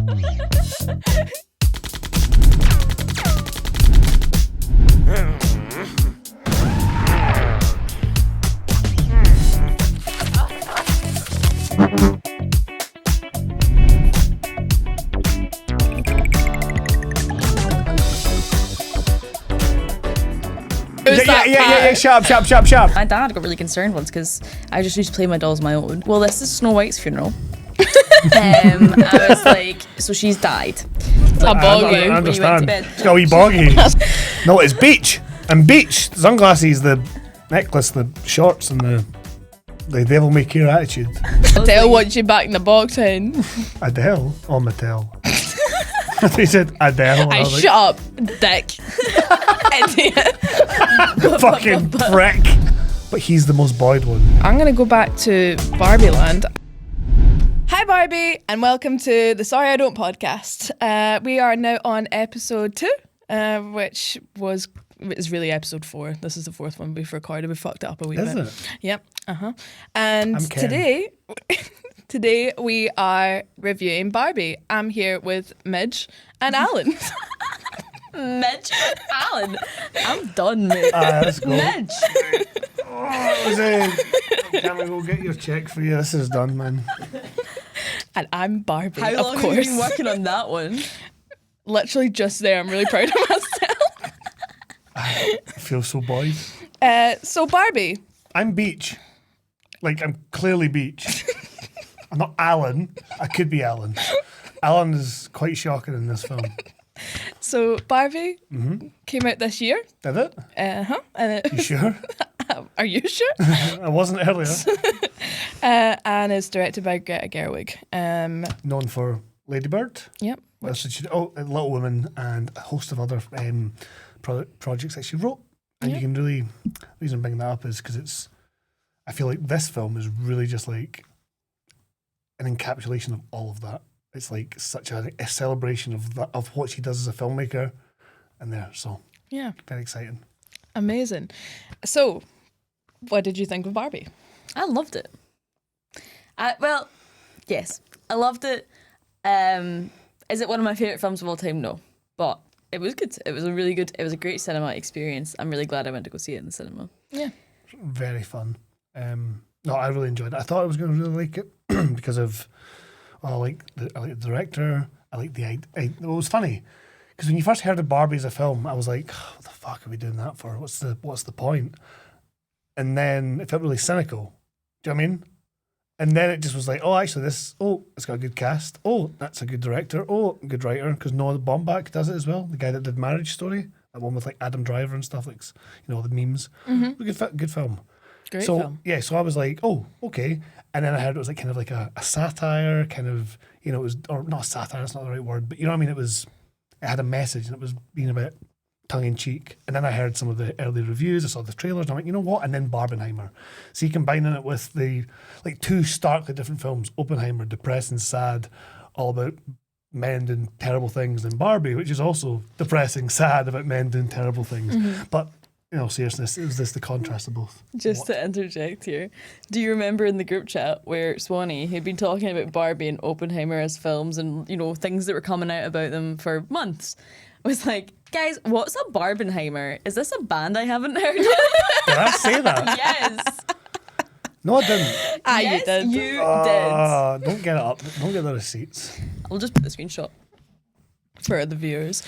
Yeah, shut up. My dad got really concerned once because I just used to play my dolls my own. Well, this is Snow White's funeral. I was like, so she's died. A boggy. I understand. It's got a wee boggy. No, it's beach. And beach, sunglasses, the necklace, the shorts, and the devil may care attitude. Adele wants you back in the box, hen. Adele? Oh, Mattel. He said Adele. I shut up, dick. Idiot. Fucking prick. But he's the most bored one. I'm going to go back to Barbie-land. Hi Barbie, and welcome to the Sorry I Don't podcast. We are now on episode 2, which is really episode 4. This is the 4th one we've recorded. We fucked it up a wee bit. Is it? Yep. And today we are reviewing Barbie. I'm here with Midge and Alan. Midge and Alan. I'm done, mate. Let's go. Midge. Can we go get your check for you? This is done, man. And I'm Barbie, How long of course. have you been working on that one? Literally just there. I'm really proud of myself. I feel so bored. So Barbie. I'm Beach. Like, I'm clearly Beach. I'm not Alan. I could be Alan. Alan is quite shocking in this film. So Barbie came out this year. Did it? And You sure? Are you sure? I wasn't earlier. And is directed by Greta Gerwig. Known for Lady Bird. Yep. What else did she do? Oh, Little Women and a host of other projects that she wrote. And you can really, the reason I'm bringing that up is because I feel like this film is really just like an encapsulation of all of that. It's like such a celebration of what she does as a filmmaker and there. So, yeah. Very exciting. Amazing. So, what did you think of Barbie? I loved it. Well, yes, I loved it. Is it one of my favourite films of all time? No. But it was good. It was a great cinema experience. I'm really glad I went to go see it in the cinema. Yeah. Very fun. No, I really enjoyed it. I thought I was going to really like it because of, I like the director. I like the idea. It was funny because when you first heard of Barbie as a film, I was like, what the fuck are we doing that for? What's the point? And then it felt really cynical. Do you know what I mean? And then it just was like, oh, actually, it's got a good cast. Oh, that's a good director. Oh, good writer, because Noah Baumbach does it as well. The guy that did Marriage Story, that one with like Adam Driver and stuff, like, you know, the memes. Mm-hmm. Good film. Great film. Yeah, so I was like, oh, okay. And then I heard it was like kind of like a satire, kind of, you know, it was, or not satire, that's not the right word, but you know what I mean? It had a message and it was being a bit tongue-in-cheek. And then I heard some of the early reviews, I saw the trailers, and I went, you know what? And then Barbenheimer. See, combining it with the, like, two starkly different films, Oppenheimer, depressing, sad, all about men doing terrible things, and Barbie, which is also depressing, sad, about men doing terrible things. Mm-hmm. But, you know, seriousness, it was just the contrast of both. Just to interject here, do you remember in the group chat where Swanny had been talking about Barbie and Oppenheimer as films and, you know, things that were coming out about them for months? Was like, guys, what's a Barbenheimer? Is this a band I haven't heard of? Did I say that? Yes. No, I didn't. Yes, you did. You did. Don't get it up. Don't get the receipts. I'll just put the screenshot For the viewers.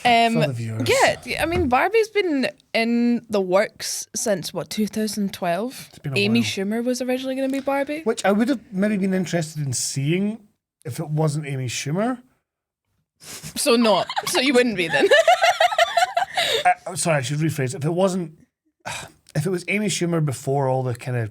For the viewers. Yeah, I mean, Barbie's been in the works since, 2012? It's been a Amy while. Schumer was originally going to be Barbie. Which I would have maybe been interested in seeing if it wasn't Amy Schumer. So you wouldn't be then. Sorry, I should rephrase it. If it was Amy Schumer before all the kind of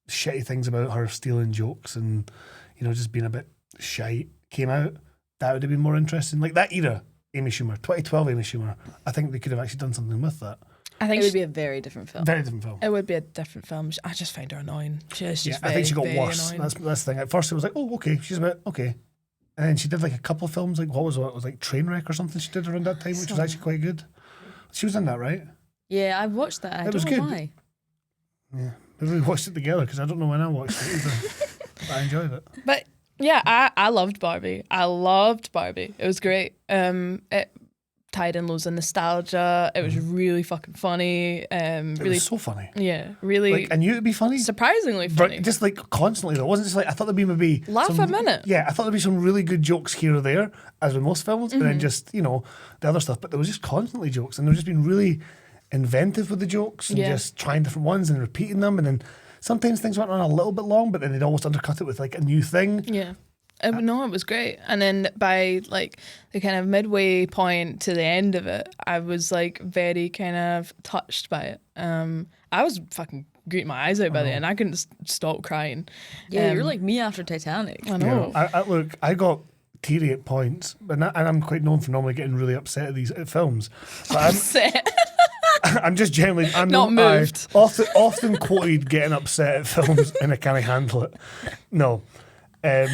shitty things about her stealing jokes and, you know, just being a bit shite came out, that would have been more interesting. Like that era, Amy Schumer, 2012 Amy Schumer, I think they could have actually done something with that. I think it would be a very different film. Very different film. It would be a different film. I just find her annoying. She is just very, I think she got very worse. annoying. That's the thing. At first it was like, oh, okay, she's a bit, okay. And then she did like a couple of films, like what was it? It was like Trainwreck or something she did around that time, which was actually quite good. She was in that, right? Yeah, I watched that. I don't know why. Yeah, maybe we watched it together because I don't know when I watched it either. But I enjoyed it. But Yeah, I loved Barbie. I loved Barbie. It was great. It tied in loads of nostalgia. It was really fucking funny. It Really, was so funny. yeah, really Like, I knew it'd be funny. surprisingly funny. But just like constantly though. It wasn't just like, I thought there'd be maybe Laugh a minute. Yeah, I thought there'd be some really good jokes here or there, as with most films, and Mm-hmm. then just, you know, the other stuff. But there was just constantly jokes, and they've just been really inventive with the jokes and Yeah. just trying different ones and repeating them, and then sometimes things went on a little bit long, but then they'd almost undercut it with like a new thing. Yeah. No, it was great. And then by like the kind of midway point to the end of it, I was like very kind of touched by it. I was fucking greeting my eyes out by the end. I couldn't stop crying. Yeah, you're like me after Titanic. I know. Look, I got teary at points, and I'm quite known for normally getting really upset at these films. But Upset. I'm just generally I'm Not moved. Often quoted getting upset at films, and I can't handle it. No, a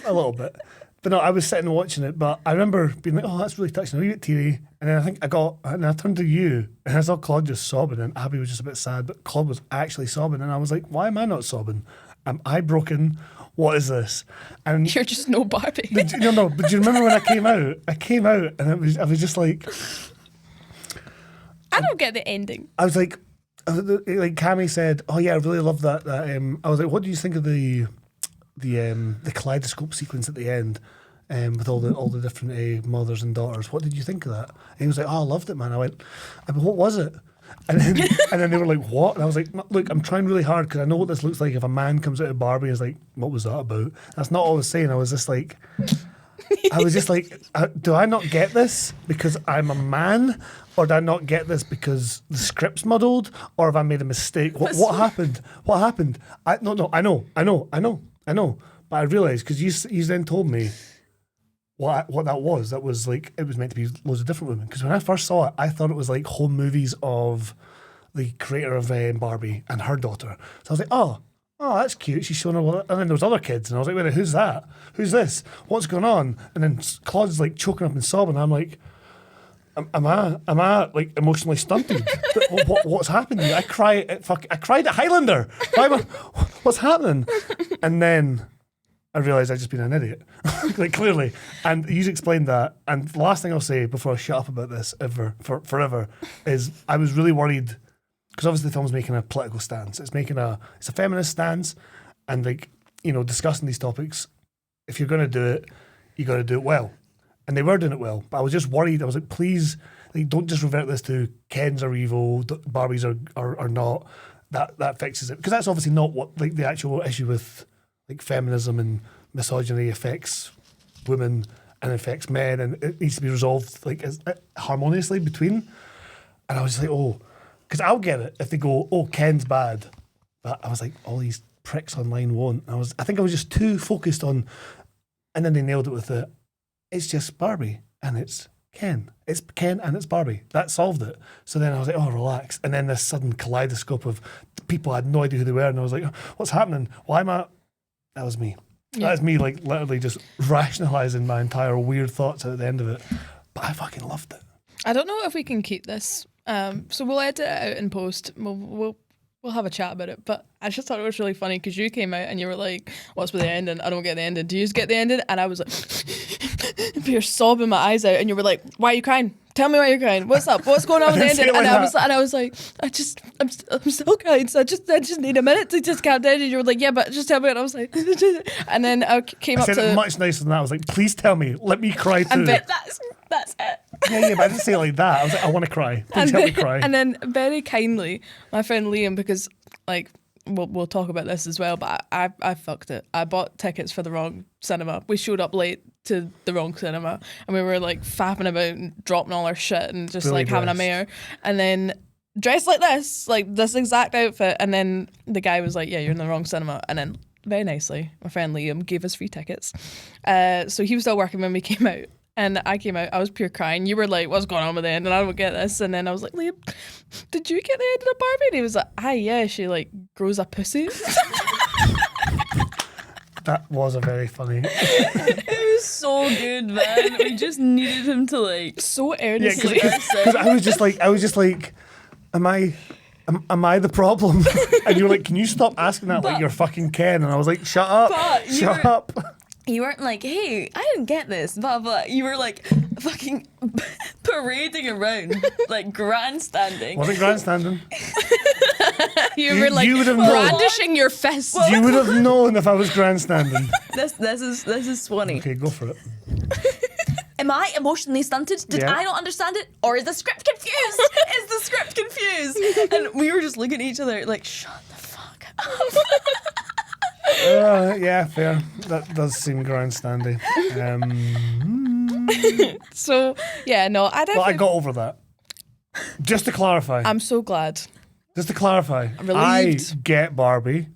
little bit. But no, I was sitting and watching it, but I remember being like, "Oh, that's really touching." A wee bit teary, and then I turned to you, and I saw Claude just sobbing, and Abby was just a bit sad, but Claude was actually sobbing, and I was like, "Why am I not sobbing? Am I broken? What is this?" And You're just no Barbie. but do you remember when I came out? I came out, and I was just like. I don't get the ending. I was like Cammy said, "Oh yeah, I really love that." I was like, "What do you think of the kaleidoscope sequence at the end, with all the different mothers and daughters? What did you think of that?" And he was like, "Oh, I loved it, man." I went, "What was it?" And then they were like, "What?" And I was like, "Look, I'm trying really hard because I know what this looks like if a man comes out of Barbie and is like, what was that about?" That's not all I was saying. I was just like. Do I not get this because I'm a man, or do I not get this because the script's muddled, or have I made a mistake? What happened? What happened? I know. But I realised because you then told me what that was. That was like it was meant to be loads of different women. Because when I first saw it, I thought it was like home movies of the creator of Barbie and her daughter. So I was like, oh, that's cute. She's showing her, and then there was other kids, and I was like, wait, who's that? Who's this? What's going on? And then Claude's like choking up and sobbing. I'm like, am I like emotionally stunted? What's happening? I cried at Highlander. What's happening? And then I realised I'd just been an idiot, like clearly. And you explained that. And the last thing I'll say before I shut up about this forever is I was really worried. Because obviously the film's making a political stance. It's a feminist stance, and like, you know, discussing these topics, if you're gonna do it, you gotta do it well. And they were doing it well. But I was just worried. I was like, please, like, don't just revert this to Kens are evil, Barbies are not. That fixes it. Because that's obviously not what like the actual issue with like feminism and misogyny affects women and affects men, and it needs to be resolved like harmoniously between. And I was just like, oh. Because I'll get it if they go, oh, Ken's bad. But I was like, all these pricks online won't. I think I was just too focused on, and then they nailed it with it's just Barbie and it's Ken. It's Ken and it's Barbie. That solved it. So then I was like, oh, relax. And then this sudden kaleidoscope of people, I had no idea who they were. And I was like, what's happening? Why am I? That was me. Yeah. That was me, like, literally just rationalising my entire weird thoughts at the end of it. But I fucking loved it. I don't know if we can keep this. So we'll edit it out in post. We'll have a chat about it. But I just thought it was really funny because you came out and you were like, "What's with the ending? I don't get the ending. Do you just get the ending?" And I was like, you're sobbing my eyes out, and you were like, "Why are you crying? Tell me why you're crying. What's up? What's going on with the ending?" And I was like, I'm still crying. So I just need a minute to just calm down. And you were like, "Yeah, but just tell me." And I was like, and then I came up to it much nicer than that. I was like, "Please tell me. Let me cry too." That's it. Yeah, but I didn't say it like that. I was like, I want to cry. Please help me cry. And then very kindly, my friend Liam, because like we'll talk about this as well, but I fucked it. I bought tickets for the wrong cinema. We showed up late to the wrong cinema, and we were like fapping about and dropping all our shit and just Really like having a mare. And then dressed like this exact outfit, and then the guy was like, "Yeah, you're in the wrong cinema." And then very nicely, my friend Liam gave us free tickets. So he was still working when we came out. And I came out, I was pure crying. You were like, "What's going on with the end?" And I don't get this. And then I was like, "Liam, did you get the end of the Barbie?" And he was like, yeah, she like grows a pussy. That was a very funny. It was so good, man. We just needed him to like so earnestly. Because I was just like, am I the problem? And you were like, "Can you stop asking that like you're fucking Ken?" And I was like, "Shut up, shut up." You weren't like, hey, I didn't get this, blah, blah. You were like fucking parading around, like grandstanding. Wasn't grandstanding. You were like you would have known. brandishing your fist. You would have known if I was grandstanding. This is Swanny. Okay, go for it. Am I emotionally stunted? Did I not understand it? Or is the script confused? Is the script confused? And we were just looking at each other like, shut the fuck up. Yeah, fair. That does seem grandstandy. So, yeah, no, I don't Well, I got over that. Just to clarify. I'm so glad. Just to clarify. I'm relieved. I get Barbie.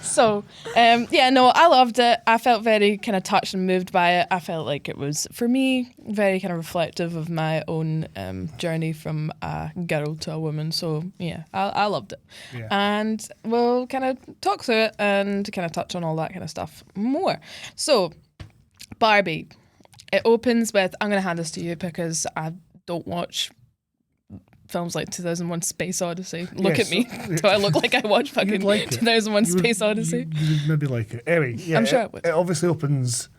So, yeah, no, I loved it. I felt very kind of touched and moved by it. I felt like it was, for me, very kind of reflective of my own journey from a girl to a woman. So, yeah, I loved it. Yeah. And we'll kind of talk through it and kind of touch on all that kind of stuff more. So, Barbie. It opens with, I'm going to hand this to you because I don't watch films like 2001 Space Odyssey. Look Yes, at me. Do I look like I watch fucking like it. 2001 You would- Space Odyssey? You would maybe like it. Anyway, yeah, I'm sure it would. It obviously opens.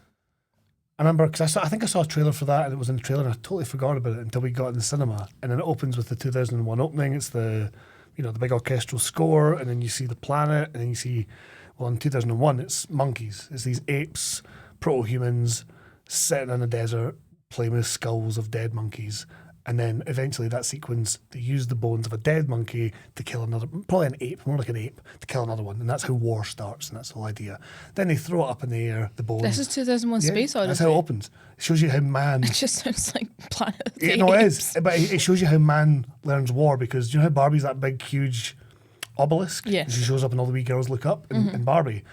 I remember because I think I saw a trailer for that and it was in the trailer and I totally forgot about it until we got in the cinema. And then it opens with the 2001 opening. It's the the big orchestral score, and then you see the planet, and then you see, well, in 2001 it's monkeys. It's these apes, proto-humans, sitting in a desert playing with skulls of dead monkeys. And then eventually that sequence, they use the bones of a dead monkey to kill another, probably an ape, more like an ape, to kill another one. And that's how war starts, and that's the whole idea. Then they throw it up in the air, the bones. This is 2001 Yeah, Space Odyssey. That's how it opens. It shows you how man... It just sounds like Planet of the Yeah, no, it Apes. is. But it shows you how man learns war, because do you know how Barbie's that big, huge obelisk? Yeah. She shows up and all the wee girls look up in Barbie.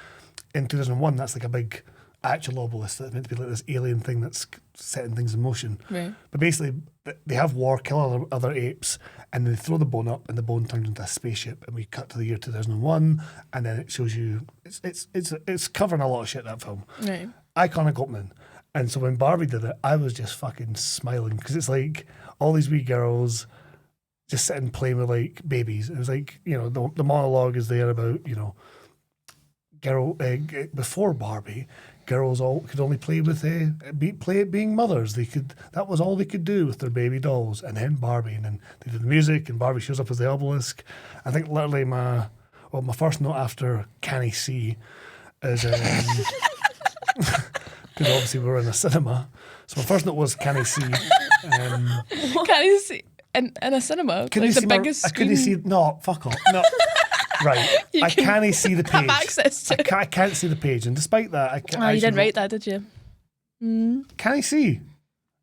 In 2001, that's like a big actual obelisk that's meant to be like this alien thing that's setting things in motion. Right. But basically, they have war, kill other apes, and they throw the bone up, and the bone turns into a spaceship. And we cut to the year 2001, and then it shows you it's covering a lot of shit, that film. Right. Iconic opening. And so when Barbie did it, I was just fucking smiling because it's like all these wee girls just sitting playing with like babies. It was like, the monologue is there about, girl before Barbie, girls all could only play with being mothers. That was all they could do with their baby dolls. And then Barbie, and then they did the music, and Barbie shows up as the obelisk. I think literally my first note after "Can he see" is because obviously we were in a cinema. So my first note was "Can he see?" Can you see in a cinema? Can like you the see biggest I couldn't screen see. No, fuck off. No. Right. You I can can't see the have page. access to. I can't see the page, and despite that, I can't. Oh, you didn't write that, did you? Can I see?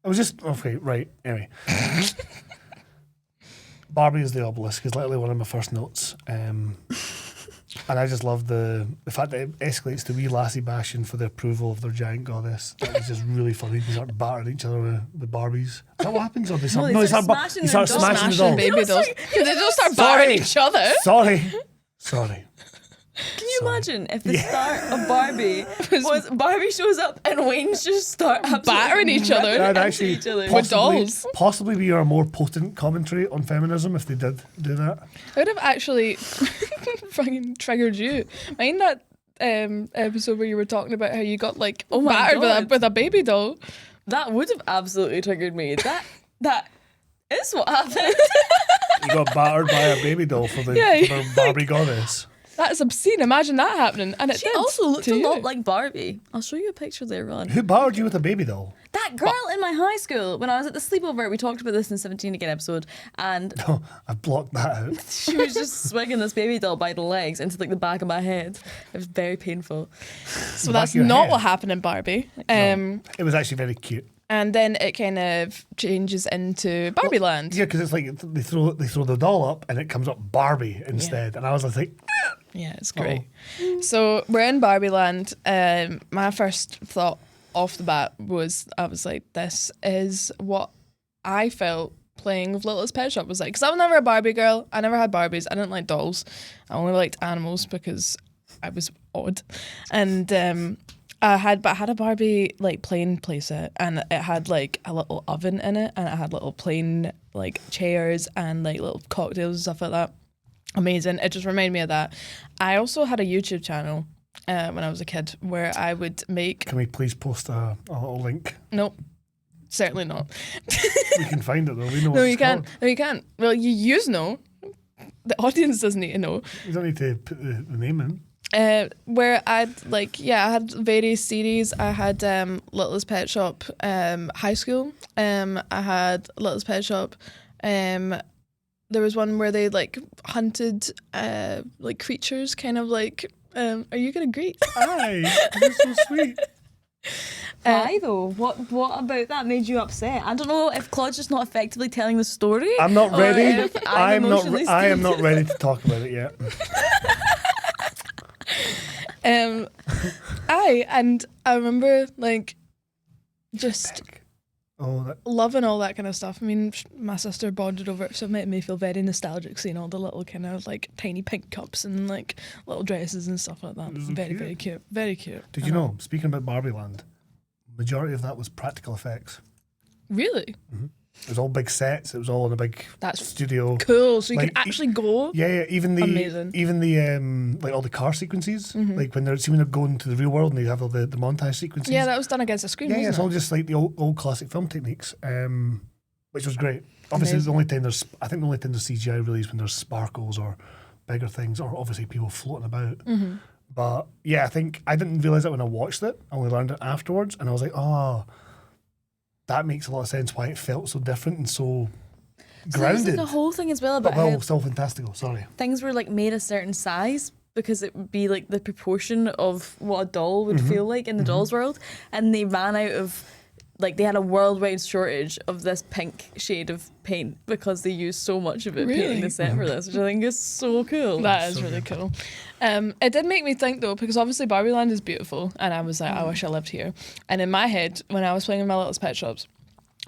I was just okay. Right. Anyway, Barbie is the obelisk is literally one of my first notes, and I just love the fact that it escalates to wee lassie bashing for the approval of their giant goddess. That was just really funny. They start battering each other with Barbies. Is that what happens? Or they start, they start start smashing they start their dolls. smashing the Smashing dolls. baby dolls. They don't start battering each other. Sorry. Can you imagine if the start of Barbie was Barbie shows up and Wayne's just start Battering each other. ripping That'd into actually each other. With dolls. possibly be a more potent commentary on feminism if they did do that. I would have actually fucking triggered you. Mind that episode where you were talking about how you got like my battered God. with a baby doll? That would have absolutely triggered me. That is what happened. You got battered by a baby doll for the Barbie goddess. That's obscene. Imagine that happening. And it She did also looked to a you. lot like Barbie. I'll show you a picture later on. Who battered you with a baby doll? That girl in my high school, when I was at the sleepover, we talked about this in 17 Again episode, and Oh, I blocked that out. she was just swinging this baby doll by the legs into like the back of my head. It was very painful. So Back that's of your not head. what happened in Barbie. It was actually very cute. And then it kind of changes into Barbie-land. Yeah, because it's like they throw the doll up and it comes up Barbie instead, and I was like, Yeah, it's great. So we're in Barbie-land. My first thought off the bat was, I was like, this is what I felt playing with Littlest Pet Shop was like. Because I was never a Barbie girl. I never had Barbies. I didn't like dolls. I only liked animals because I was odd. And I had a Barbie like plain playset, and it had like a little oven in it, and it had little plain like chairs and like little cocktails and stuff like that. Amazing. It just reminded me of that. I also had a YouTube channel when I was a kid where I would make... Can we please post a little link? Nope. Certainly not. We can find it though. We know No, what you it's can't. called. No, you can't. Well, you know. The audience doesn't need to know. You don't need to put the name in. Where I had various series. I had Littlest Pet Shop High School. I had Littlest Pet Shop. There was one where they like hunted like creatures, kind of like. Are you gonna greet? Aye, you're so sweet. Why though? What about that made you upset? I don't know if Claude's just not effectively telling the story. I'm not or ready. if I'm emotionally I am stimulated. not ready to talk about it yet. I remember like just Oh, that, loving all that kind of stuff. I mean, my sister bonded over it, so it made me feel very nostalgic seeing all the little kind of like tiny pink cups and like little dresses and stuff like that. It was so Very, cute. very cute. Very cute. did you know? Speaking about Barbie-land, majority of that was practical effects. Really? It was all big sets. It was all in a big That's studio. cool. So you Like, can actually go. Yeah, even Amazing. the like all the car sequences, like when they're going to the real world and they have all the montage sequences. Yeah, that was done against the screen, yeah, wasn't it's it? all just like the old classic film techniques, which was great. Obviously, Amazing. the only time there's CGI really is when there's sparkles or bigger things, or obviously people floating about. But yeah, I think I didn't realize that when I watched it. I only learned it afterwards, and I was like, oh, that makes a lot of sense why it felt so different and so So there's grounded. like a whole thing as well about But well, how still fantastical. Sorry. things were like made a certain size because it would be like the proportion of what a doll would feel like in the doll's world, and they ran out of like they had a worldwide shortage of this pink shade of paint because they used so much of it Really? painting the set for this, which I think is so cool. That is really cool. It did make me think though, because obviously Barbie-land is beautiful, and I was like, I wish I lived here. And in my head, when I was playing in my Littlest Pet Shops,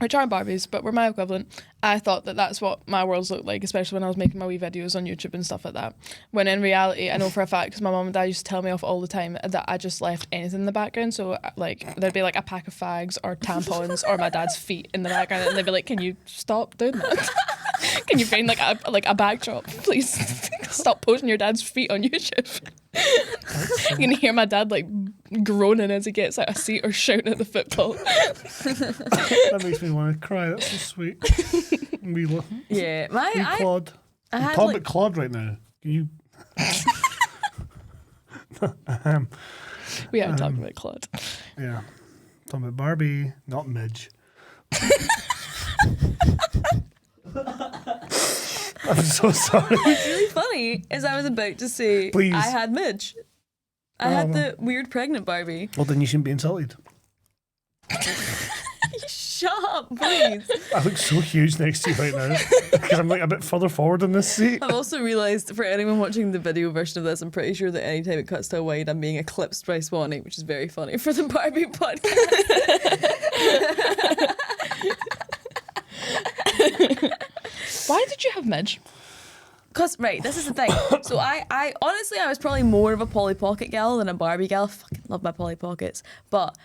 which aren't Barbies, but were my equivalent, I thought that that's what my worlds looked like, especially when I was making my wee videos on YouTube and stuff like that. When in reality, I know for a fact, because my mum and dad used to tell me off all the time, that I just left anything in the background. So like there'd be like a pack of fags or tampons or my dad's feet in the background, and they'd be like, "Can you stop doing that? Can you find like a backdrop, please? Stop posting your dad's feet on YouTube." You can hear my dad like groaning as he gets out of a seat or shouting at the football. That makes me want to cry. That's so sweet. Yeah, Claude. I I'm had talking like about Claude right now. Can you? We are talking about Claude. Yeah. Talking about Barbie, not Midge. I'm so sorry. what's really funny is I was about to say Please. I had Midge. I had the weird pregnant Barbie. Well, then you shouldn't be insulted. Shut up, please. I look so huge next to you right now because I'm like a bit further forward in this seat. I've also realised for anyone watching the video version of this, I'm pretty sure that anytime it cuts to a wide, I'm being eclipsed by Swanny, which is very funny for the Barbie podcast. Why did you have Midge? Because, right, this is the thing. So I honestly, I was probably more of a Polly Pocket gal than a Barbie gal. I fucking love my Polly Pockets. But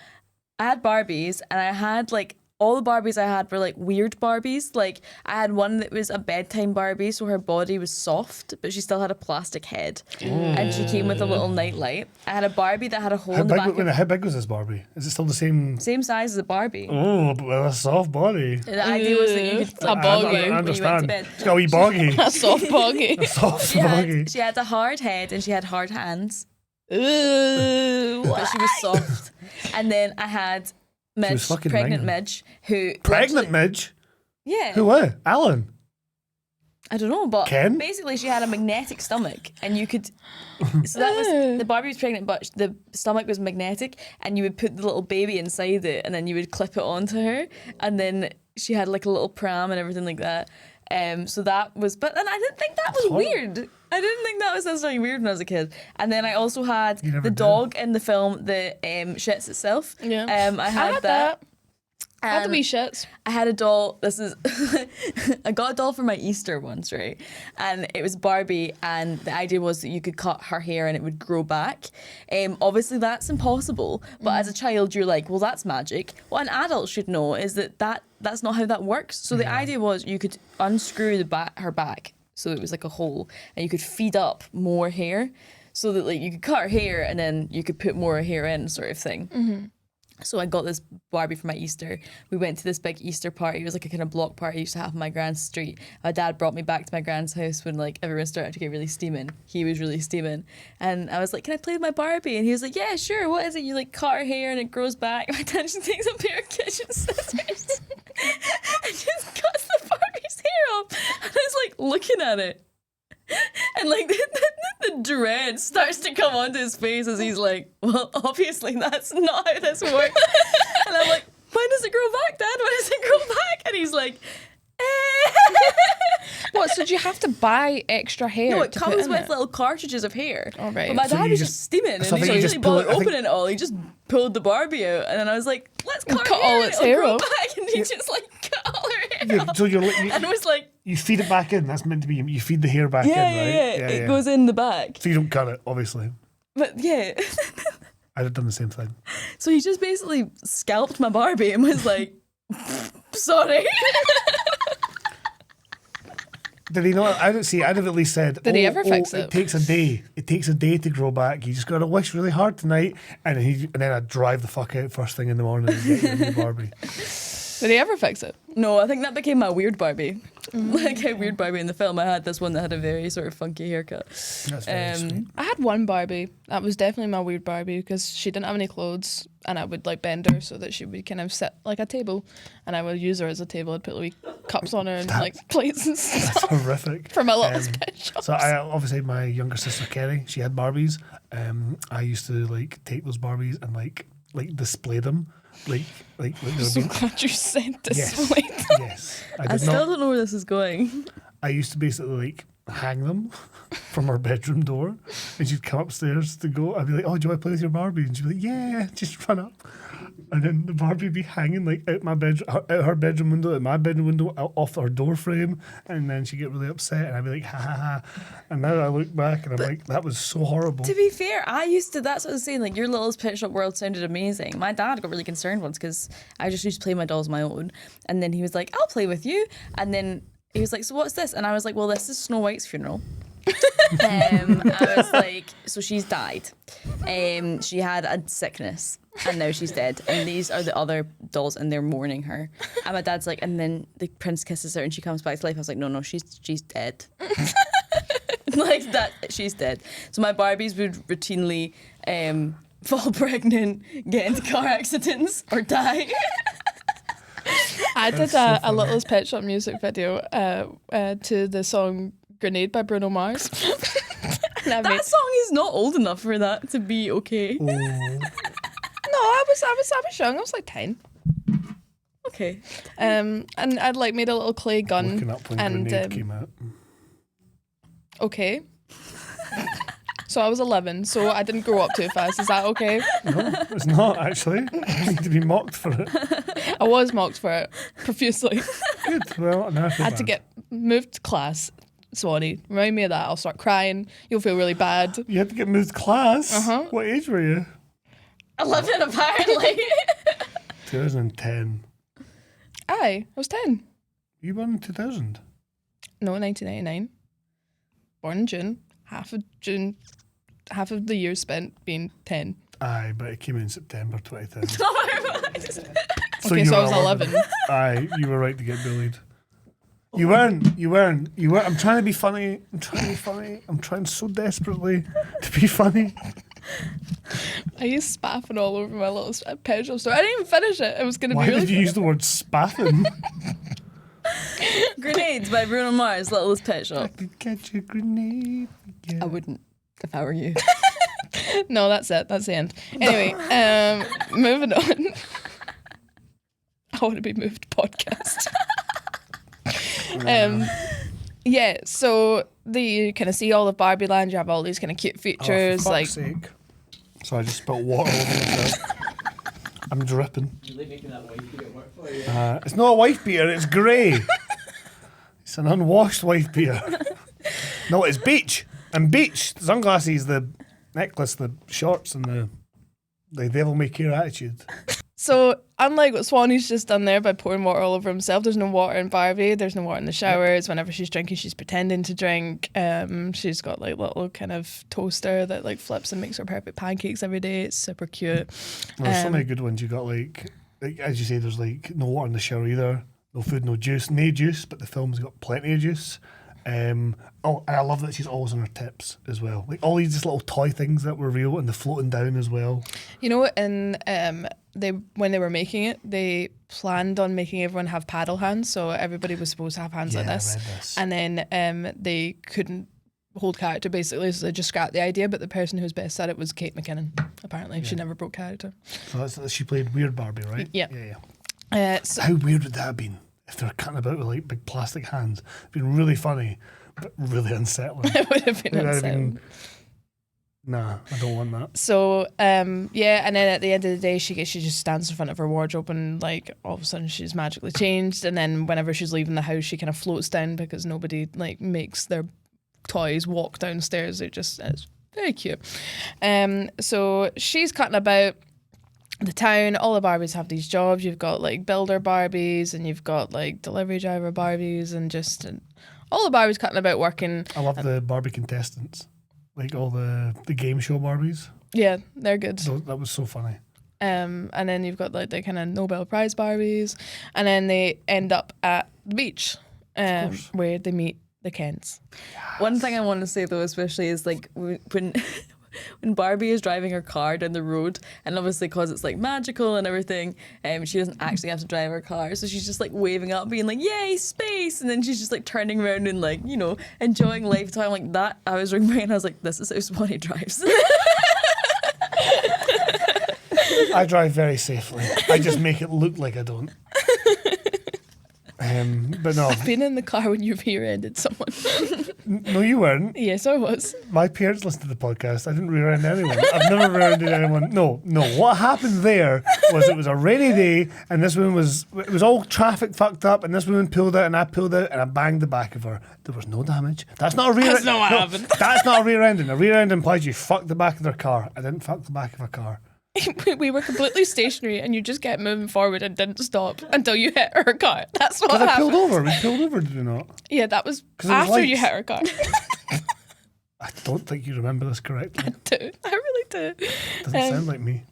I had Barbies, and I had like all the Barbies I had were like weird Barbies. Like I had one that was a bedtime Barbie, so her body was soft, but she still had a plastic head, and she came with a little nightlight. I had a Barbie that had a hole How in the big, back. how big was this Barbie? Is it still the same? Same size as a Barbie. Oh, but with a soft body. The idea was that you could A like, boggy. when you went to understand. bed. It's got a wee boggy. A soft boggy. A soft She boggy. had, she had a hard head and she had hard hands, Ooh. but she was soft. And then I had was Midge, fucking pregnant ringing. Midge, who Pregnant literally- Midge? Yeah. Who were? Alan. I don't know, but Ken? basically she had a magnetic stomach, and you could. So that was the Barbie was pregnant, but the stomach was magnetic, and you would put the little baby inside it, and then you would clip it onto her, and then she had like a little pram and everything like that. So that was, but then I didn't think that was weird. I didn't think that was necessarily weird when I was a kid. And then I also had You never the did. dog in the film that shits itself. Yeah. I had that. I had the Um, wee shits. I had a doll. This is I got a doll for my Easter once, right? And it was Barbie, and the idea was that you could cut her hair and it would grow back. Obviously, that's impossible. But as a child, you're like, well, that's magic. What an adult should know is that that's not how that works. So the idea was you could unscrew her back, so it was like a hole, and you could feed up more hair, so that like you could cut her hair and then you could put more hair in, sort of thing. So I got this Barbie for my Easter. We went to this big Easter party. It was like a kind of block party used to have on my grand's street. My dad brought me back to my grand's house when like everyone started to get really steaming. He was really steaming. And I was like, can I play with my Barbie? And he was like, yeah, sure. What is it? You like cut her hair and it grows back. My dad just takes a pair of kitchen scissors and just cuts the Barbie's hair off. And I was like looking at it. And like the dread starts to come onto his face as he's like, well, obviously that's not how this works. And I'm like, when does it grow back, Dad? When does it grow back? And he's like, What? So do you have to buy extra hair? no, it to put comes in with it? little cartridges of hair. Oh, right. But my So dad you was just- just steaming, so I and he think you didn't just really pull bother it- I think- opening it all. He just pulled the Barbie out, and then I was like, let's cut, cut her hair all and its it'll hair grow off. back. And he just like cut all her hair off. So you And I was like, you feed it back in. That's meant to be. You feed the hair back yeah, in, right? yeah, it goes in the back. So you don't cut it, obviously. But yeah. I'd have done the same thing. So he just basically scalped my Barbie and was like, sorry. Did he not? I don't see. I'd have at least said. Did he ever fix It it? takes a day. It takes a day to grow back. You just got to wish really hard tonight, and then I'd drive the fuck out first thing in the morning and get you a new Barbie. Did he ever fix it? No, I think that became my weird Barbie. Like a weird Barbie in the film. I had this one that had a very sort of funky haircut. That's very sweet. I had one Barbie. That was definitely my weird Barbie because she didn't have any clothes, and I would like bend her so that she would kind of sit like a table, and I would use her as a table. I'd put like cups on her and like plates and That's stuff horrific. from a little pet shop. So I obviously my younger sister Kerry, she had Barbies. I used to like take those Barbies and like display them, like they I'm would so be. glad you said this. Yes, Wait. yes. I did still not. don't know where this is going. I used to basically like hang them from her bedroom door, and she'd come upstairs to go. I'd be like, "Oh, do you want to play with your Barbie?" And she'd be like, "Yeah, just run up." And then the Barbie would be hanging like out my bedroom, out her bedroom window, at my bedroom window, out off her door frame, and then she'd get really upset, and I'd be like, "Ha ha ha!" And now I look back and I'm like, "That was so horrible." To be fair, I used to, that's what I was saying, like your little pet shop world sounded amazing. My dad got really concerned once because I just used to play my dolls on my own. And then he was like, I'll play with you. And then he was like, so what's this? And I was like, well, this is Snow White's funeral. I was like, so she's died. She had a sickness and now she's dead. And these are the other dolls and they're mourning her. And my dad's like, and then the prince kisses her and she comes back to life. I was like, no, she's dead. Like that, she's dead. So my Barbies would routinely fall pregnant, get into car accidents, or die. I did a Littlest Pet Shop music video to the song Grenade by Bruno Mars. And I made, That song is not old enough for that to be okay. Oh, no, I was young. I was like 10. Okay. And I'd like made a little clay gun. looking up when and Grenade came out. okay. So I was 11, so I didn't grow up too fast. Is that okay? No, it's not actually. You need to be mocked for it. I was mocked for it profusely. Good. Well, now I feel I had to bad. get moved class. Swanny, remind me of that. I'll start crying. You'll feel really bad. You had to get moved class. Uh-huh. What age were you? 11 apparently. 2010. I was 10. You born in 2000? No, 1999. Born in June. Half of the year spent being 10. Aye, but it came in September 2010. Okay, you so I were was 11. Aye, you were right to get bullied. You weren't. I'm trying to be funny. I'm trying so desperately to be funny. I used spaffing all over my little pet shop store. I didn't even finish it. It was going to Why be really did you use the word spaffing? Grenades by Bruno Mars, Littlest Pet Shop. Could catch a grenade. Yeah. I wouldn't if I were you. No, that's it. That's the end. Anyway, moving on. I want to be moved podcast. Yeah, so you kind of see all of Barbie-land. You have all these kind of cute Oh, features, for like fuck's sake. So I just spilled water over myself. I'm dripping. Really making that wife beater work for you. It's not a wife beater, it's grey. It's an unwashed wife beater. No, it's beach. And beach, the sunglasses, the necklace, the shorts, and the devil may care attitude. So, unlike what Swanny's just done there by pouring water all over himself, there's no water in Barbie. There's no water in the showers. Whenever she's drinking, she's pretending to drink. She's got like little kind of toaster that like flips and makes her perfect pancakes every day. It's super cute. Well, there's so many good ones. You got like as you say, there's like no water in the shower either. No food, no juice. No juice, but the film's got plenty of juice. And I love that she's always on her tips as well. Like all these just little toy things that were real and they're floating down as well. You know, and when they were making it, they planned on making everyone have paddle hands, so everybody was supposed to have hands like this. I read this. And then they couldn't hold character basically, so they just scrapped the idea. But the person who was best at it was Kate McKinnon. Apparently, she never broke character. So she played Weird Barbie, right? Yeah. So how weird would that have been if they're cutting about with like big plastic hands? It'd been really funny, but really unsettling. it would have been unsettling. Nah, I don't want that. So, and then at the end of the day, she just stands in front of her wardrobe and, like, all of a sudden she's magically changed. And then whenever she's leaving the house, she kind of floats down because nobody, like, makes their toys walk downstairs. It's very cute. So she's cutting about the town. All the Barbies have these jobs. You've got, like, builder Barbies and you've got, like, delivery driver Barbies and just all the Barbies cutting about working. I love the Barbie contestants. Like all the game show Barbies. Yeah, they're good. That was so funny. And then you've got like the kind of Nobel Prize Barbies, and then they end up at the beach, where they meet the Kens. Yes. One thing I want to say though, especially is like when Barbie is driving her car down the road, and obviously because it's like magical and everything, she doesn't actually have to drive her car, so she's just like waving up, being like, "Yay, space!" And then she's just like turning around and like, you know, enjoying life time like that. I was ringing and I was like, "This is how Swanny drives." I drive very safely. I just make it look like I don't. But no. I've been in the car when you've rear-ended someone. No, you weren't. Yes, I was. My parents listened to the podcast. I didn't rear-end anyone. I've never rear-ended anyone. No. What happened there was it was a rainy day and this woman it was all traffic fucked up and this woman pulled out and I pulled out and I banged the back of her. There was no damage. That's not a rear-end. That's not what happened. That's not a rear-ending. A rear-end implies you fucked the back of their car. I didn't fuck the back of a car. We were completely stationary and you just kept moving forward and didn't stop until you hit her car. That's what happened. Pulled over. We pulled over, did we not? Yeah, that was after you hit her car. I don't think you remember this correctly. I do. I really do. Doesn't sound like me.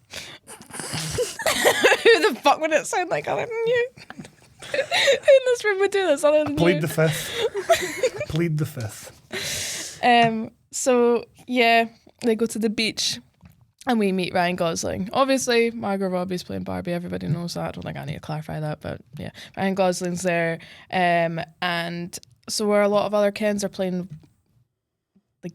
Who the fuck would it sound like other than you? Who in this room would do this other than Plead you? the fifth. Plead the fifth. So, yeah, they go to the beach. And we meet Ryan Gosling. Obviously, Margot Robbie's playing Barbie. Everybody knows that. I don't think I need to clarify that, but yeah, Ryan Gosling's there. And so where a lot of other Kens are playing like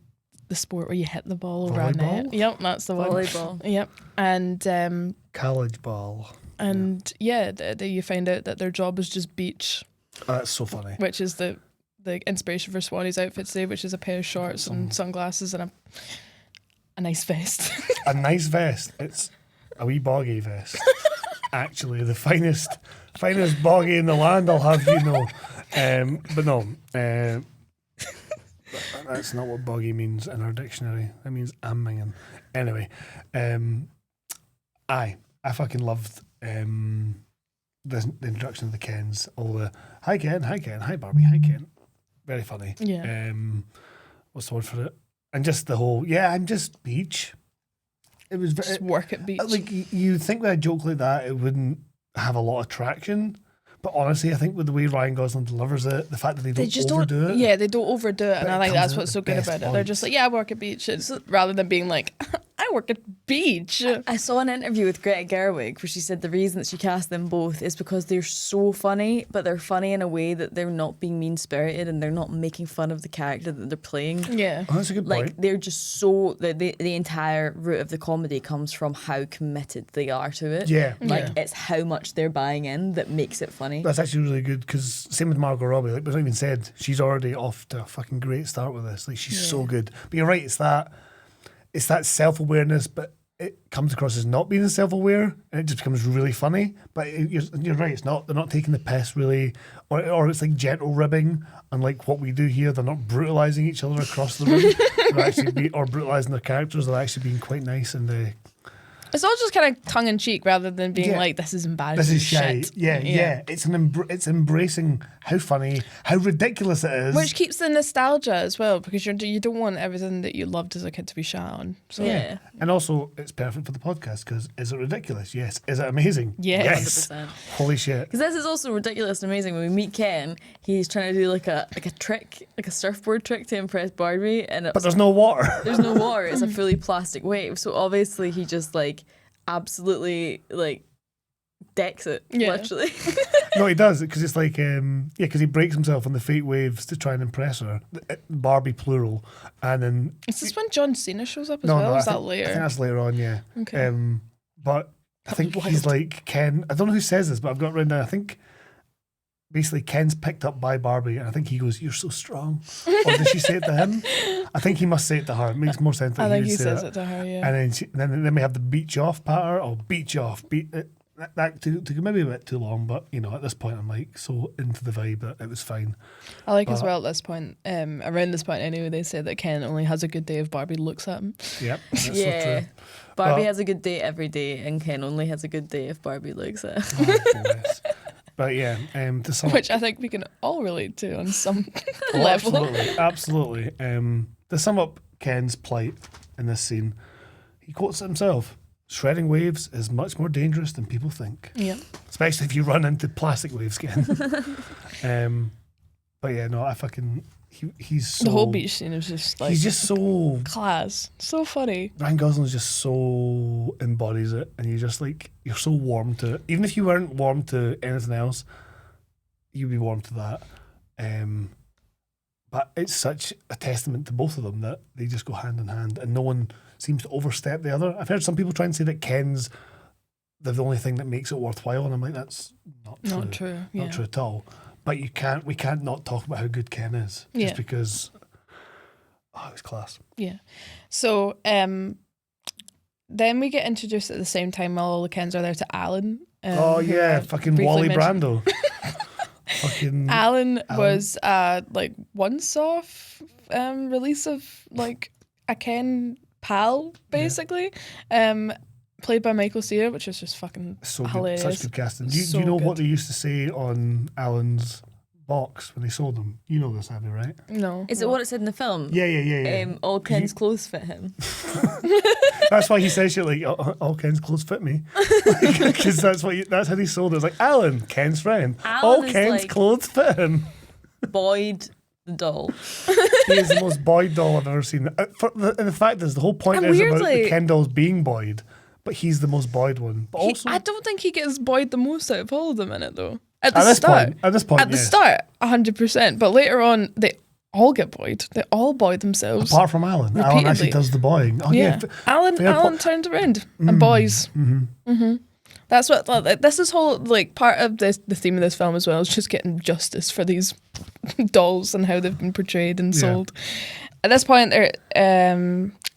the sport where you hit the ball over a net. Yep, that's the one. Volleyball. Yep. And college ball. And you find out that their job is just beach. Oh, that's so funny. Which is the inspiration for Swanny's outfit today, which is a pair of shorts and sunglasses and a nice vest. A nice vest. It's a wee boggy vest. Actually, the finest boggy in the land, I'll have you know. But no, that's not what boggy means in our dictionary. That means amminging. Anyway, I fucking loved the introduction of the Kens. All the hi Ken, hi Barbie, hi Ken. Very funny. Yeah. What's the word for it? And just the whole, I'm just beach. It was just work at beach. Like you'd think with a joke like that, it wouldn't have a lot of traction. But honestly, I think with the way Ryan Gosling delivers it, the fact that they don't overdo it. Yeah, they don't overdo it, and I think that's comes what's so at good the about best it. They're just like, I work at beach, rather than being like, I work at beach. I saw an interview with Greta Gerwig where she said the reason that she cast them both is because they're so funny, but they're funny in a way that they're not being mean-spirited and they're not making fun of the character that they're playing. Yeah. Oh, that's a good point. Like, they're just so... The entire root of the comedy comes from how committed they are to it. Yeah. Like, it's how much they're buying in that makes it funny. That's actually really good because same with Margot Robbie. Like, we've not even said, she's already off to a fucking great start with this. Like, she's so good. But you're right, it's that self-awareness, but it comes across as not being self-aware, and it just becomes really funny. But you're right, it's not. They're not taking the piss really, or it's like gentle ribbing, unlike what we do here. They're not brutalising each other across the room. They're actually or brutalising their characters. They're actually being quite nice and It's all just kind of tongue in cheek rather than being Yeah. like, this is embarrassing. This is shit. shit. Yeah. It's it's embracing how funny, how ridiculous it is. Which keeps the nostalgia as well, because you don't want everything that you loved as a kid to be shot on. So Yeah. And also, it's perfect for the podcast because is it ridiculous? Yes. Is it amazing? Yeah. Yes. 100%. Holy shit. Because this is also ridiculous and amazing. When we meet Ken, he's trying to do like a trick, like a surfboard trick to impress Barbie, and But there's no water. there's no water. It's a fully plastic wave. So obviously he just like absolutely like decks it, Yeah. literally. No, he does because it's like because he breaks himself on the fake waves to try and impress her. Barbie plural, and then is this when John Cena shows up as no, well? no, Or is I that think later? that's later on. Yeah. Okay. But I think he's like Ken. I don't know who says this, but I've got it written down. I think basically Ken's picked up by Barbie, and I think he goes, "You're so strong." Or does she say it to him? I think he must say it to her. It makes more sense. That I think would he say says that. it to her, yeah. And then we have the beach off patter or beach off. That took maybe a bit too long, but at this point I'm like so into the vibe that it was fine. I like as But- well at this point, around this point anyway, they say that Ken only has a good day if Barbie looks at him. Yep, that's so Yeah. true. Barbie But- has a good day every day, and Ken only has a good day if Barbie looks at him. Oh, yes. But yeah, to sum Which I think we can all relate to on some Oh, level. absolutely. To sum up Ken's plight in this scene, he quotes it himself: "Shredding waves is much more dangerous than people think, Yeah. especially if you run into plastic waves, Ken." But yeah, no, he's so The whole beach scene is just like he's just so class. So funny. Ryan Gosling just so embodies it, and you're so warm to it. Even if you weren't warm to anything else, you'd be warm to that. But it's such a testament to both of them that they just go hand in hand, and no one seems to overstep the other. I've heard some people try and say that Ken's the only thing that makes it worthwhile, and I'm like, that's not true. Not true. Yeah. Not true at all. But we can't not talk about how good Ken is, just Yeah. because. Oh, it's class. Yeah. So then we get introduced at the same time while all the Kens are there to Alan. Oh who yeah, I fucking briefly Wally mentioned. Brando. Fucking Alan was like once-off release of like a Ken pal, basically. Played by Michael Cera, which is just fucking so hilarious. good, such good casting. Do So you know what good. they used to say on Alan's box when they sold them? You know this, Abby, right? No. Is it what it said in the film? Yeah. All Ken's clothes fit him. That's why he says shit like, all Ken's clothes fit me. Because that's how they sold it. It's like, Alan, Ken's friend. Alan All is Ken's like- clothes fit him. Boyd the doll. He is the most Boyd doll I've ever seen. And the fact is, the whole point And is about weirdly- the Ken dolls being Boyd, but he's the most Boyd one. But also, I don't think he gets Boyd the most out of all of them in it though. At at this start, point, at the yes. start, 100%. But later on, they all get Boyd. They all Boyd themselves. Apart from Alan. Alan actually Repeatedly. does the boying. Oh, Yeah, Alan fair Alan turned around and boys. That's what like, this is whole like part of the theme of this film as well is just getting justice for these dolls and how they've been portrayed and Yeah. sold. At this point,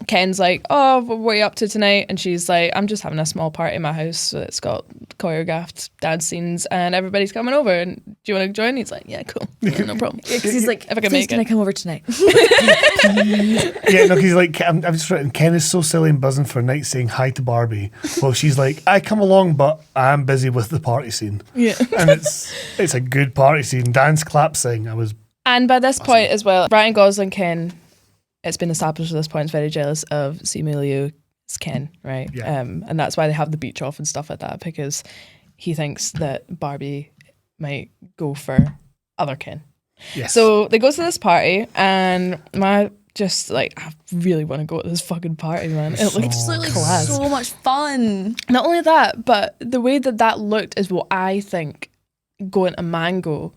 Ken's like, "Oh, what are you up to tonight?" And she's like, "I'm just having a small party in my house. So it's got choreographed dance scenes, and everybody's coming over. And do you want to join?" He's like, "Yeah, cool, yeah, no problem." Because he's like, If I can please make can it. I come over tonight? Yeah, no, he's like, I'm just writing, Ken is so silly and buzzing for a night saying hi to Barbie. Well, she's like, I come along, but I'm busy with the party scene. Yeah. And it's a good party scene. Dance, clap, sing. I was, And by this point as well, Ryan Gosling, Ken, it's been established at this point, is very jealous of Simu Liu's Ken, right? Yeah. And that's why they have the beach off and stuff like that, because he thinks that Barbie might go for other Ken. yes. So they go to this party, and I really want to go to this fucking party, man. It So looked Just like class. so much fun. Not only that, but the way that looked is what I think going to Mango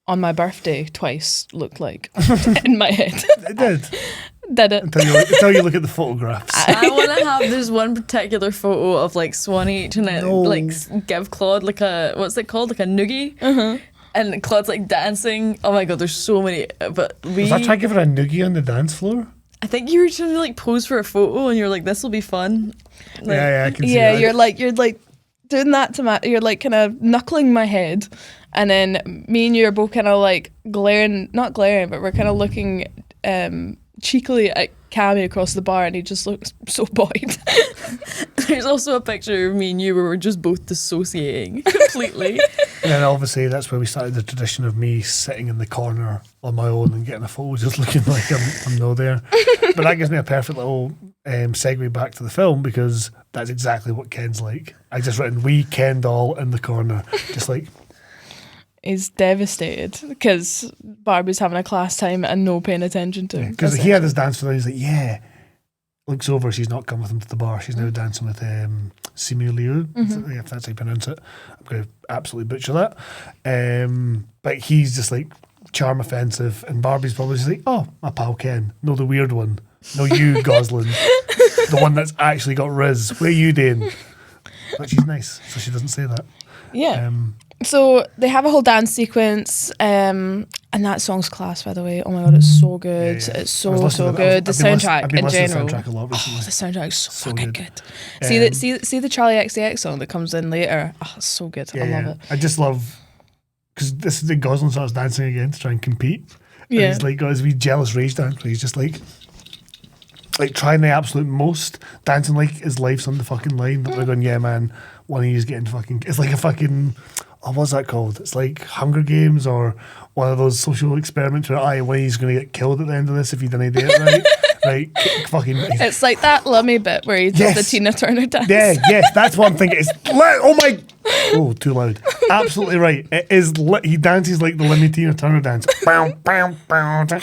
on my birthday twice looked like in my head. it did. Did it? Until you look at the photographs. I want to have. There's one particular photo of like Swanny trying to No. like give Claude like a what's it called, like a noogie, and Claude's like dancing. Oh my god, there's so many. But Was I trying to give her a noogie on the dance floor? I think you were trying to like pose for a photo, and you're like, this will be fun. Like, Yeah, I can see Yeah, that. you're like doing that to you're like kind of knuckling my head, and then me and you are both kind of like not glaring, but we're kind of looking cheekily at Cammy across the bar, and he just looks so Boyd. There's also a picture of me and you where we're just both dissociating completely. And then obviously that's where we started the tradition of me sitting in the corner on my own and getting a photo just looking like I'm no there. But that gives me a perfect little segue back to the film, because that's exactly what Ken's like. I just written, we Ken doll in the corner. Just like... He's devastated because Barbie's having a class time and no paying attention to him. Because he had his dance for them, he's like, yeah. Looks over, she's not come with him to the bar. She's now dancing with Simu Liu, if that's how you pronounce it. I'm going to absolutely butcher that. But he's just like charm offensive, and Barbie's probably just like, oh, my pal Ken. No, the weird one. No, you, Gosling. The one that's actually got Riz. Where you doing? But she's nice, so she doesn't say that. Yeah. So they have a whole dance sequence, and that song's class, by the way. Oh my god, it's so good. Yeah. It's so good. The soundtrack in general. The soundtrack a lot recently. The soundtrack's so fucking good. good. See the Charlie XCX song that comes in later. Oh, it's so good. I love it. I just love, because this is the Gosling starts dancing again to try and compete. And Yeah. he's like got his wee jealous rage dance where he's just like trying the absolute most, dancing like his life's on the fucking line. But they're going, yeah, man, one of you's getting fucking. It's like a fucking. Oh, what's that called? It's like Hunger Games or one of those social experiments where one of you's going to get killed at the end of this if you didn't do it right. Right, fucking. It's like that Lummy bit where he does the Tina Turner dance. Yeah, yes, that's what I'm thinking. It's oh my, oh, too loud. Absolutely right. It is. He dances like the Lemmy Tina Turner dance. Bow, bow, bow, bow.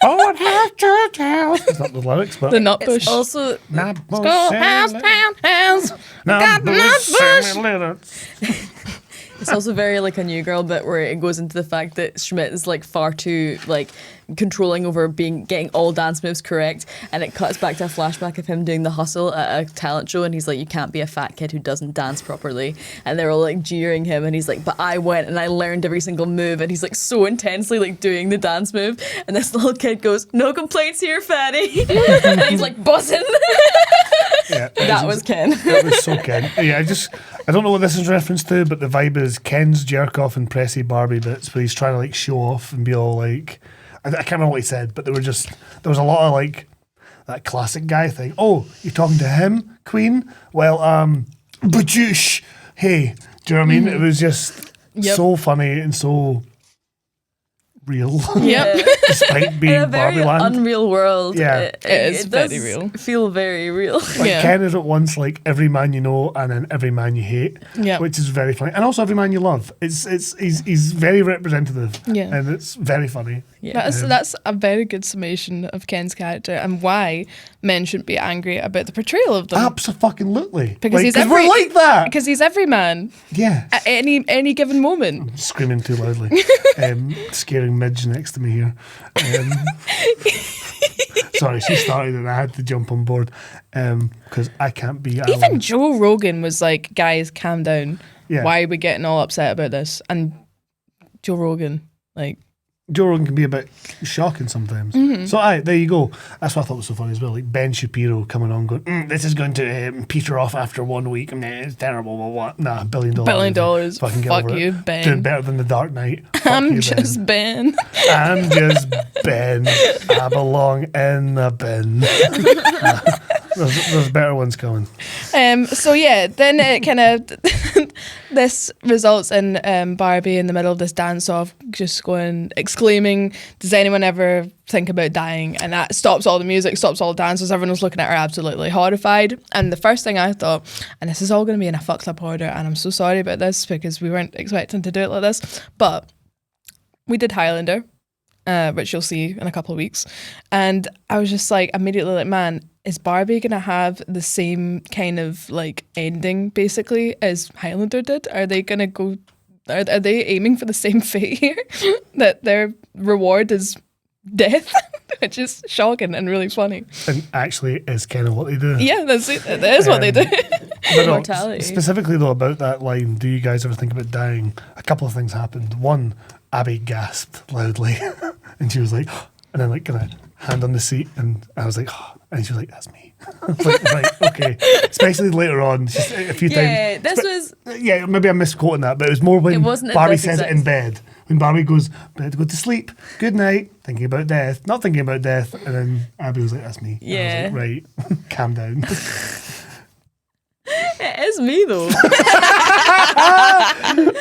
Oh, it has to tell. It's not the lyrics, but The nut bush. It's also Schoolhouse, townhouse. It's also very like a New Girl bit where it goes into the fact that Schmidt is like far too like controlling over getting all dance moves correct, and it cuts back to a flashback of him doing the hustle at a talent show, and he's like, you can't be a fat kid who doesn't dance properly, and they're all like jeering him, and he's like, but I went and I learned every single move, and he's like so intensely like doing the dance move, and this little kid goes, no complaints here, fatty. And he's like buzzing. yeah, That was Ken. That was so Ken. Yeah, I don't know what this is reference to, but the vibe is Ken's jerk off and pressy Barbie bits where he's trying to like show off and be all like, I can't remember what he said, but there was a lot of like that classic guy thing. Oh, you're talking to him, Queen? Well, Bajoosh. Hey, do you know what I mean? It was just so funny and so real. Yep. Despite being In a very Barbie-land. unreal world. Yeah. It is does very real. Feel very real. Like Yeah. Ken is at once like every man you know and then every man you hate, Yeah. which is very funny, and also every man you love. He's very representative, Yeah. and it's very funny. Yeah. That's a very good summation of Ken's character and why men shouldn't be angry about the portrayal of them. Absolutely, Because he's we're like that. Because he's every man Yeah, at any given moment. screaming too loudly, scaring Midge next to me here. Sorry, she started and I had to jump on board because I can't be Alan. Even Joe Rogan was like, guys, calm down. Yeah. Why are we getting all upset about this? And Joe Rogan, like, Joe Rogan can be a bit shocking sometimes. So there you go. That's what I thought was so funny as well. Like Ben Shapiro coming on going, this is going to peter off after 1 week. It's terrible. Blah, blah. Nah, $1 billion. $1 billion. Fucking get Fuck over you, it. Ben. Doing better than The Dark Knight. Fuck I'm you, just Ben. I'm just Ben. I belong in the bin. There's better ones coming. So yeah, then it kind of this results in Barbie in the middle of this dance off just going exclaiming, does anyone ever think about dying? And that stops all the music, stops all the dancers, everyone's looking at her absolutely horrified. And the first thing I thought, and this is all going to be in a fucked up order, and I'm so sorry about this because we weren't expecting to do it like this, but we did Highlander, which you'll see in a couple of weeks, and I was just like immediately like, man, is Barbie gonna have the same kind of like ending basically as Highlander did? Are they gonna go? Are they aiming for the same fate here? That their reward is death, which is shocking and really funny. And actually is kind of what they do. Yeah, that's it. That is what they do. But no, Mortality. specifically though about that line, do you guys ever think about dying? A couple of things happened. One, Abby gasped loudly and she was like, and then like kind of hand on the seat, and I was like, and she was like, that's me. I was like, right, okay. Especially later on, just a few Yeah, times. this was. Yeah, maybe I'm misquoting that, but it was more when It wasn't at Barbie this says it in exact- bed. When Barbie goes, better to go to sleep, good night, thinking about death, not thinking about death, and then Abby was like, that's me. And Yeah. I was like, right, calm down. just me though.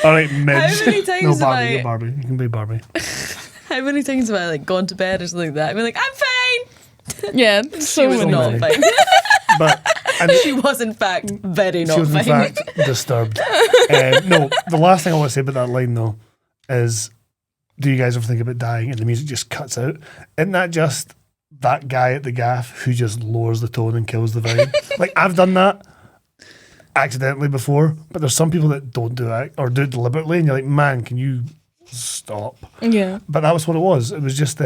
All right, Midge. How many times No, have Barbie, I- you're Barbie. You can be Barbie. How many times have I like gone to bed or something like that? I've been like, I'm fine. Yeah, She so was So many. not many. fine. But and She was in fact very she not was in fine. fact disturbed. No, the last thing I want to say about that line though is, do you guys ever think about dying and the music just cuts out? Isn't that just that guy at the gaff who just lowers the tone and kills the vibe? Like, I've done that accidentally before, but there's some people that don't do it or do it deliberately, and you're like, man, can you stop? Yeah. But that was what it was. It was just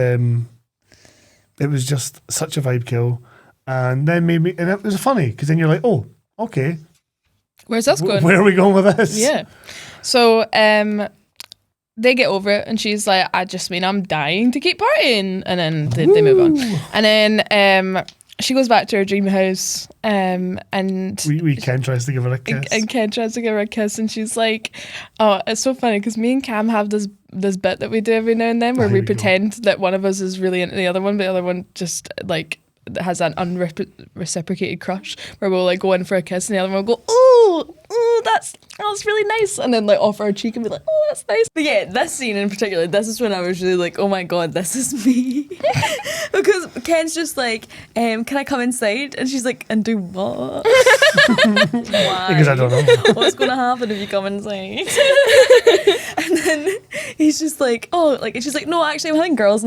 such a vibe kill, and then maybe, and it was funny because then you're like, oh, okay, Where's this going? where are we going with this? Yeah. So they get over it and she's like, I just mean I'm dying to keep partying. And then they move on. And then she goes back to her dream house and Ken tries to give her a kiss. and Ken tries to give her a kiss and she's like, oh, it's so funny because me and Cam have this bit that we do every now and then where Here we we go. pretend that one of us is really into the other one, but the other one just like has an unreciprocated crush where we'll like go in for a kiss and the other one will go, oh, that's really nice, and then like offer her cheek and be like, oh, that's nice. But yeah, this scene in particular, this is when I was really like, oh my god, this is me. Because Ken's just like, can I come inside? And she's like, and do what? Why? Because I don't know. What's going to happen if you come inside? And then he's just like, oh, like, and she's like, no, actually, I'm having girls'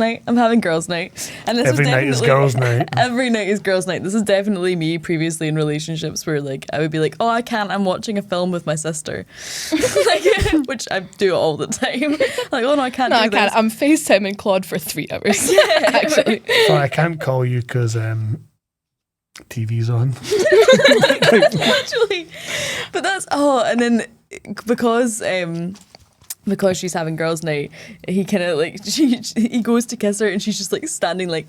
night. And this Every was night is definitely- girls' night. Every night is girls' night. This is definitely me previously in relationships where like I would be like, oh, I can't. I'm watching a film with my sister, like, which I do all the time. Like, oh no, I can't. No, do I this. can't. I'm FaceTiming Claude for 3 hours. Yeah, actually. Sorry, I can't call you because TV's on. literally. But that's and then because she's having girls' night, he kind of like he goes to kiss her and she's just like standing like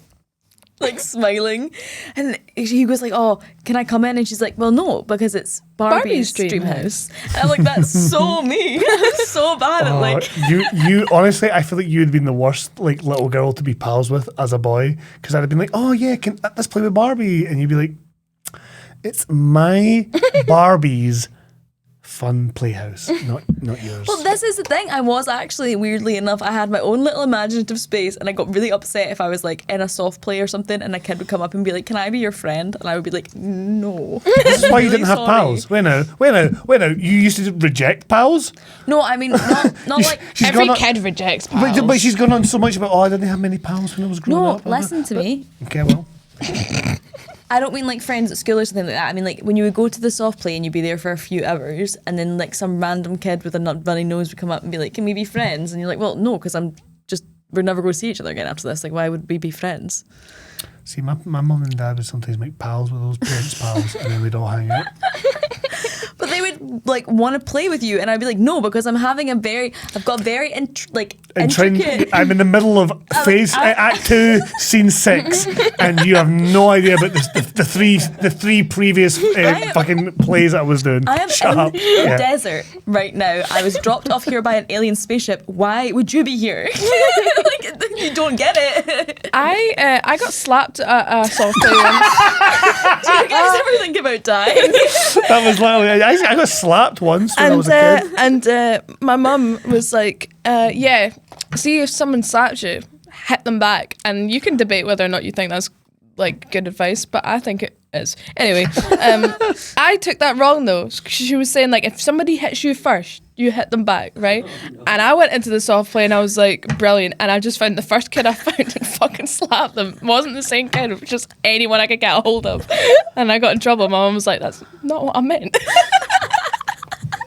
smiling, and he goes like, oh, can I come in? And she's like, well, no, because it's Barbie's dream house. And I'm like, that's so me. That's so bad at like you honestly, I feel like you'd been the worst like little girl to be pals with as a boy, because I'd have been like, oh yeah, let's play with Barbie, and you'd be like, it's my Barbie's fun playhouse, not yours. Well, this is the thing. I was actually, weirdly enough, I had my own little imaginative space, and I got really upset if I was like in a soft play or something, and a kid would come up and be like, "Can I be your friend?" And I would be like, "No." This is why you didn't have Sorry. pals. Wait now. You used to reject pals. No, I mean not like. She's Every gone on, kid rejects pals. but she's gone on so much about, oh, I didn't have many pals when I was growing No, up. listen to me. Okay, well, I don't mean like friends at school or something like that. I mean like when you would go to the soft play and you'd be there for a few hours, and then like some random kid with a runny nose would come up and be like, "Can we be friends?" And you're like, "Well, no, because we're never going to see each other again after this. Like, why would we be friends?" see, my mum and dad would sometimes make pals with those parents' pals, and then we'd all hang out. But they would like want to play with you, and I'd be like, "No, because I've got very intricate." I'm in the middle of Act 2, Scene 6, and you have no idea about the three previous fucking plays that I was doing. I am Shut in up. the Yeah. desert right now. I was dropped off here by an alien spaceship. Why would you be here? Like, you don't get it. I got slapped at a soft play once. Do you guys ever think about dying? That was literally. I got slapped once when I was a kid. And my mum was like, yeah, see if someone slaps you, hit them back. And you can debate whether or not you think that's like good advice, but I think it is. Anyway, I took that wrong though. She was saying like, if somebody hits you first, you hit them back, right? And I went into the soft play and I was like, brilliant. And I just found the first kid I found and fucking slapped them. It wasn't the same kid, it was just anyone I could get a hold of. And I got in trouble. My mum was like, that's not what I meant.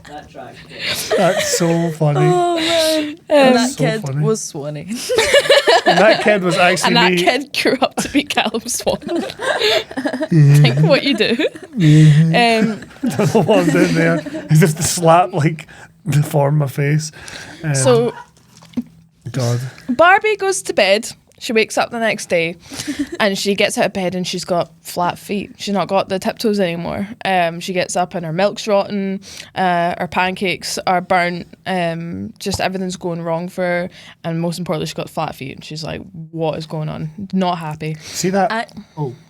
That tracks. That's so funny. Oh man! And that so kid funny. was Swanny. And that kid was actually And that me. kid grew up to be Callum Swan. Think what you do. The one down there is just the slap like deformed my face. So God. Barbie goes to bed She wakes up the next day and she gets out of bed and she's got flat feet. She's not got the tiptoes anymore. She gets up and her milk's rotten, her pancakes are burnt, just everything's going wrong for her. And most importantly, she's got flat feet. And she's like, what is going on? Not happy. See that?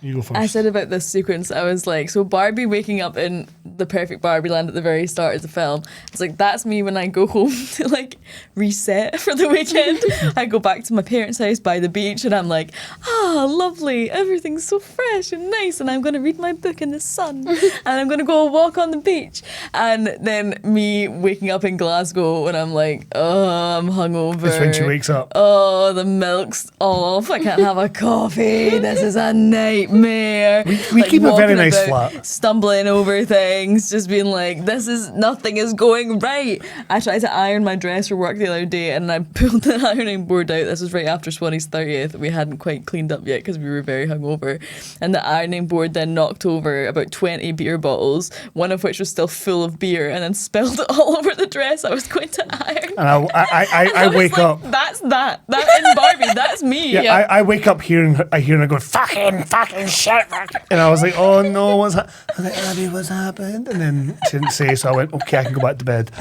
You go first. I said about this sequence, I was like, so Barbie waking up in the perfect Barbie-land at the very start of the film. It's like, that's me when I go home to like reset for the weekend. I go back to my parents' house by the beach and I'm like, lovely, everything's so fresh and nice, and I'm going to read my book in the sun and I'm going to go walk on the beach. And then me waking up in Glasgow and I'm like, I'm hungover. It's when she wakes up. Oh, the milk's off. I can't have a coffee. This is a nightmare. We keep a very walking nice about, flat. Stumbling over things, just being like, nothing is going right. I tried to iron my dress for work the other day and I pulled the ironing board out. This was right after Swanny's 30th. We hadn't quite cleaned up yet because we were very hungover. And the ironing board then knocked over about 20 beer bottles, one of which was still full of beer, and then spilled it all over the dress I was going to iron. And I wake like, up. That's in Barbie. That's me. Yeah, I wake up hearing her going, fucking shit. And I was like, oh no, I was like, Abby, what's happened? And then she didn't say, so I went, okay, I can go back to bed.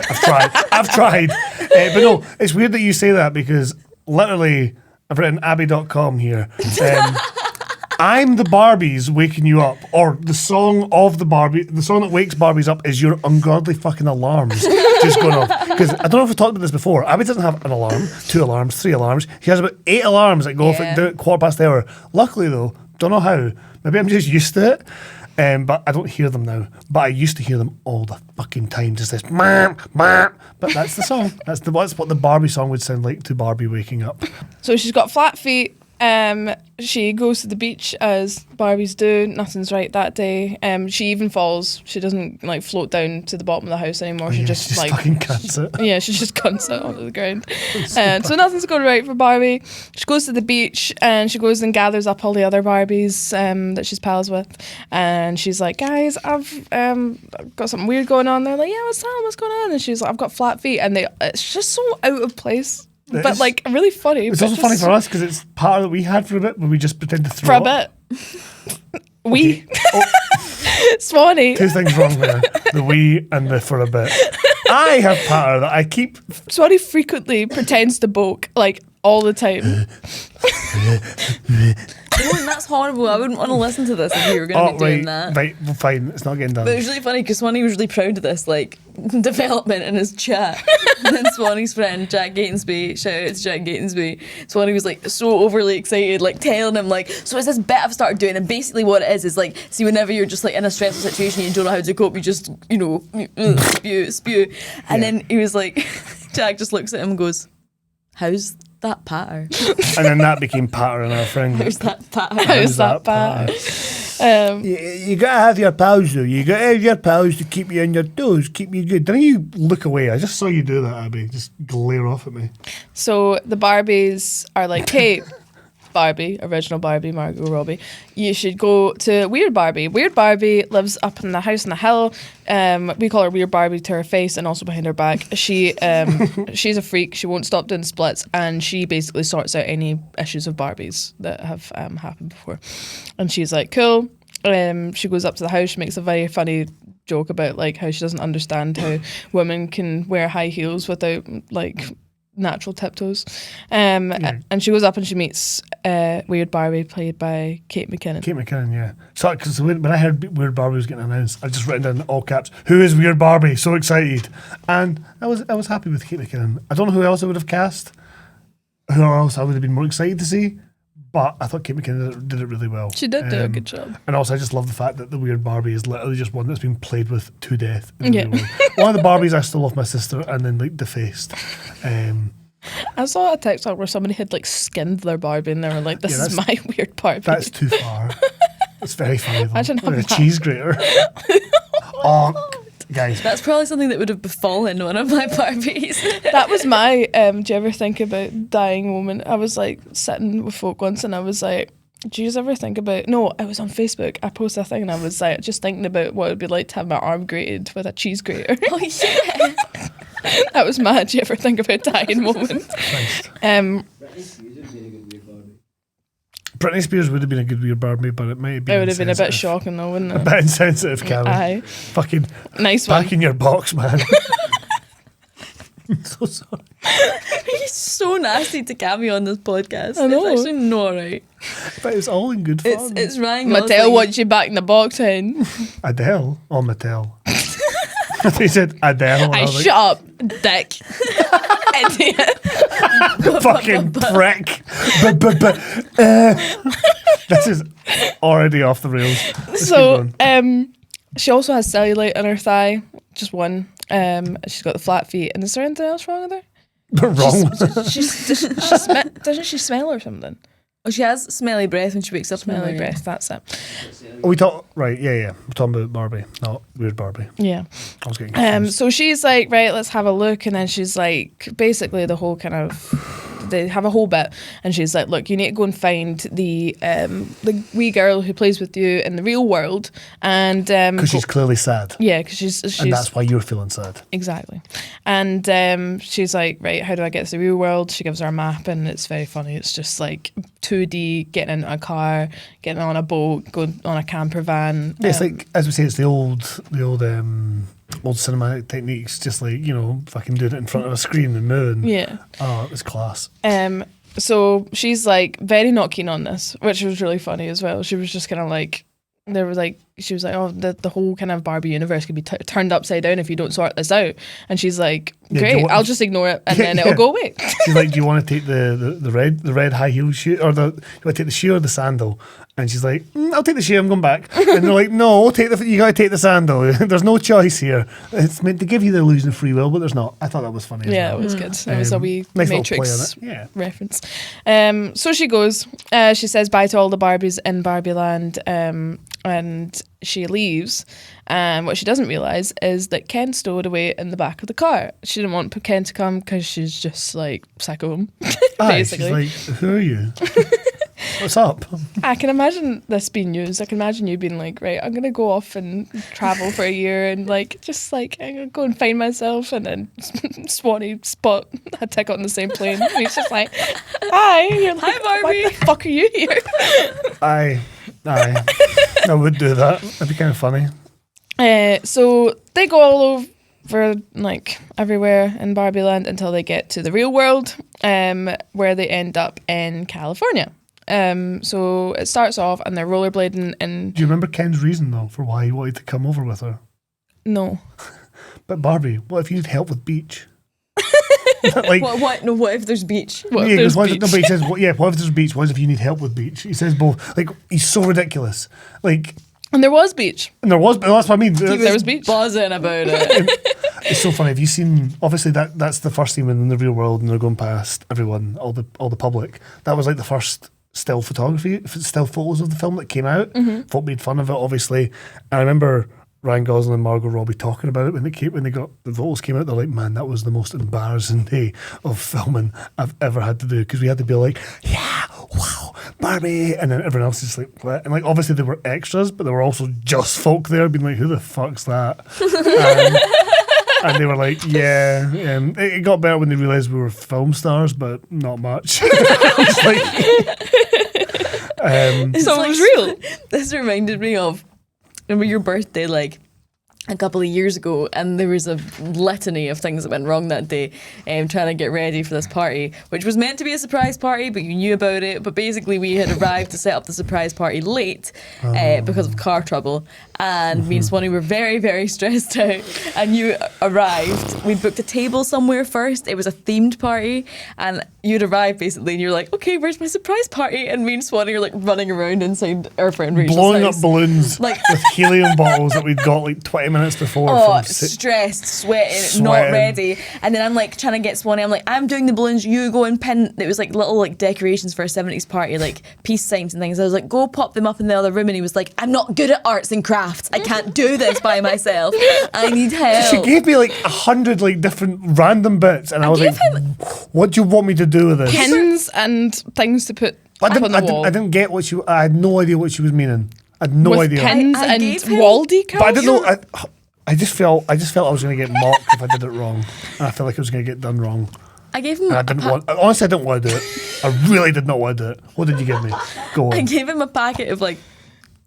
I've tried. But no, it's weird that you say that because literally, I've written Abby.com here. I'm the Barbies waking you up, or the song of the Barbie, the song that wakes Barbies up is your ungodly fucking alarms just going off. Because I don't know if we've talked about this before. Abby doesn't have an alarm, 2 alarms, 3 alarms. She has about 8 alarms that go off at 1:15 the hour. Luckily though, don't know how. Maybe I'm just used to it. But I don't hear them now. But I used to hear them all the fucking time. Just this, but that's the song. That's what the Barbie song would sound like to Barbie waking up. So she's got flat feet. She goes to the beach as Barbies do. Nothing's right that day. She even falls. She doesn't like float down to the bottom of the house anymore. She just like fucking cunts it. Yeah, she just cunts it onto the ground. So nothing's going right for Barbie. She goes to the beach and she goes and gathers up all the other Barbies that she's pals with, and she's like, guys, I've got something weird going on. They're like, yeah, what's going on? And she's like, I've got flat feet, and it's just so out of place. But like really funny. It's also funny for us because it's part that we had for a bit when we just pretend to throw for a up. bit. Okay. Swanny. 2 things wrong there. The we and the for a bit. I have patter that I keep. Swanny frequently pretends to boke like all the time. Oh, that's horrible. I wouldn't want to listen to this if you were going to be doing that. Right, well, fine. It's not getting done. But it was really funny because Swanny was really proud of this like development in his chat. And then Swanny's friend Jack Gatensby, shout out to Jack Gatensby, Swanny was like so overly excited, like telling him like, so it's this bit I've started doing, and basically what it is like, see, whenever you're just like in a stressful situation and you don't know how to cope, you just spew. And then he was like, Jack just looks at him and goes, how's that patter? And then that became patter in our friend. How's that patter? How's that patter? You gotta have your pals though. You gotta have your pals to keep you on your toes, keep you good. Didn't you look away? I just saw you do that, Abby. Just glare off at me. So the Barbies are like, hey, Barbie, original Barbie, Margot Robbie, you should go to Weird Barbie. Weird Barbie lives up in the house on the hill. We call her Weird Barbie to her face and also behind her back. She's a freak. She won't stop doing splits, and she basically sorts out any issues of Barbies that have happened before. And she's like, cool. She goes up to the house. She makes a very funny joke about like how she doesn't understand how women can wear high heels without like natural tiptoes. And she goes up and she meets Weird Barbie, played by Kate McKinnon. Kate McKinnon, yeah. So, because when I heard Weird Barbie was getting announced, I just written down in all caps, who is Weird Barbie? So excited. And I was happy with Kate McKinnon. I don't know who else I would have cast, who else I would have been more excited to see, but I thought Kate McKinnon did it really well. She did do a good job. And also I just love the fact that the Weird Barbie is literally just one that's been played with to death. Yeah. One of the Barbies I still love my sister and then like defaced. I saw a TikTok where somebody had like skinned their Barbie and they were like, this is my Weird Barbie. That's too far. It's very funny though. Imagine a cheese grater. Oh, guys. That's probably something that would have befallen one of my Barbies. That was my, do you ever think about dying moment? I was like sitting with folk once and I was like, do you ever think about, no, I was on Facebook, I posted a thing and I was like just thinking about what it would be like to have my arm grated with a cheese grater. Oh yeah. That was mad. Do you ever think about dying moment? Britney Spears would have been a good weird Barbie, but it might have been It would have been a bit insensitive. shocking though, wouldn't A it? bit insensitive, Cammy. Aye. Fucking Nice one. back in your box, man. I'm so sorry. He's so nasty to Cammy on this podcast. I know. It's actually not right. But it's all in good fun. It's Ryan Mattel Gosling. wants you back in the box, hen. Adele or Mattel. They said Adele. and I I was like, shut up, dick. Idiot. fucking prick. This is already off the rails. Let's keep So, going. she also has cellulite on her thigh, just one. She's got the flat feet. And is there anything else wrong with her? Wrong. Doesn't she smell or something? Oh, she has smelly breath when she wakes up. in the Smelly morning. breath, that's it. We talk right. Yeah. We're talking about Barbie, not weird Barbie. Yeah. I was getting confused. So she's like, right, let's have a look. And then she's like, basically the whole kind of, they have a whole bit. And she's like, look, you need to go and find the wee girl who plays with you in the real world. And Because she's clearly sad, yeah, because she's and that's why you're feeling sad. exactly. And she's like, right, how do I get to the real world? She gives her a map, and it's very funny. It's just like 2D, getting into a car, getting on a boat, going on a camper van. Yeah, it's like, as we say, it's the old cinematic techniques, just like, fucking doing it in front of a screen and moving. Yeah. Oh, it was class. So she's like very not keen on this, which was really funny as well. She was just kind of like, she was like, oh, the whole kind of Barbie universe could be turned upside down if you don't sort this out. And she's like, Yeah, do you great, want- I'll just ignore it and Yeah, then it'll yeah. go away. She's like, do you want to take the red high heel shoe, or you want to take the shoe or the sandal? And she's like, I'll take the shoe, I'm going back. And they're like, no, you got to take the sandal. There's no choice here. It's meant to give you the illusion of free will, but there's not. I thought that was funny. Yeah, as it well. was good. It was a wee nice little play Matrix on it. Yeah. reference. So she goes, she says bye to all the Barbies in Barbie-land, and she leaves. And what she doesn't realise is that Ken stowed away in the back of the car. She didn't want Ken to come because she's just like sick of him, Aye, she's basically. like, who are you? What's up? I can imagine this being used. I can imagine you being like, right, I'm going to go off and travel for a year and like, just like, I'm going to go and find myself. And then Swanny spot a ticket on the same plane. And he's just like, hi. You're like, Hi, Barbie. What the fuck are you here? Aye. I would do that. That'd be kind of funny. So they go all over like everywhere in Barbie-land until they get to the real world, where they end up in California. So it starts off and they're rollerblading in... Do you remember Ken's reason, though, for why he wanted to come over with her? No. But Barbie, what if you need help with beach? Like, What? No, what if there's beach? What if yeah, there's what if, beach? no, but he says, what if there's beach? What if you need help with beach? He says both. Like, he's so ridiculous. Like, And there was beach. and there was, but that's what I mean. There was beach. Buzzing about it. It's so funny. Have you seen? Obviously, that's the first scene in the real world, and they're going past everyone, all the public. That was like the first still photos of the film that came out. Folk made fun of it, obviously. And I remember Ryan Gosling and Margot Robbie talking about it when the photos came out. They're like, man, that was the most embarrassing day of filming I've ever had to do, because we had to be like, yeah, wow, Barbie, and then everyone else is just like, what? And like, obviously they were extras, but there were also just folk there being like, who the fuck's that? And they were like, yeah. It got better when they realised we were film stars, but not much. It's like, So it was real. This reminded me of, remember your birthday, like a couple of years ago, and there was a litany of things that went wrong that day, trying to get ready for this party, which was meant to be a surprise party, but you knew about it. But basically, we had arrived to set up the surprise party late because of car trouble, and me and Swanny were very, very stressed out. And you arrived. We'd booked a table somewhere first. It was a themed party, and you'd arrived basically, and you're like, "Okay, where's my surprise party?" And me and Swanny are like running around inside our friend Rachel's blowing house. up balloons Like- with helium bottles that we'd got like 20 minutes before. Oh, from stressed, sweating, not Sweating. ready. And then I'm like trying to get Swanny. I'm like, I'm doing the balloons. You go and pin. It was like little like decorations for a 70s party, like peace signs and things. I was like, go pop them up in the other room. And he was like, I'm not good at arts and crafts. I can't do this by myself. I need help. She gave me like 100 like different random bits, and I was like, "What do you want me to do with this?" Pins and things to put I up on the didn't, wall. I didn't get what she. I had no idea what she was meaning. I had no With idea. pins I and gave him- wall decals. But I didn't know. I just felt I was going to get mocked if I did it wrong, and I felt like I was going to get done wrong. I gave him. And I didn't want. Honestly, I didn't want to do it. I really did not want to do it. What did you give me? Go I on. gave him a packet of like,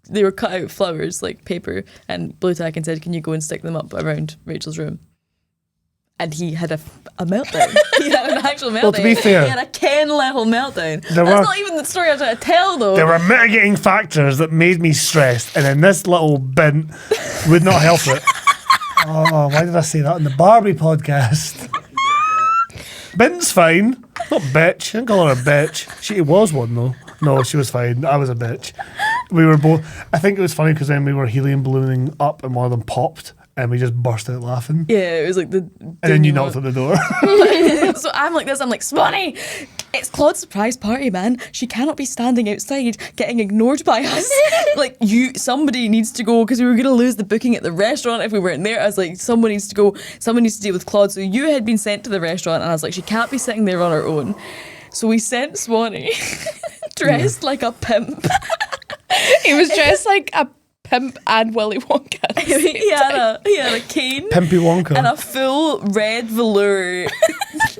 they were cut out flowers, like paper and blue tack, and said, "Can you go and stick them up around Rachel's room?" And he had a meltdown. He had an actual meltdown. Well, to be fair, he had a Ken level meltdown. There That's were- not even the story I'm trying to tell, though. There were mitigating factors that made me stressed, and then this little bint would not help it. Oh, why did I say that on the Barbie podcast? Bint's fine. Not bitch. I didn't call her a bitch. She was one, though. No, she was fine. I was a bitch. We were both... I think it was funny because then we were helium ballooning up and one of them popped and we just burst out laughing. Yeah, it was like the. And then you knocked at the door. So I'm like this. I'm like, Swanny, it's Claude's surprise party, man. She cannot be standing outside getting ignored by us. Like somebody needs to go because we were gonna lose the booking at the restaurant if we weren't there. I was like, someone needs to go. Someone needs to deal with Claude. So you had been sent to the restaurant, and I was like, she can't be sitting there on her own. So we sent Swanny dressed like a pimp. He was dressed like a pimp and Willy Wonka. He had a cane. Pimpy Wonka. And a full red velour,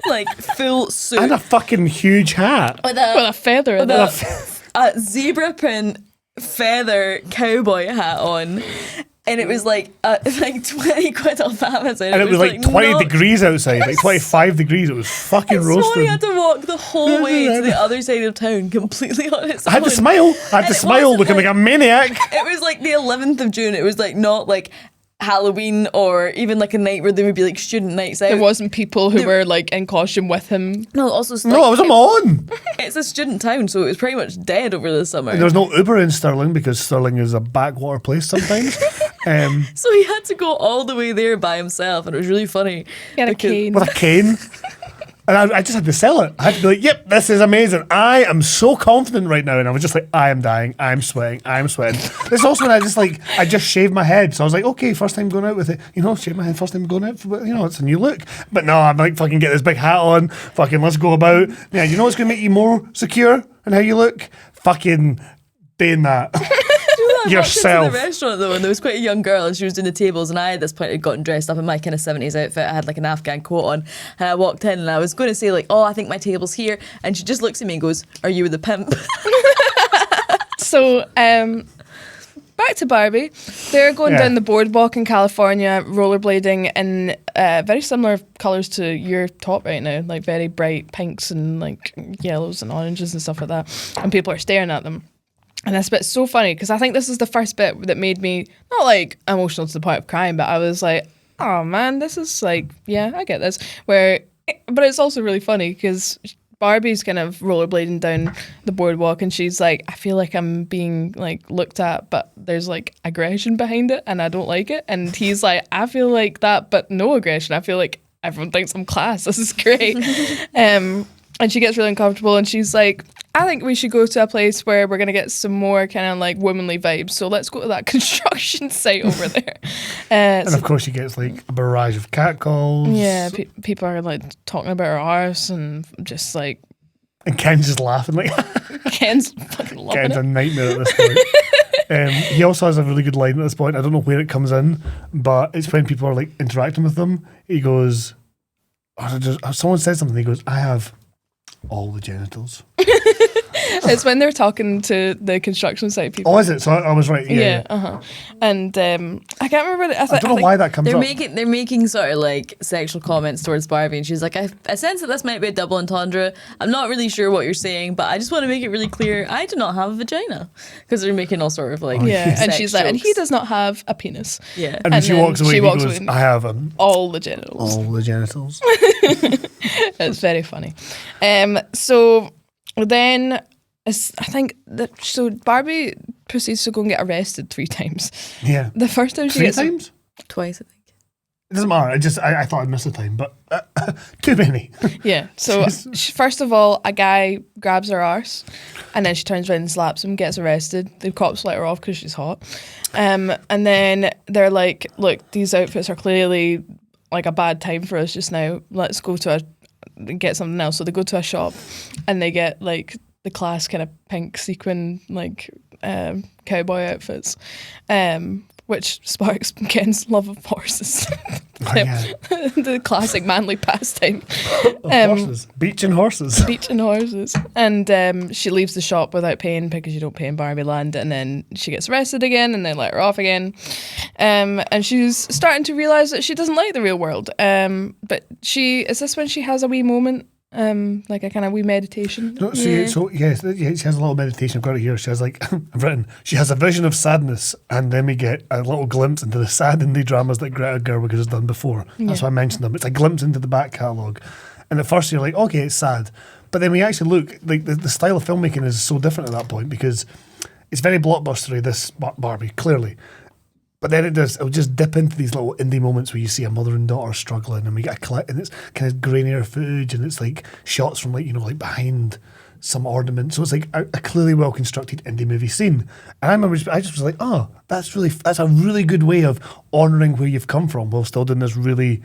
like full suit. And a fucking huge hat. with With a feather in with it. a zebra print feather cowboy hat on. And it was like 20 quid off Amazon. And it was like 20 not- degrees outside, like 25 degrees. It was fucking And Swanny roasting. had to walk the whole way to the other side of town completely on its own. I had to smile. I had to And it smile wasn't looking like a maniac. It was like the 11th of June. It was like not like Halloween or even like a night where there would be like student nights out. There wasn't people who were like in costume with him. No, also it's No, like, I was on. it's a student town, so it was pretty much dead over the summer. There was no Uber in Stirling because Stirling is a backwater place sometimes. So he had to go all the way there by himself, and it was really funny. He had a because- cane. With a cane. And I just had to sell it. I had to be like, yep, this is amazing. I am so confident right now. And I was just like, I am dying. I'm sweating. I'm sweating. This is also when I just shaved my head. So I was like, okay, first time going out with it. Shave my head, first time going out. It's a new look. But no, I'm like, fucking get this big hat on. Fucking let's go about. Yeah, you know what's going to make you more secure in how you look? Fucking doing that. I walked yourself. into the restaurant though, and there was quite a young girl, and she was doing the tables, and I at this point had gotten dressed up in my kind of 70s outfit. I had like an Afghan coat on, and I walked in, and I was going to say like, oh, I think my table's here, and she just looks at me and goes, "Are you the pimp?" So, back to Barbie. They're going Yeah. down the boardwalk in California, rollerblading in very similar colours to your top right now, like very bright pinks and like yellows and oranges and stuff like that. And people are staring at them. And this bit's so funny because I think this is the first bit that made me not like emotional to the point of crying, but I was like, oh man, this is like, yeah, I get this. But it's also really funny because Barbie's kind of rollerblading down the boardwalk and she's like, I feel like I'm being like looked at, but there's like aggression behind it and I don't like it. And he's like, I feel like that, but no aggression. I feel like everyone thinks I'm class. This is great. And she gets really uncomfortable and she's like, I think we should go to a place where we're going to get some more kind of like womanly vibes. So let's go to that construction site over there. And of course, she gets like a barrage of catcalls. Yeah, people are like talking about her arse and just like. And Ken's just laughing like. Ken's fucking loving Ken's a it. nightmare at this point. He also has a really good line at this point. I don't know where it comes in, but it's when people are like interacting with him. He goes, someone says something. He goes, I have all the genitals. It's when they're talking to the construction site people. Oh, is it? So I was right. Yeah. Uh-huh. And I can't remember. I don't know why that comes They're up. making sort of like sexual comments towards Barbie, and she's like, I sense that this might be a double entendre. I'm not really sure what you're saying, but I just want to make it really clear I do not have a vagina, because they're making all sort of like Yeah, and sex she's like, and he jokes. does not have a penis. Yeah. And then and she then walks away she and he walks goes, away. I have All the genitals. all the genitals. It's very funny. So then I think that so Barbie proceeds to go and get arrested 3 times. Yeah. The first time she 3 gets times? Twice, I think. It doesn't matter. I thought I'd miss a time, but too many. Yeah. So first of all, a guy grabs her arse, and then she turns around and slaps him, gets arrested. The cops let her off because she's hot. And then they're like, "Look, these outfits are clearly like a bad time for us just now. Let's go to get something else." So they go to a shop, and they get like the class kind of pink sequin like cowboy outfits. Which sparks Ken's love of horses. yeah. The classic manly pastime. Horses. Beach and horses. Beach and horses. And she leaves the shop without paying because you don't pay in Barbie-land, and then she gets arrested again and they let her off again. And she's starting to realise that she doesn't like the real world. But is this when she has a wee moment? Like a kind of wee meditation. No, she has a little meditation. I've got it here. She has I've written, she has a vision of sadness, and then we get a little glimpse into the sad indie dramas that Greta Gerwig has done before. That's why I mentioned them. It's a glimpse into the back catalogue. And at first you're like, okay, it's sad. But then we actually look, like the style of filmmaking is so different at that point because it's very blockbustery, this Barbie, clearly. But then it'll just dip into these little indie moments where you see a mother and daughter struggling, and we get and it's kind of grainier footage, and it's like shots from behind some ornament. So it's like a clearly well constructed indie movie scene. And I remember I just was like, oh, that's a really good way of honouring where you've come from while still doing this really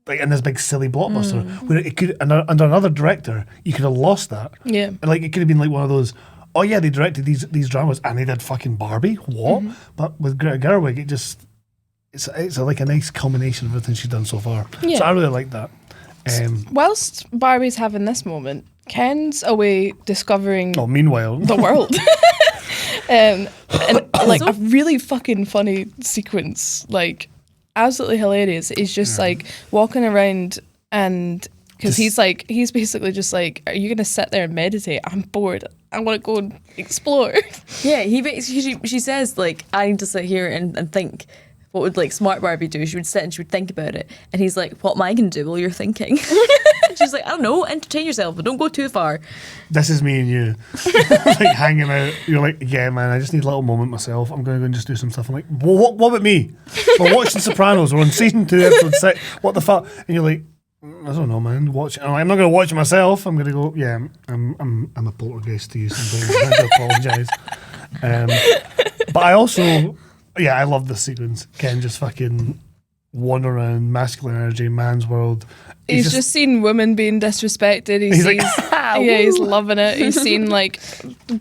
in this big silly blockbuster. Where it could under another director, you could have lost that. Yeah. And it could have been like one of those, oh yeah, they directed these dramas and they did fucking Barbie. What? But with Greta Gerwig, it's like a nice combination of everything she's done so far. Yeah. So I really like that. Whilst Barbie's having this moment, Ken's away discovering. Oh, meanwhile, the world. and a really fucking funny sequence, absolutely hilarious. He's just walking around and. Because he's basically just like, are you going to sit there and meditate? I'm bored. I want to go and explore. Yeah, she says, I need to sit here and think. What would smart Barbie do? She would sit and she would think about it. And he's like, what am I going to do while you're thinking? She's like, I don't know, entertain yourself, but don't go too far. This is me and you. Hanging out. You're like, yeah, man, I just need a little moment myself. I'm going to go and just do some stuff. I'm like, well, what about me? We're watching Sopranos. We're on season 2, episode 6. What the fuck? And you're like, I don't know, man. I'm not going to watch it myself. I'm going to go, yeah, I'm a poltergeist to you sometimes. I have to apologise. But I also, I love this sequence. Ken just fucking wander around, masculine energy, man's world. He's just seen women being disrespected. He's loving it. He's seen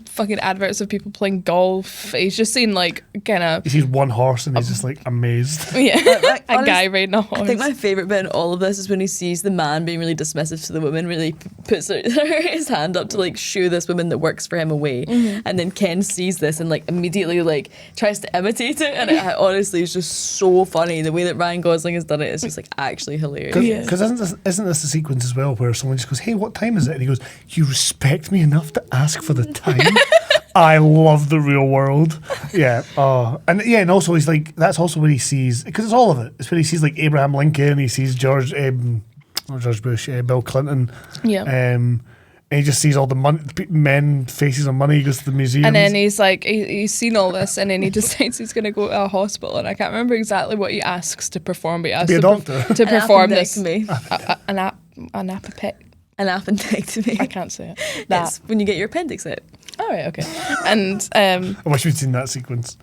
fucking adverts of people playing golf. He's just seen he sees one horse and he's just amazed. Yeah, a guy riding a horse. I think my favourite bit in all of this is when he sees the man being really dismissive to the woman, really puts his hand up to shoo this woman that works for him away, and then Ken sees this and immediately tries to imitate it, and it honestly is just so funny. The way that Ryan Gosling has done it is just actually hilarious. Because isn't this the sequence as well where someone just goes, hey, what time is it? And he goes, you respect me enough to ask for the time? I love the real world. Yeah. And also he's that's also what he sees, because it's all of it. It's when he sees Abraham Lincoln, he sees George Bush, Bill Clinton. Yeah. And he just sees all the men faces on money. He goes to the museum. And then he's he's seen all this, and then he decides he's going to go to a hospital. And I can't remember exactly what he asks to perform, but he asks be a doctor. To perform this. An appendectomy. I can't say it. That's when you get your appendix out. All right, okay. And I wish we'd seen that sequence.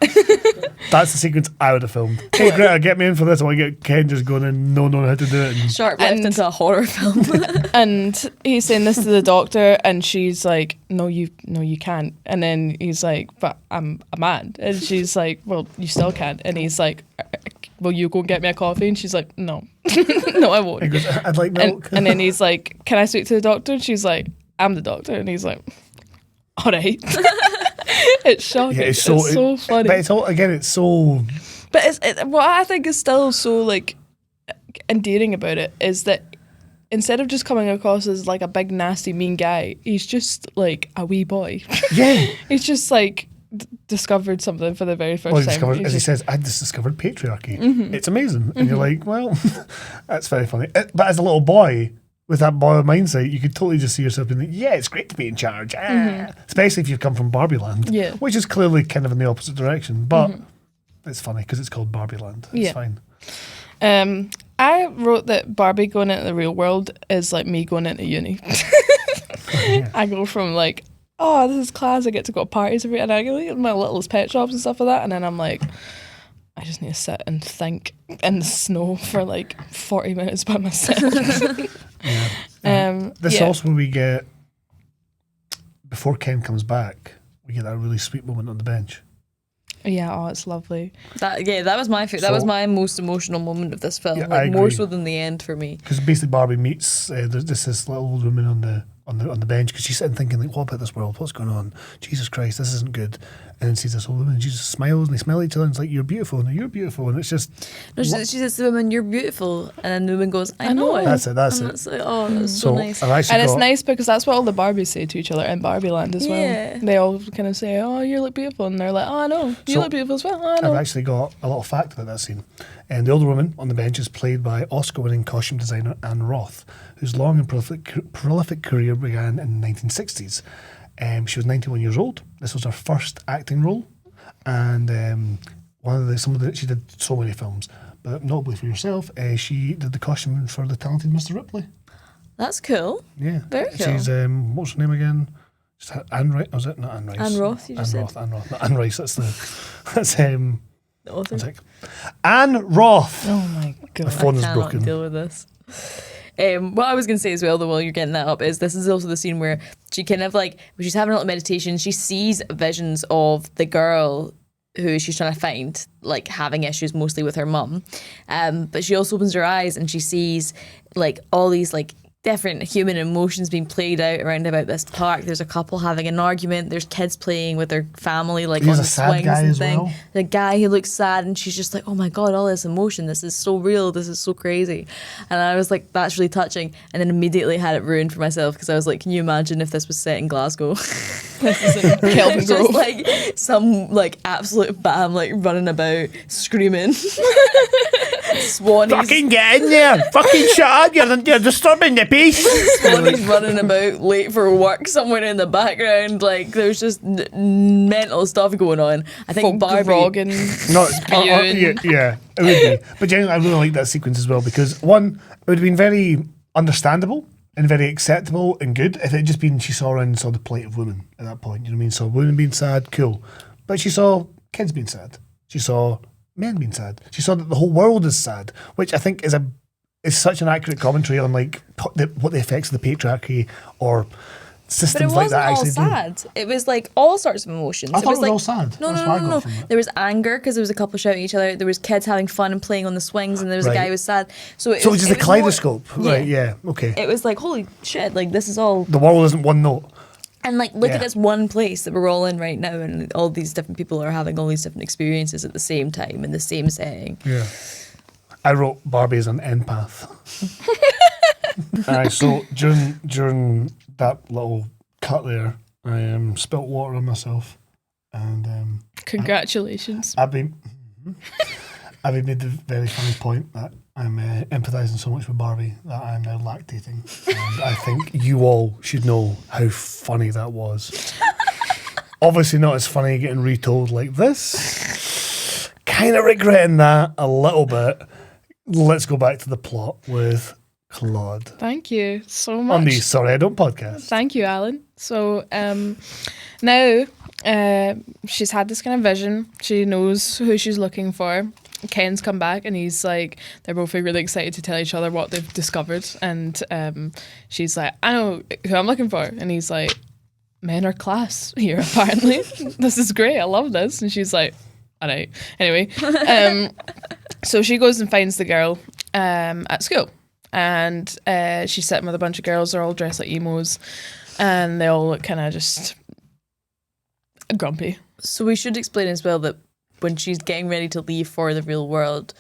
That's the sequence I would have filmed. Hey, Greta, get me in for this. I want to get Ken just going and knowing how to do it. Sharp left into a horror film. And he's saying this to the doctor, and she's like, no, you can't. And then he's like, but I'm a man. And she's like, well, you still can't. And he's like, will you go and get me a coffee? And she's like, no. No, I won't. He goes, I'd like milk. And then he's like, can I speak to the doctor? And she's like, I'm the doctor. And he's like, all right. It's shocking. Yeah, it's so funny. But it's so. But what I think is still so endearing about it is that instead of just coming across as a big nasty mean guy, he's just a wee boy. Yeah. He's just discovered something for the very first time. As he says, I just discovered patriarchy. Mm-hmm. It's amazing. And you're like, well, that's very funny. But as a little boy, with that boy mindset, you could totally just see yourself being like, yeah, it's great to be in charge. Especially if you've come from Barbie-land, which is clearly kind of in the opposite direction. But it's funny because it's called Barbie-land. It's fine. I wrote that Barbie going into the real world is like me going into uni. I go from oh, this is class, I get to go to parties every, and I go to my little pet shops and stuff like that, and then I'm like, I just need to sit and think in the snow for 40 minutes by myself. This also we get, before Ken comes back, we get that really sweet moment on the bench. Yeah, oh, it's lovely. That was my that was my most emotional moment of this film. Yeah, I like more agree. so than the end for me. Because basically Barbie meets there's this little old woman on the bench because she's sitting thinking like, what about this world? What's going on? Jesus Christ, this isn't good. And then sees this old woman and she just smiles and they smile at each other and it's like, you're beautiful. And you're beautiful. And it's just... No, she says to the woman, "You're beautiful," and then the woman goes, "I know it." That's it. And it's like, oh, that's so nice. I've actually And it's got- nice because that's what all the Barbies say to each other in Barbie-land as Yeah. well. They all kind of say, "Oh, you look beautiful," and they're like, "Oh, I know, you So, look beautiful as well." Oh, I know. I've actually got a little fact about that scene. And the older woman on the bench is played by Oscar-winning costume designer Anne Roth, whose long and prolific career began in the 1960s. She was 91 years old. This was her first acting role. And she did so many films. But notably for yourself, she did the costume for The Talented Mr. Ripley. That's cool. Yeah. Very cool. She's, what's her name again? Anne Rice, was it? Not Anne Rice. Anne Roth, you just said. Anne Roth. Not Anne Rice, that's the Author. one sec. Anne Roth. Oh my My god. phone I is cannot broken. deal with this. What I was going to say as well, though, while you're getting that up, is this is also the scene where she kind of like, when she's having a little meditation, she sees visions of the girl who she's trying to find, like having issues mostly with her mum. But she also opens her eyes and she sees like all these like different human emotions being played out around about this park. There's a couple having an argument. There's kids playing with their family, like He's on a the sad swings guy and as thing. well. The guy who looks sad, and she's just like, "Oh my god, all this emotion! This is so real. This is so crazy." And I was like, "That's really touching." And then immediately had it ruined for myself because I was like, "Can you imagine if this was set in Glasgow?" Kelvin It's Grove. just like some like absolute bam, like running about screaming. Swanny's Fucking get in there! Fucking shut up! You're disturbing the peace! Swanny's running about late for work somewhere in the background. Like there's just mental stuff going on. I think Folk Barbie. grogging. No, Spewing. yeah, it would be. But generally, I really like that sequence as well because one, it would have been very understandable and very acceptable and good if it had just been she saw around and saw the plight of women at that point. You know what I mean? Saw women being sad, cool. But she saw kids being sad. She saw men being sad. She saw that the whole world is sad, which I think is such an accurate commentary on like what the effects of the patriarchy or But it systems wasn't like that all actually sad. It was like all sorts of emotions. I thought it was like, all sad. No, That's no, what I no, got no. from it. There was anger because there was a couple shouting at each other. There was kids having fun and playing on the swings, and there was a Right. guy who was sad. So it So was it's just it a was more- kaleidoscope. Right, yeah, okay. It was like, holy shit! Like this is all. The world isn't one note. And like, look Yeah. at this one place that we're all in right now, and all these different people are having all these different experiences at the same time in the same setting. Yeah. I wrote Barbie as an empath. So during that little cut there, I spilt water on myself, and Congratulations. Abby made the very funny point that I'm empathising so much with Barbie that I'm now lactating, and I think you all should know how funny that was. Obviously not as funny getting retold like this. Kind of regretting that a little bit. Let's go back to the plot with Claude Thank you so on much. the Sorry I Don't podcast. Thank you, Alan. So now she's had this kind of vision. She knows who she's looking for. Ken's come back and he's like, they're both really excited to tell each other what they've discovered. And she's like, I know who I'm looking for. And he's like, men are class here, apparently. This is great. I love this. And she's like, all right. Anyway, so she goes and finds the girl at school. And she's sitting with a bunch of girls. They're all dressed like emos. And they all look kind of just grumpy. So we should explain as well that when she's getting ready to leave for the real world,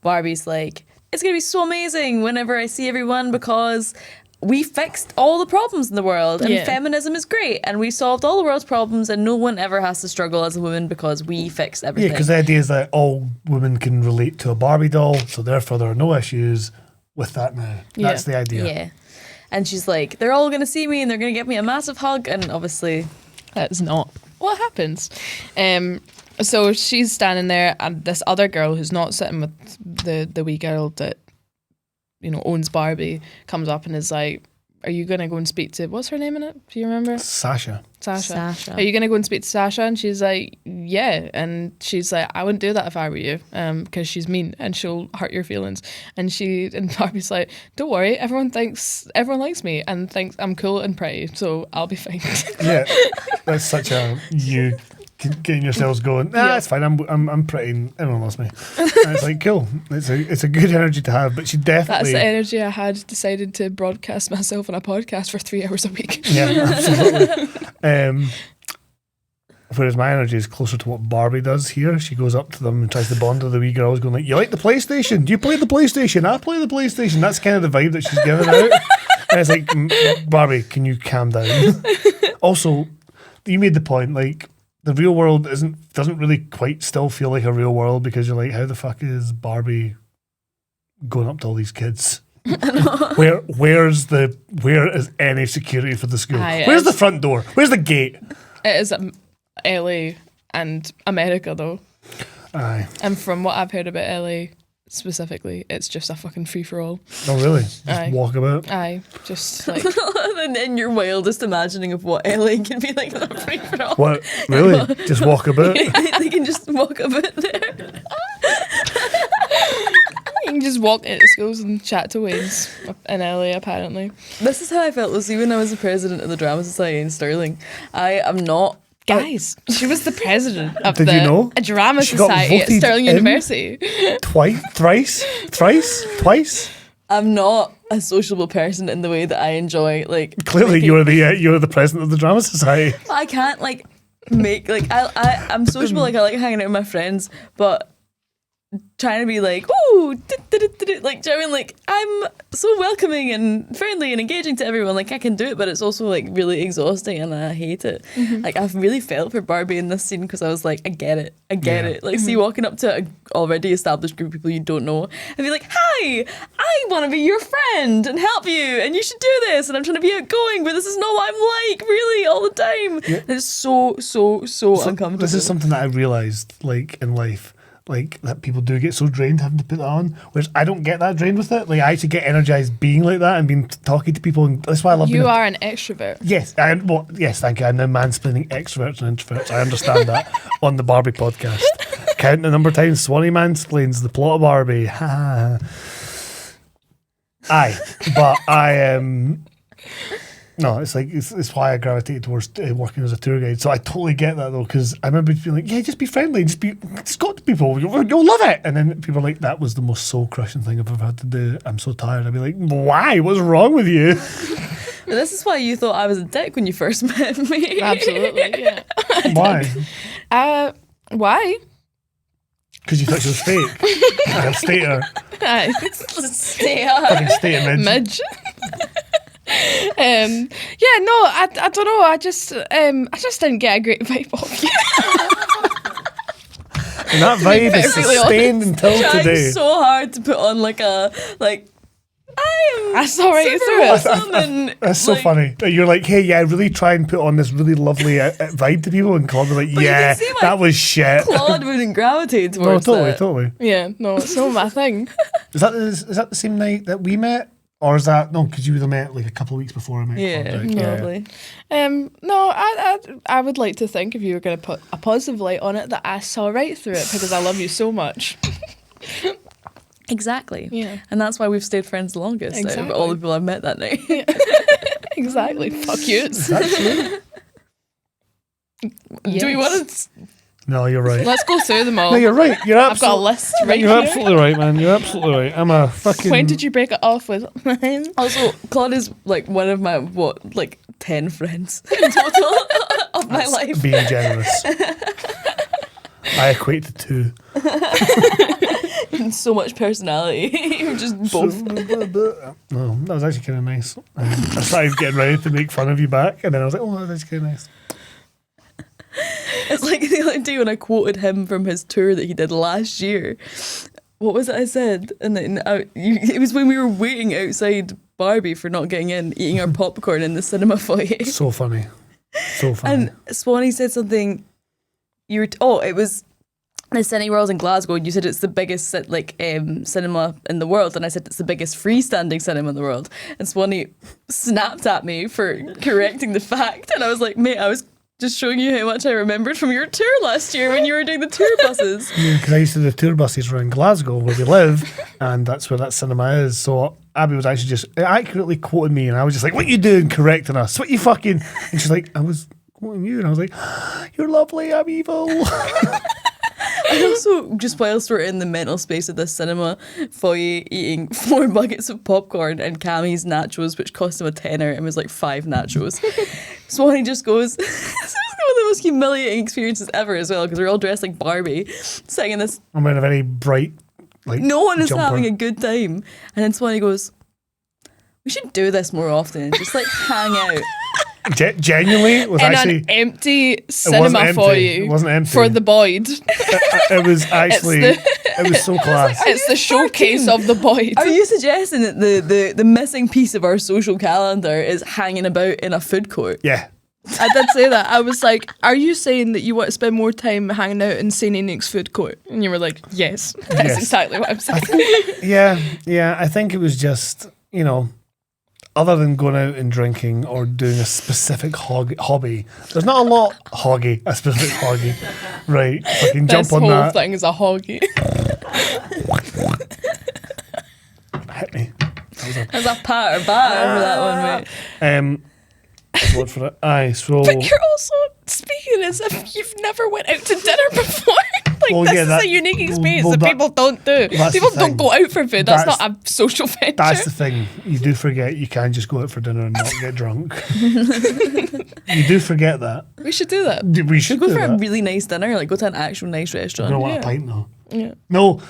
Barbie's like, it's going to be so amazing whenever I see everyone because we fixed all the problems in the world and Yeah. feminism is great and we solved all the world's problems and no one ever has to struggle as a woman because we fixed Yeah, everything. because the idea is that all women can relate to a Barbie doll, so therefore there are no issues with that now. That's the idea. Yeah. And she's like, they're all going to see me and they're going to give me a massive hug. And obviously, That's not what happens. So she's standing there, and this other girl who's not sitting with the wee girl that owns Barbie comes up and is like, "Are you gonna go and speak to what's her name in it? Do you remember? Sasha. Sasha. Are you gonna go and speak to Sasha?" And she's like, "Yeah." And she's like, "I wouldn't do that if I were you, because she's mean and she'll hurt your feelings." And Barbie's like, "Don't worry, everyone likes me and thinks I'm cool and pretty, so I'll be fine." Yeah, that's such a you getting yourselves going. Nah, it's fine. I'm pretty. Everyone loves me. And it's like cool. It's a good energy to have. But she definitely. That's the energy I had decided to broadcast myself on a podcast for 3 hours a week. Yeah, absolutely. Whereas my energy is closer to what Barbie does here. She goes up to them and tries to bond with the wee girls, going like, "You like the PlayStation? Do you play the PlayStation? I play the PlayStation." That's kind of the vibe that she's giving out. And it's like, Barbie, can you calm down? Also, you made the point, like, the real world doesn't really quite still feel like a real world, because you're like, how the fuck is Barbie going up to all these kids? Where is any security for the school? Where's the front door? Where's the gate? It is LA and America, though. Aye. And from what I've heard about LA specifically, it's just a fucking free-for-all. Oh, really? Just walk about? Aye. Just like... And then your wildest imagining of what LA can be like on a free-for-all. What? Really? Just walk about? They can just walk about there. You can just walk into schools and chat to Waynes in LA, apparently. This is how I felt, Lucy, when I was the president of the Drama Society in Sterling. I am not... Guys, she was the president of Did you know? a drama She got society at voted Stirling in? University. Twice. I'm not a sociable person in the way that I enjoy, like... Clearly, making- you're the president of the Drama Society. I can't, like, make... Like, I'm sociable, like, I like hanging out with my friends, but... trying to be like, ooh, like, do you know what I mean? Like, I'm so welcoming and friendly and engaging to everyone. Like, I can do it, but it's also like really exhausting, and I hate it. Like, I've really felt for Barbie in this scene, because I was like, I get it. Like, see, walking up to an already established group of people you don't know and be like, hi, I want to be your friend and help you, and you should do this, and I'm trying to be outgoing, but this is not what I'm like, really, all the time. Yeah. And it's so uncomfortable. This is something that I realised, like, in life. Like, that people do get so drained having to put that on, whereas I don't get that drained with it. Like, I actually get energized being like that and being talking to people, and that's why I love You being are an extrovert. Yes, yes, thank you. I'm now mansplaining extroverts and introverts. I understand that on the Barbie podcast. Count the number of times Swanny mansplains the plot of Barbie. Ha. Aye, but I am. No, it's like it's why I gravitated towards working as a tour guide. So I totally get that though, because I remember being like, yeah, just be friendly, just talk to people, you'll love it. And then people are like, that was the most soul crushing thing I've ever had to do. I'm so tired. I'd be like, why? What's wrong with you? But this is why you thought I was a dick when you first met me. Absolutely, yeah. Why? Why? Because you thought she was fake. I stay her. Aye. Stay up. Fucking stay her midge. Midge. Yeah, no, I don't know. I just didn't get a great vibe off you. And that vibe is perfectly sustained until Trying today. so hard to put on like I am. I saw right super through it. wholesome and, That's so like, funny. You're like, hey, yeah, I really try and put on this really lovely vibe to people, and Claude was like, But you yeah, can see why that was shit. Claude wouldn't gravitate No, towards that. totally. Yeah, no, it's not my thing. Is that the same night that we met? Or is that, no, because you would have met like a couple of weeks before I met Yeah, Claude, right? probably. No, I would like to think, if you were going to put a positive light on it, that I saw right through it, because I love you so much. Exactly. Yeah. And that's why we've stayed friends the longest out of Exactly. all the people I've met that night. Exactly. Fuck you. Is that true? Do we want to... No, you're right. Let's go through them all. No, you're right. You're I've got a absolutely. list right You're here. absolutely right, man. You're absolutely right. I'm a fucking. When did you break it off with? Also, Claude is like one of my, 10 friends in total of my life. Being generous. I equate to 2. And so much personality. You're just both. No, that was actually kind of nice. I started getting ready to make fun of you back, and then I was like, oh, that was actually kind of nice. It's like the other day when I quoted him from his tour that he did last year. What was it I said? And then it was when we were waiting outside Barbie for not getting in, eating our popcorn in the cinema foyer. So funny. So funny. And Swanny said something. It was the Cineworld in Glasgow. And you said it's the biggest cinema in the world, and I said it's the biggest freestanding cinema in the world. And Swanny snapped at me for correcting the fact, and I was like, mate, I was just showing you how much I remembered from your tour last year when you were doing the tour buses. Yeah, because I used to do tour buses around Glasgow where we live, and that's where that cinema is. So Abby was actually just accurately quoting me, and I was just like, what you doing correcting us? What you fucking... And she's like, quoting you. And I was like, you're lovely, I'm evil. I also, just whilst we're in the mental space of this cinema foyer, eating 4 buckets of popcorn and Cammy's nachos, which cost him a tenner and was like 5 nachos. Swanny just goes, this is one of the most humiliating experiences ever as well, because we're all dressed like Barbie, singing this. I'm wearing a very bright, like, No one is jumper. having a good time. And then Swanny goes, we should do this more often and just like hang out. Genuinely, it was In actually... an empty It cinema wasn't empty. for you. It wasn't empty. For the Boyd. It was actually... It was so class. It's the showcase of the Boyd. Are you suggesting that the missing piece of our social calendar is hanging about in a food court? Yeah. I did say that. I was like, are you saying that you want to spend more time hanging out in St. Enix food court? And you were like, yes. That's Yes. exactly what I'm saying. Yeah. I think it was just, other than going out and drinking or doing a specific hobby, there's not a lot a specific hoggy. Right. I can This jump on whole that. thing is a hoggy. Hit me. There's a pat or batter for that one, mate. What's the word for it? Aye, so... But you're also speaking as if you've never went out to dinner before. Well, this yeah, is that- a unique experience well, that that- people don't do. that's People the don't thing. go out for food. That's That's- not a social venture. That's the thing. You do forget you can just go out for dinner and not get drunk. You do forget that. We should do that. We should Go do for a that. really nice dinner, like go to an actual nice I restaurant. don't want Yeah. a pint though. Yeah. No,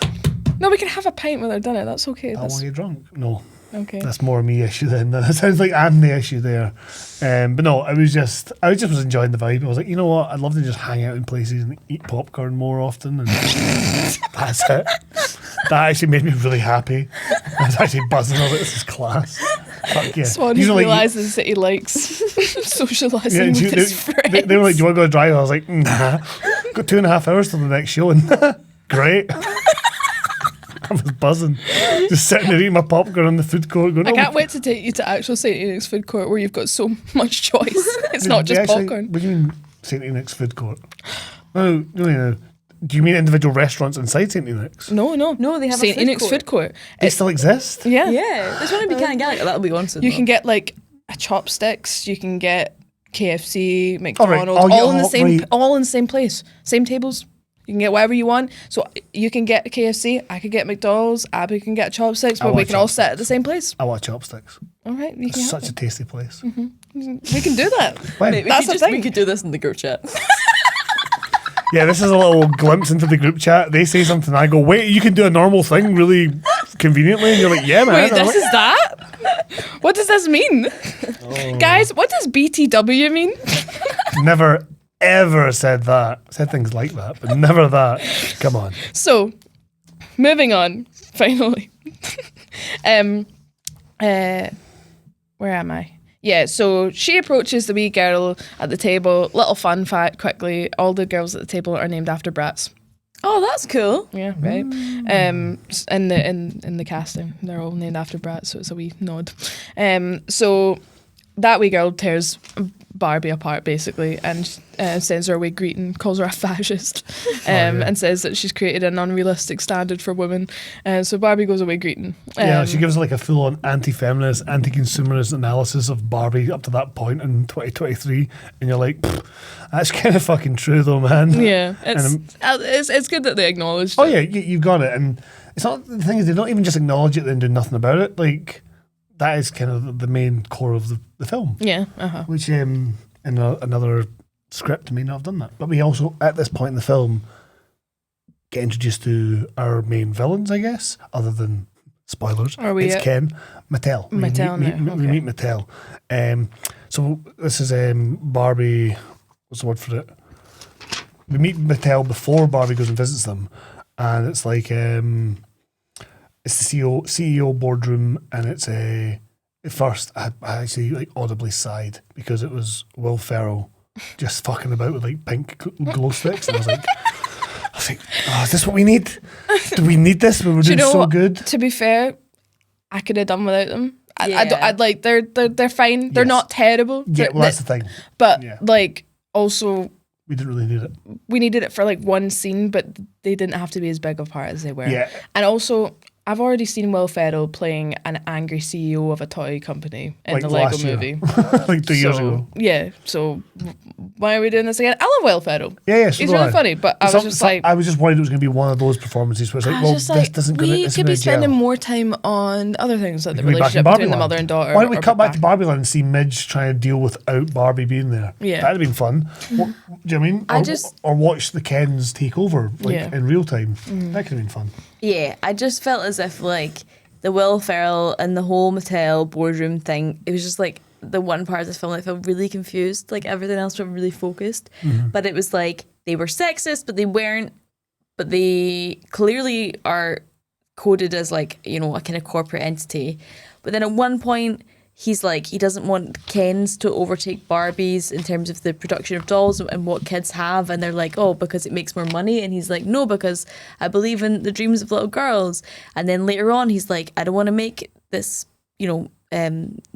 No, we can have a pint with our dinner. That's okay. I want That's to get drunk. No, okay. that's more me issue then. That sounds like I'm the issue there. But no, I just was enjoying the vibe. I was like, you know what? I'd love to just hang out in places and eat popcorn more often. And that's it. That actually made me really happy. I was actually buzzing. I was like, this is class. Fuck yeah. Swanny These are like- realises that he likes socialising Yeah, with his friends. they were like, do you want to go drive? I was like, nah. Got 2.5 hours till the next show. And great. I was buzzing. Just sitting there eating my popcorn in the food court going, I oh, can't wait to take you to actual St. Enix food court where you've got so much choice. It's not they just actually- popcorn. What do you mean St. Enix food court? No. Do you mean individual restaurants inside St. Enix? No. No, they have St. a food Enix court. food court. They still exist? Yeah. Yeah, there's one in Buchanan Gallic. That'll be on soon. You though. can get like a chopsticks. You can get KFC, right. McDonald's, Oh, yeah, all in the same, right. all in the same place, same tables. You can get whatever you want. So you can get KFC. I could get McDonald's. Abby can get chopsticks. I But we want can all sit at the same place. I want chopsticks. All right, you can. It's have such a tasty place. them. We can do that. When? Mate, we, That's could the just, we thing. could do this in the group chat. Yeah, this is a little glimpse into the group chat. They say something, I go, wait, you can do a normal thing really conveniently? And you're like, yeah, man. Wait, And I'm this like, is that? What does this mean? Guys, what does BTW mean? never, ever said that. Said things like that, but never that. Come on. So, moving on, finally. Where am I? Yeah, so she approaches the wee girl at the table. Little fun fact quickly, all the girls at the table are named after brats. Oh, that's cool. Yeah, right. In the casting, they're all named after brats, so it's a wee nod. So that wee girl tears Barbie apart basically, and sends her a wee greeting, calls her a fascist, and says that she's created an unrealistic standard for women. So Barbie goes away greeting. Yeah, she gives like a full-on anti-feminist, anti-consumerist analysis of Barbie up to that point in 2023, and you're like, that's kind of fucking true though, man. Yeah, And, it's good that they acknowledged oh it. yeah, you got it, and it's not the thing is they don't even just acknowledge it and do nothing about it. Like that is kind of the main core of the film, Yeah, which in another script may not have done that. But we also at this point in the film get introduced to our main villains, I guess, other than spoilers. Are we it's at Ken Mattel. Mattel now, We okay. meet Mattel. So this is Barbie. What's the word for it? We meet Mattel before Barbie goes and visits them, and it's like it's the CEO boardroom, and it's at first I actually like audibly sighed because it was Will Ferrell just fucking about with like pink glow sticks, and I was like, oh, is this what we need? Do we need this? We were Do you doing know so what? good. To be fair, I could have done without them. Yeah. I'd like they're fine. They're Yes. not terrible. Yeah, They're- well, that's the thing. but yeah. like also We didn't really need it. we needed it for like one scene, but they didn't have to be as big of a part as they were. Yeah. And also I've already seen Will Ferrell playing an angry CEO of a toy company in Like the Lego last year. movie. like 2 years ago. Yeah, so why are we doing this again? I love Will Ferrell. Yeah, so He's do really I. funny, but I was just like, I was just worried it was going to be one of those performances where it's like, I was well, just this like, doesn't go. we could be spending more time on other things, like the Can we back in relationship between the Barbie-land? mother and daughter. Why don't we or cut back to Barbie-land and see Midge trying to deal without Barbie being there? Yeah. That'd have been fun. What, do you know what I mean? Or watch the Kens take over in real time. That could have been fun. Yeah, I just felt as if like the Will Ferrell and the whole Mattel boardroom thing, it was just like the one part of this film I felt really confused. Like everything else felt really focused. But it was like they were sexist, but they weren't. But they clearly are coded as like, you know, a kind of corporate entity. But then at one point, he's like, he doesn't want Kens to overtake Barbies in terms of the production of dolls and what kids have. And they're like, oh, because it makes more money. And he's like, no, because I believe in the dreams of little girls. And then later on, he's like, I don't want to make this, you know,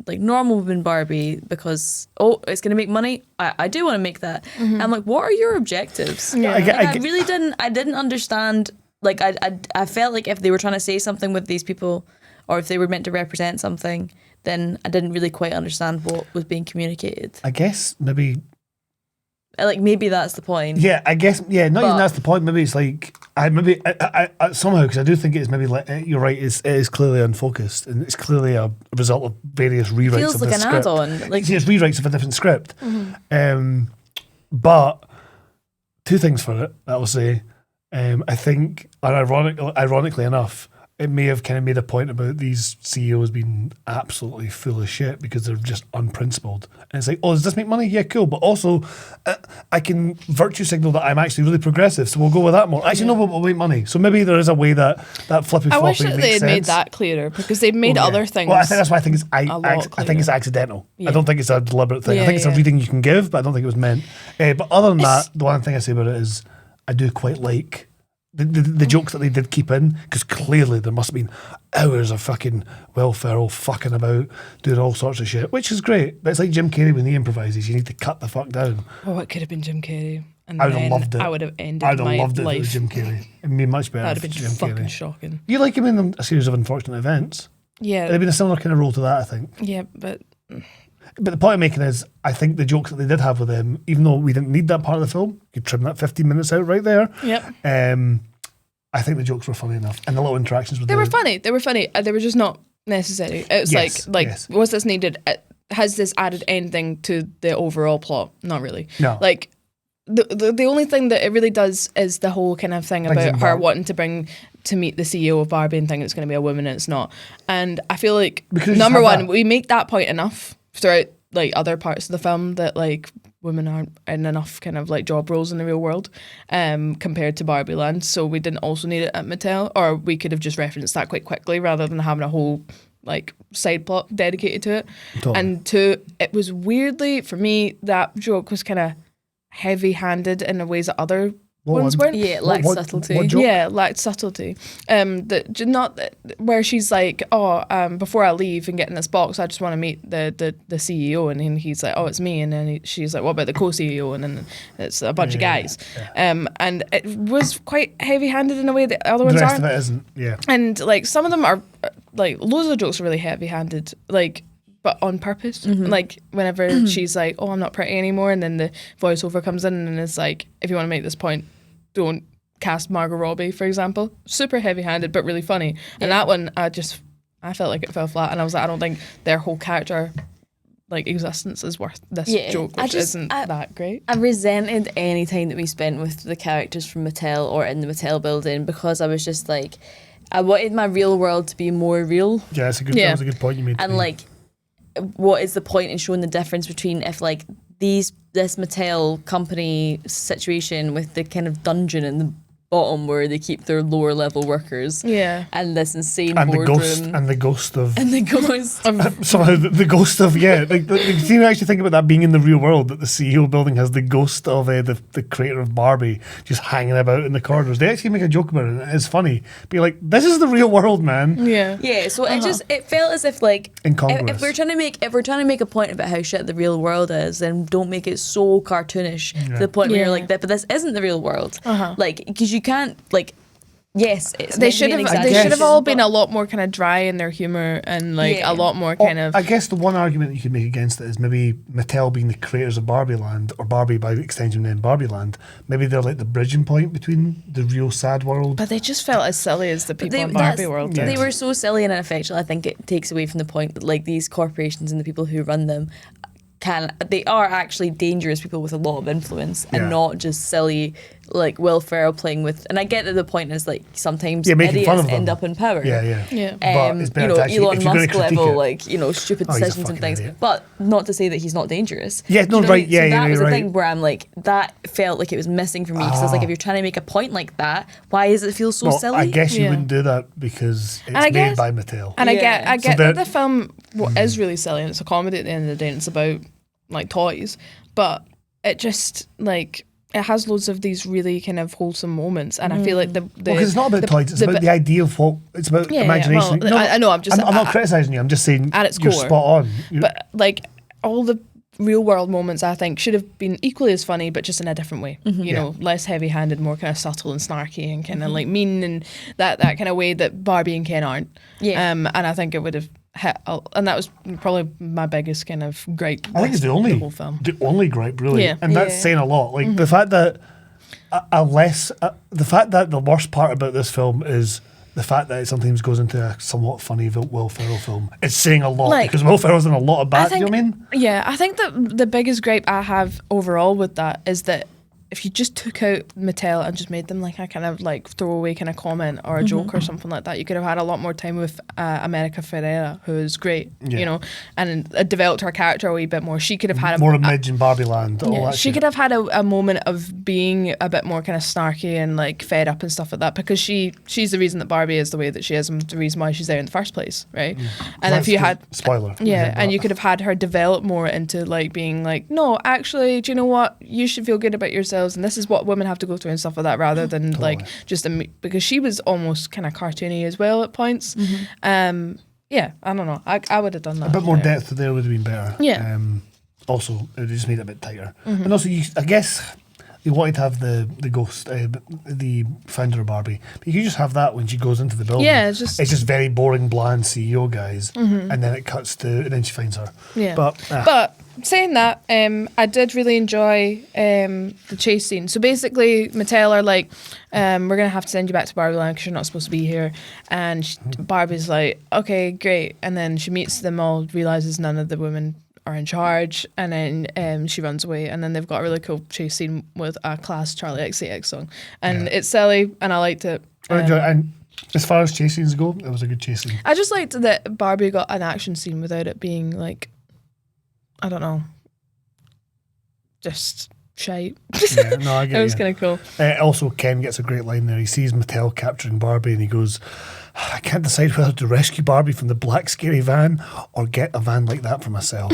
like normal woman Barbie because, oh, it's going to make money. I do want to make that. I'm like, what are your objectives? Yeah. I really didn't understand. Like, I felt like if they were trying to say something with these people or if they were meant to represent something, then I didn't really quite understand what was being communicated. I guess maybe. Like maybe that's the point. Yeah, I guess. Yeah, not even that's the point. Maybe it's like I somehow because I do think it's maybe like you're right. It is clearly unfocused and it's clearly a result of various rewrites Feels of like the an script. add-on. Like It's rewrites of a different script. But two things for it that I'll say. I think, and ironically enough, it may have kind of made a point about these CEOs being absolutely full of shit because they're just unprincipled. And it's like, oh, does this make money? Yeah, cool. But also, I can virtue signal that I'm actually really progressive, so we'll go with that more. Actually, no, we'll make money. So maybe there is a way that flippy floppy I wish that makes they had sense. made that clearer because they've made other things. Well, I think that's why I think it's I think it's clearer. accidental. Yeah. I don't think it's a deliberate thing. I Yeah, think it's a yeah. reading you can give, but I don't think it was meant. But other than that, the one thing I say about it is I do quite like the jokes that they did keep in, because clearly there must have been hours of fucking Will Ferrell fucking about doing all sorts of shit, which is great. But it's like Jim Carrey when he improvises. You need to cut the fuck down. Oh, it could have been Jim Carrey. And I would then have loved it. I would have ended I'd have my loved it if it life. was Jim Carrey. It'd be much better. That would have if been it was Jim fucking Carrey. shocking. You like him in a series of unfortunate events. It'd Yeah, have been a similar kind of role to that, I think. yeah, but But the point I'm making is, I think the jokes that they did have with him, even though we didn't need that part of the film, you could trim that 15 minutes out right there. yep. I think the jokes were funny enough, and the little interactions with They were funny. They were funny. They were just not necessary. It's Yes, like yes. was this needed? Has this added anything to the overall plot? Not really. No. Like the only thing that it really does is the whole kind of thing Brings about it her back. wanting to meet the CEO of Barbie and thinking it's going to be a woman and it's not. And I feel like Because you number have one, that. we make that point enough throughout like other parts of the film that like women aren't in enough kind of like job roles in the real world compared to Barbie-land. So we didn't also need it at Mattel, or we could have just referenced that quite quickly rather than having a whole like side plot dedicated to it. Totally. And two, it was weirdly for me that joke was kind of heavy-handed in the ways that other ones weren't. Yeah, it lacked subtlety. What joke? Yeah, lacked subtlety. Not where she's like, before I leave and get in this box, I just want to meet the CEO, and then he's like, oh, it's me, and then she's like, what about the co-CEO, and then it's a bunch of guys. And it was quite heavy-handed in a way that other The ones rest aren't. of it isn't. Yeah. And like some of them are like loads of jokes are really heavy-handed, like but on purpose. Like whenever she's like, "Oh, I'm not pretty anymore," and then the voiceover comes in and it's like, "If you want to make this point, don't cast Margot Robbie," for example. Super heavy-handed, but really funny. And that one, I felt like it fell flat, and I was like, I don't think their whole character like existence is worth this joke, which isn't that great. I resented any time that we spent with the characters from Mattel or in the Mattel building because I was just like, I wanted my real world to be more real. Yeah, that was a good point you made. And like, what is the point in showing the difference between if like this Mattel company situation with the kind of dungeon in the bottom where they keep their lower level workers, and this insane and boardroom, the ghost of and the ghost somehow the ghost of like if you actually think about that being in the real world, that the CEO building has the ghost of the creator of Barbie just hanging about in the corridors. They actually make a joke about it, and it's funny. But you're like, this is the real world, man. Yeah, so it felt as if like Incongruous. if we're trying to make a point about how shit the real world is, then don't make it so cartoonish to the point where you're like that. But this isn't the real world, like because you can't like Yes, it's They meant to should be an have. They should have exaggeration, all been but- a lot more kind of dry in their humor and like Yeah. a lot more Well, kind of. I guess the one argument you could make against it is maybe Mattel being the creators of Barbie-land, or Barbie by extension then Barbie-land. Maybe they're like the bridging point between the real sad world. But they just felt as silly as the people in Barbie world did. They were so silly and ineffectual. I think it takes away from the point that like these corporations and the people who run them they are actually dangerous people with a lot of influence and Yeah. not just silly like Will Ferrell playing with. And I get that the point is like sometimes making fun idiots of them. end up in power. Yeah. Yeah. But it's better to actually, Elon if you're going Musk to critique level, it, like, you know, stupid Oh, he's a decisions and fucking things. idiot. But not to say that he's not dangerous. Yeah, Do no, you know what I right, mean? yeah, So yeah, that was you're the right. thing where I'm like, that felt like it was missing for me. Because I was like, if you're trying to make a point like that, why does it feel so well, silly? I guess you Yeah. wouldn't do that because it's I made guess- by Mattel. And Yeah. I get So that that- the film is really silly and it's a comedy at the end of the day and it's about like toys, but it just like it has loads of these really kind of wholesome moments, and I feel like the Because it's not about toys, it's about the idea of what, it's about Yeah, yeah, imagination. well, I know, I'm just- I'm not criticising you, I'm just saying at its you're core. spot on. but like all the real world moments I think should have been equally as funny but just in a different way, you know, less heavy handed, more kind of subtle and snarky and kind of like mean, and that kind of way that Barbie and Ken aren't. Yeah. And I think it would have hit and that was probably my biggest kind of gripe. I think it's with the whole film. only gripe, really. Yeah. And that's Yeah. saying a lot. Like the fact that the fact that the worst part about this film is the fact that it sometimes goes into a somewhat funny Will Ferrell film. It's saying a lot Like, because Will Ferrell's in a lot of bad. Do you know what I mean? Yeah, I think that the biggest gripe I have overall with that is that if you just took out Mattel and just made them like a kind of like throwaway kind of comment or a joke or something like that, you could have had a lot more time with America Ferrera, who is great, Yeah. you know, and developed her character a wee bit more. She could have had More a midge in Barbie-land. All yeah, that she shit. could have had a moment of being a bit more kind of snarky and like fed up and stuff like that, because she's the reason that Barbie is the way that she is and the reason why she's there in the first place, right? And That's if you the had spoiler. yeah, and you could have had her develop more into like being like, no, actually, do you know what? You should feel good about yourselves, and this is what women have to go through and stuff like that, rather than like just because she was almost kind of cartoony as well at points. Yeah, I don't know. I would have done that. A bit more yeah. depth there would have been better. Yeah. Also, it would have just made it a bit tighter. And also, I guess you wanted to have the ghost, the founder of Barbie, but you could just have that when she goes into the building. Yeah, it's just very boring, bland CEO guys, and then it cuts to, and then she finds her. Yeah. But Saying that, I did really enjoy the chase scene. So basically, Mattel are like, we're going to have to send you back to Barbie-land because you're not supposed to be here. And Barbie's like, okay, great. And then she meets them all, realizes none of the women are in charge, and then she runs away. And then they've got a really cool chase scene with a class Charlie XCX song. And it's silly, and I liked it. and as far as chase scenes go, it was a good chase scene. I just liked that Barbie got an action scene without it being like, I don't know, just shite. Yeah, no, I get It was you. kind of cool. Also, Ken gets a great line there. He sees Mattel capturing Barbie and he goes, I can't decide whether to rescue Barbie from the black scary van or get a van like that for myself.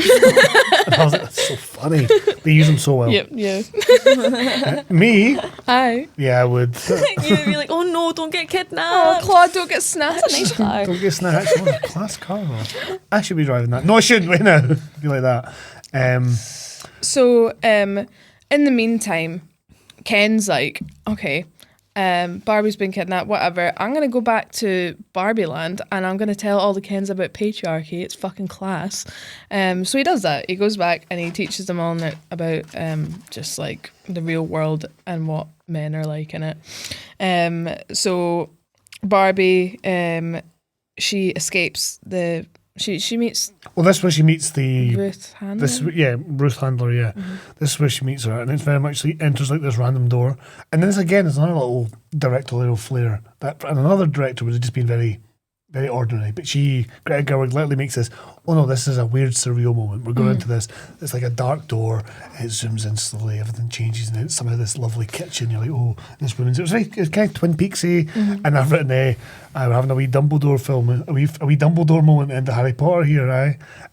And I was like, that's so funny. They use them so well. Yep, yeah. Me? Hi. Yeah, I would. You'd be like, oh no, don't get Oh, kidnapped. Claude, don't get snatched. Nice car. Don't get snatched. Oh, a class car. Though. I should be driving that. No, I shouldn't. Wait now. Be like that. So, in the meantime, Ken's like, okay, Barbie's been kidnapped, whatever. I'm going to go back to Barbie-land and I'm going to tell all the Kens about patriarchy. It's fucking class. So he does that. He goes back and he teaches them all about just like the real world and what men are like in it. So Barbie, she escapes the... She meets Well, this is where she meets the... Ruth Handler. Ruth Handler, yeah. This is where she meets her, and it's very much she enters like this random door. And then there's another little directorial flair that, and another director would have just been very, very ordinary. But Greta Gerwig literally makes this, oh no, this is a weird surreal moment. We're going into this. It's like a dark door. It zooms in slowly. Everything changes, and it's somehow this lovely kitchen. You're like, oh, this woman's. It was kind of Twin Peaksy. And I've written, we're having a wee Dumbledore film, a wee Dumbledore moment in the Harry Potter here,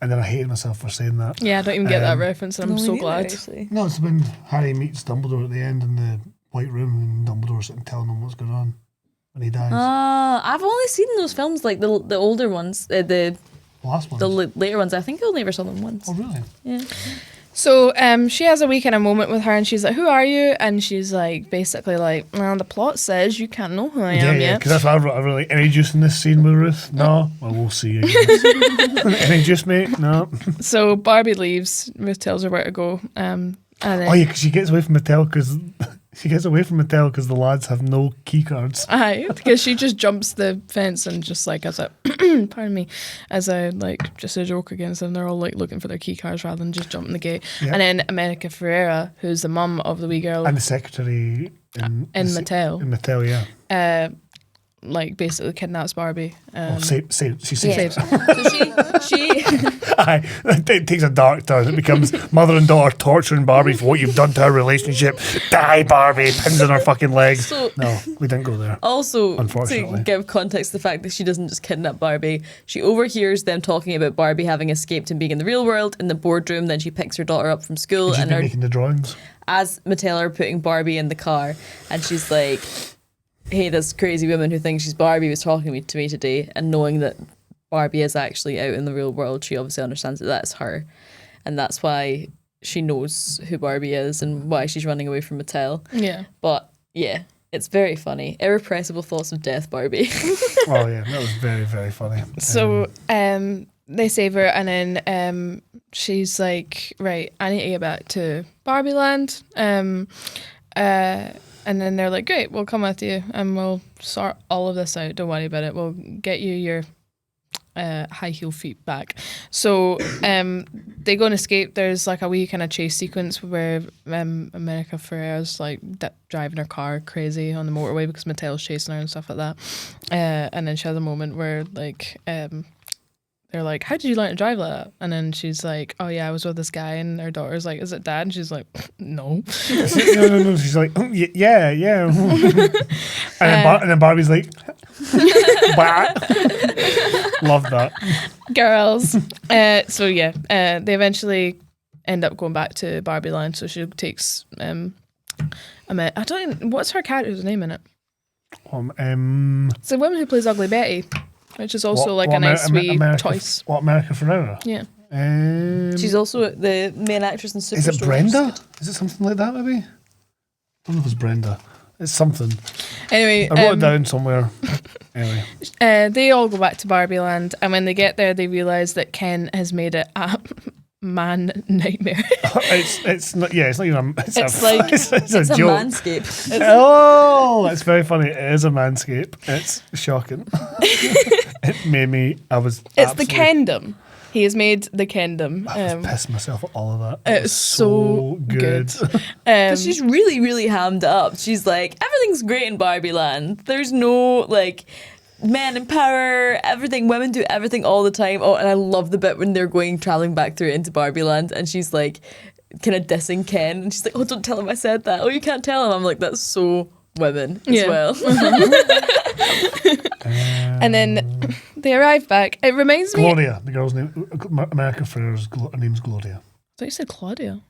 and then I hated myself for saying that. Yeah, I don't even get that reference, and I'm so glad. No, it's when Harry meets Dumbledore at the end in the White Room, and Dumbledore's sitting telling him what's going on when he dies. I've only seen those films, like the older ones, the Last one. later ones. I think I only ever saw them once. Oh, really? Yeah. So she has a wee kind of moment with her, and she's like, "Who are you?" And she's like, basically like, "Well, the plot says you can't know who I am yet." Because that's what I really like. Any juice in this scene with Ruth? No. Well, we'll see. I guess. Any juice, mate? No. So Barbie leaves. Ruth tells her where to go. And then, Oh yeah, because she gets away from Mattel because the lads have no key cards. aye, because she just jumps the fence and just like as a pardon me, as a like just a joke against them. They're all like looking for their key cards rather than just jumping the gate. Yeah. And then America Ferrera, who's the mum of the wee girl And the secretary in Mattel, In Mattel, yeah. like basically kidnaps Barbie. She saves Saves her. her. So she Aye, it takes a dark turn. It becomes mother and daughter torturing Barbie for what you've done to her relationship. Die, Barbie. Pins in her fucking legs. So- No, we didn't go there. Also, Unfortunately. to give context to the fact that she doesn't just kidnap Barbie, she overhears them talking about Barbie having escaped and being in the real world in the boardroom. Then she picks her daughter up from school, She's and been making the drawings. as Mattel are putting Barbie in the car, and she's like, "Hey, this crazy woman who thinks she's Barbie was talking to me today," and knowing that Barbie is actually out in the real world, she obviously understands that that's her, and that's why she knows who Barbie is and why she's running away from Mattel. yeah. But yeah, it's very funny. Irrepressible thoughts of death, Barbie. Oh yeah, that was very, very funny. So they save her, and then she's like, "Right, I need to get back to Barbie-land." And then they're like, "Great, we'll come with you, and we'll sort all of this out. Don't worry about it. We'll get you your high heel feet back." So they go and escape. There's like a wee kind of chase sequence where America Ferrera's like driving her car crazy on the motorway because Mattel's chasing her and stuff like that. And then she has a moment where like they're like, "How did you learn to drive like that?" And then she's like, "Oh yeah, I was with this guy." And her daughter's like, "Is it dad?" And she's like, "No." No. She's like, "Oh, yeah. And then Barbie's like, "What?" Love that. Girls. So yeah, they eventually end up going back to Barbie-land. So she takes I don't even, what's her character's name in it? It's the woman who plays Ugly Betty, which is also like a nice wee choice. What, America Ferrera? Yeah. She's also the main actress in Superstore. Is it Brenda? Is it something like that, maybe? I don't know if it's Brenda. It's something. Anyway, I wrote it down somewhere. Anyway. they all go back to Barbie-land, and when they get there, they realise that Ken has made it a man nightmare. It's not. Yeah, it's not even. It's a It's a joke. manscape. Oh, it's very funny. It is a manscape. It's shocking. It made me. It's the Kendom. He has made the Kendom. I was pissing myself at all of that. It It's so good. Because she's really, really hammed up. She's like, everything's great in Barbie-land. There's no, like, men in power, everything. Women do everything all the time. Oh, and I love the bit when they're traveling back through into Barbie-land, and she's like, kind of dissing Ken. And she's like, "Oh, don't tell him I said that. Oh, you can't tell him." I'm like, that's so women as well. And then they arrive back. It reminds me. Gloria, the girl's name. America Ferrera's her name's Gloria. I thought you said Claudia.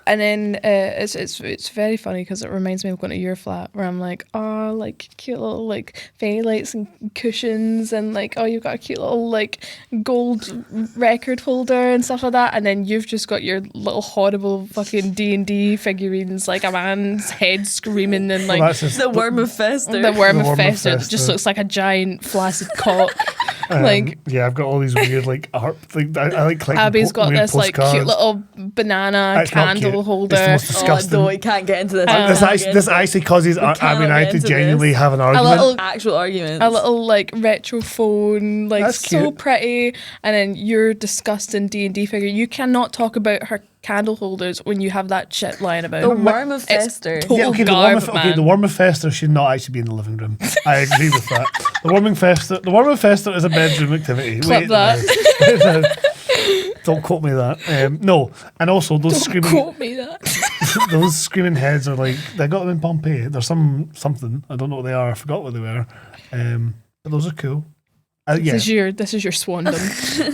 And then it's very funny because it reminds me of going to your flat where I'm like, "Oh, like cute little like fairy lights and cushions, and like, oh, you've got a cute little like gold record holder and stuff like that." And then you've just got your little horrible fucking D&D figurines, like a man's head screaming and like the worm of Fester. the worm The of worm of Fester that Fester. just looks like a giant flaccid cock. Like yeah, I've got all these weird like art. Like I like collecting Abby's got weird this like postcards. cute little banana It's not candle cute. holder. It's the most Oh, disgusting. no, you can't get into this. This actually causes Abby and I get to into genuinely this. have an argument. little Actual arguments. a little like retro phone, like That's so cute. pretty, and then your disgusting D&D figure. You cannot talk about her candle holders when you have that shit lying about. The worm of It's Fester. total Yeah, okay, garb, the man. worm of Fester should not actually be in the living room. I agree with that. The worm of Fester is a bedroom activity. Clip that. Don't quote me that. No, and also those Don't screaming quote me that. those screaming heads are like they got them in Pompeii. There's something I don't know what they are. I forgot what they were. But those are cool. Yeah. This is your swandom.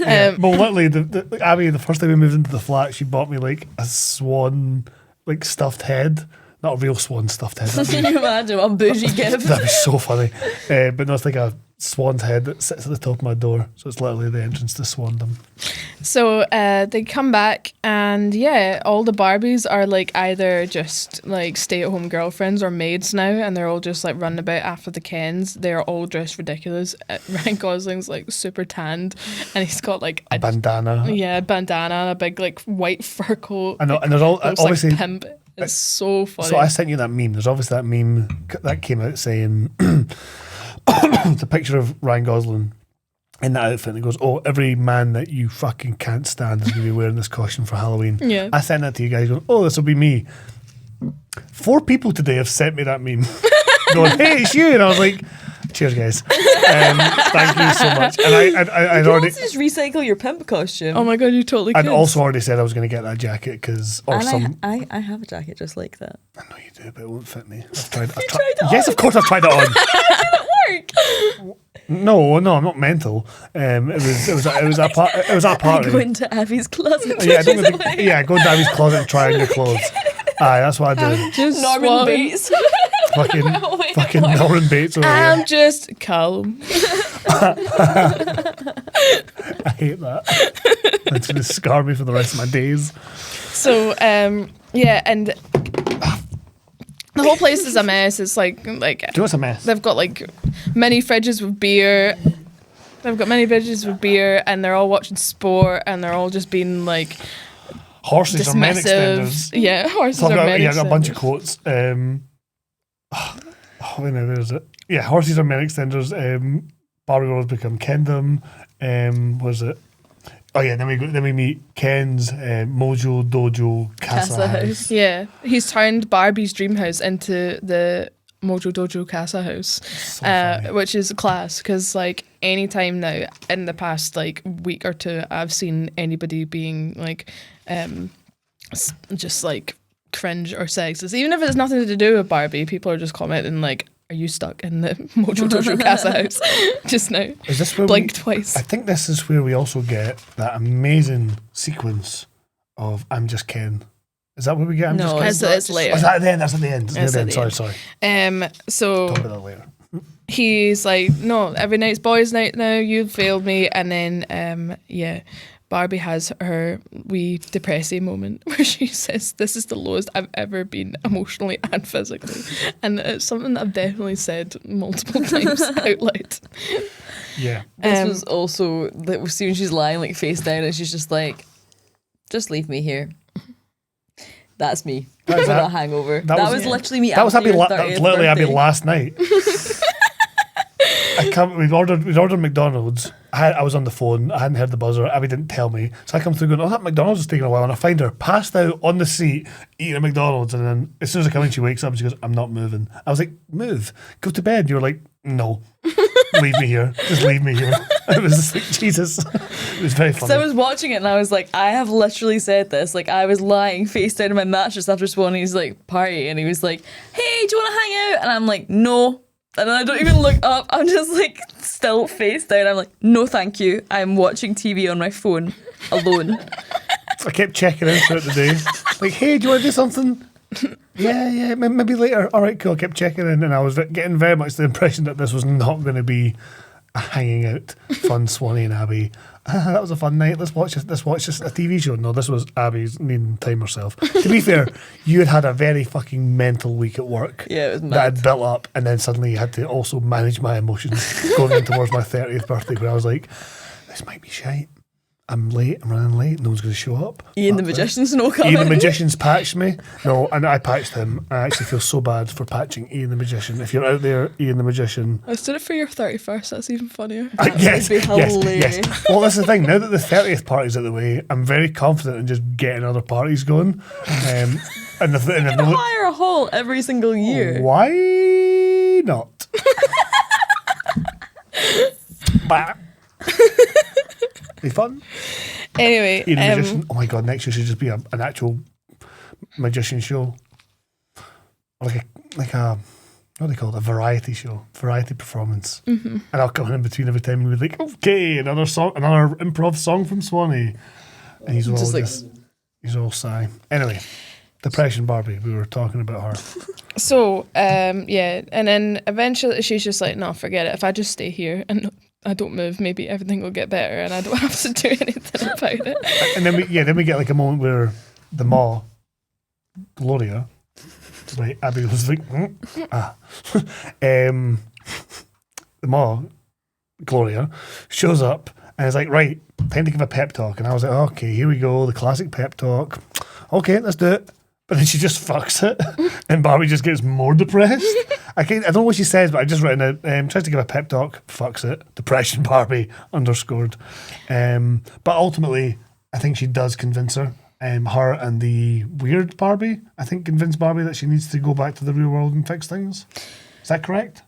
Yeah. Well, literally, the Abby, the first time we moved into the flat, she bought me like a swan, like stuffed head, not a real swan stuffed head. Can you imagine what a bougie gift? That'd be so funny. But no, it's like a swan's head that sits at the top of my door. So it's literally the entrance to Swandom. So they come back and all the Barbies are like either just like stay-at-home girlfriends or maids now, and they're all just like running about after the Kens. They're all dressed ridiculous. Ryan Gosling's like super tanned, and he's got like A bandana. Yeah, bandana and a big like white fur coat. I know, and there's all Looks obviously. like pimp. It's so funny. So I sent you that meme. There's obviously that meme that came out saying it's a picture of Ryan Gosling in that outfit, and it goes, "Oh, every man that you fucking can't stand is going to be wearing this costume for Halloween." Yeah. I sent that to you guys, going, "Oh, this will be me." 4 people today have sent me that meme, going, "Hey, it's you," and I was like, "Cheers, guys! Thank you so much." And I'd You already. also just recycle your pimp costume. Oh my god, you totally I'd could. also already said I was going to get that jacket because, or and some. I have a jacket just like that. I know you do, but it won't fit me. I've tried. tried it Yes, of course I've tried it on. Work. No, I'm not mental. It was a party. Go into Abby's closet. Yeah, go into Abby's closet and try on your clothes. Aye, that's what I do. Just Norman Swan. Bates. Fucking Wait. Norman Bates over here. I'm just calm. I hate that. It's going to scar me for the rest of my days. So and the whole place is a mess. It's like Do you know what's a mess? they've got like mini fridges with beer. They've got many fridges with beer, and they're all watching sport, and they're all just being like Horses are men extenders. dismissive. Yeah, horses So are men I've got a bunch of extenders. quotes. Wait a minute, where is it? Yeah, horses are men extenders. Barbie girls become Kendom. Was it? Oh yeah, then we meet Ken's Mojo Dojo Casa Casa House. House. Yeah, he's turned Barbie's dream house into the Mojo Dojo Casa House, So funny. which is class because like anytime now in the past like week or two, I've seen anybody being like just like cringe or sexist, even if it's nothing to do with Barbie. People are just commenting like, "Are you stuck in the Mojo Dojo Casa House just now?" Is this where Blink twice. I think this is where we also get that amazing sequence of "I'm Just Ken." Is that where we get "I'm Just No, Ken"? It's, not it's just- later. Oh, is that at the end? That's at the end. It's near It's the at end. the Sorry. So Talk about that later. he's like, "No, every night's boys' night now. You failed me." And then, Barbie has her wee depressing moment where she says, "This is the lowest I've ever been emotionally and physically," and it's something that I've definitely said multiple times out loud. Yeah. This was also that as soon as she's lying like face down and she's just like, "Just leave me here." That's me. That was For that- that hangover. that That was- was literally me. That was after Abby. your That was 30th literally Abby birthday. last night. We'd ordered McDonald's. I was on the phone. I hadn't heard the buzzer. Abby didn't tell me. So I come through going, "Oh, that McDonald's is taking a while." And I find her passed out on the seat eating a McDonald's. And then as soon as I come in, she wakes up and she goes, "I'm not moving." I was like, "Move. Go to bed." And you were like, "No. Leave me here. Just leave me here." It was just like, Jesus. It was very funny. So I was watching it and I was like, I have literally said this. Like I was lying face down in my mattress after Swanny's like party, and he was like, "Hey, do you want to hang out?" And I'm like, "No." And then I don't even look up. I'm just like still face down. I'm like, "No, thank you. I'm watching TV on my phone alone." I kept checking in throughout the day. Like, "Hey, do you want to do something?" Yeah, maybe later. All right, cool. I kept checking in, and I was getting very much the impression that this was not going to be a hanging out, fun Swanny and Abby. That was a fun night. Let's watch this a TV show. No, this was Abby's needing time herself. To be fair, you had a very fucking mental week at work. Yeah, it was that mad. had built up, and then suddenly you had to also manage my emotions going in towards my 30th birthday, where I was like, "This might be shite. I'm late. I'm running late. No one's going to show up." Ian the Fuck this. Magician's no coming. Ian the Magician's patched me. No, and I patched him. I actually feel so bad for patching Ian the Magician. If you're out there, Ian the Magician. I did it for your 31st. That's even funnier. Yes, would be yes, hilarious. yes. Well, that's the thing. Now that the 30th party's out of the way, I'm very confident in just getting other parties going. And You can hire a hall every single year. why not? Bah. Be fun. Anyway, Ian the Magician. Oh my god! Next year should just be an actual magician show, or like a what do they call it? A variety show, variety performance. And I'll come in between every time and be like, "Okay, another song, another improv song from Swanny," and he's all Just like- he's all sigh. Anyway, Depression Barbie. We were talking about her. So, yeah, and then eventually she's just like, no, forget it. If I just stay here and I don't move, maybe everything will get better and I don't have to do anything about it. And then we get like a moment where the Ma, Gloria, right, Abby was like, the Ma, Gloria, shows up and is like, right, time to give a pep talk. And I was like, okay, here we go, the classic pep talk. Okay, let's do it. But then she just fucks it, and Barbie just gets more depressed. I don't know what she says, but I just written it. Tries to give a pep talk, fucks it. Depression Barbie underscored. But ultimately, I think she does convince her. Her and the weird Barbie, I think, convince Barbie that she needs to go back to the real world and fix things. Is that correct?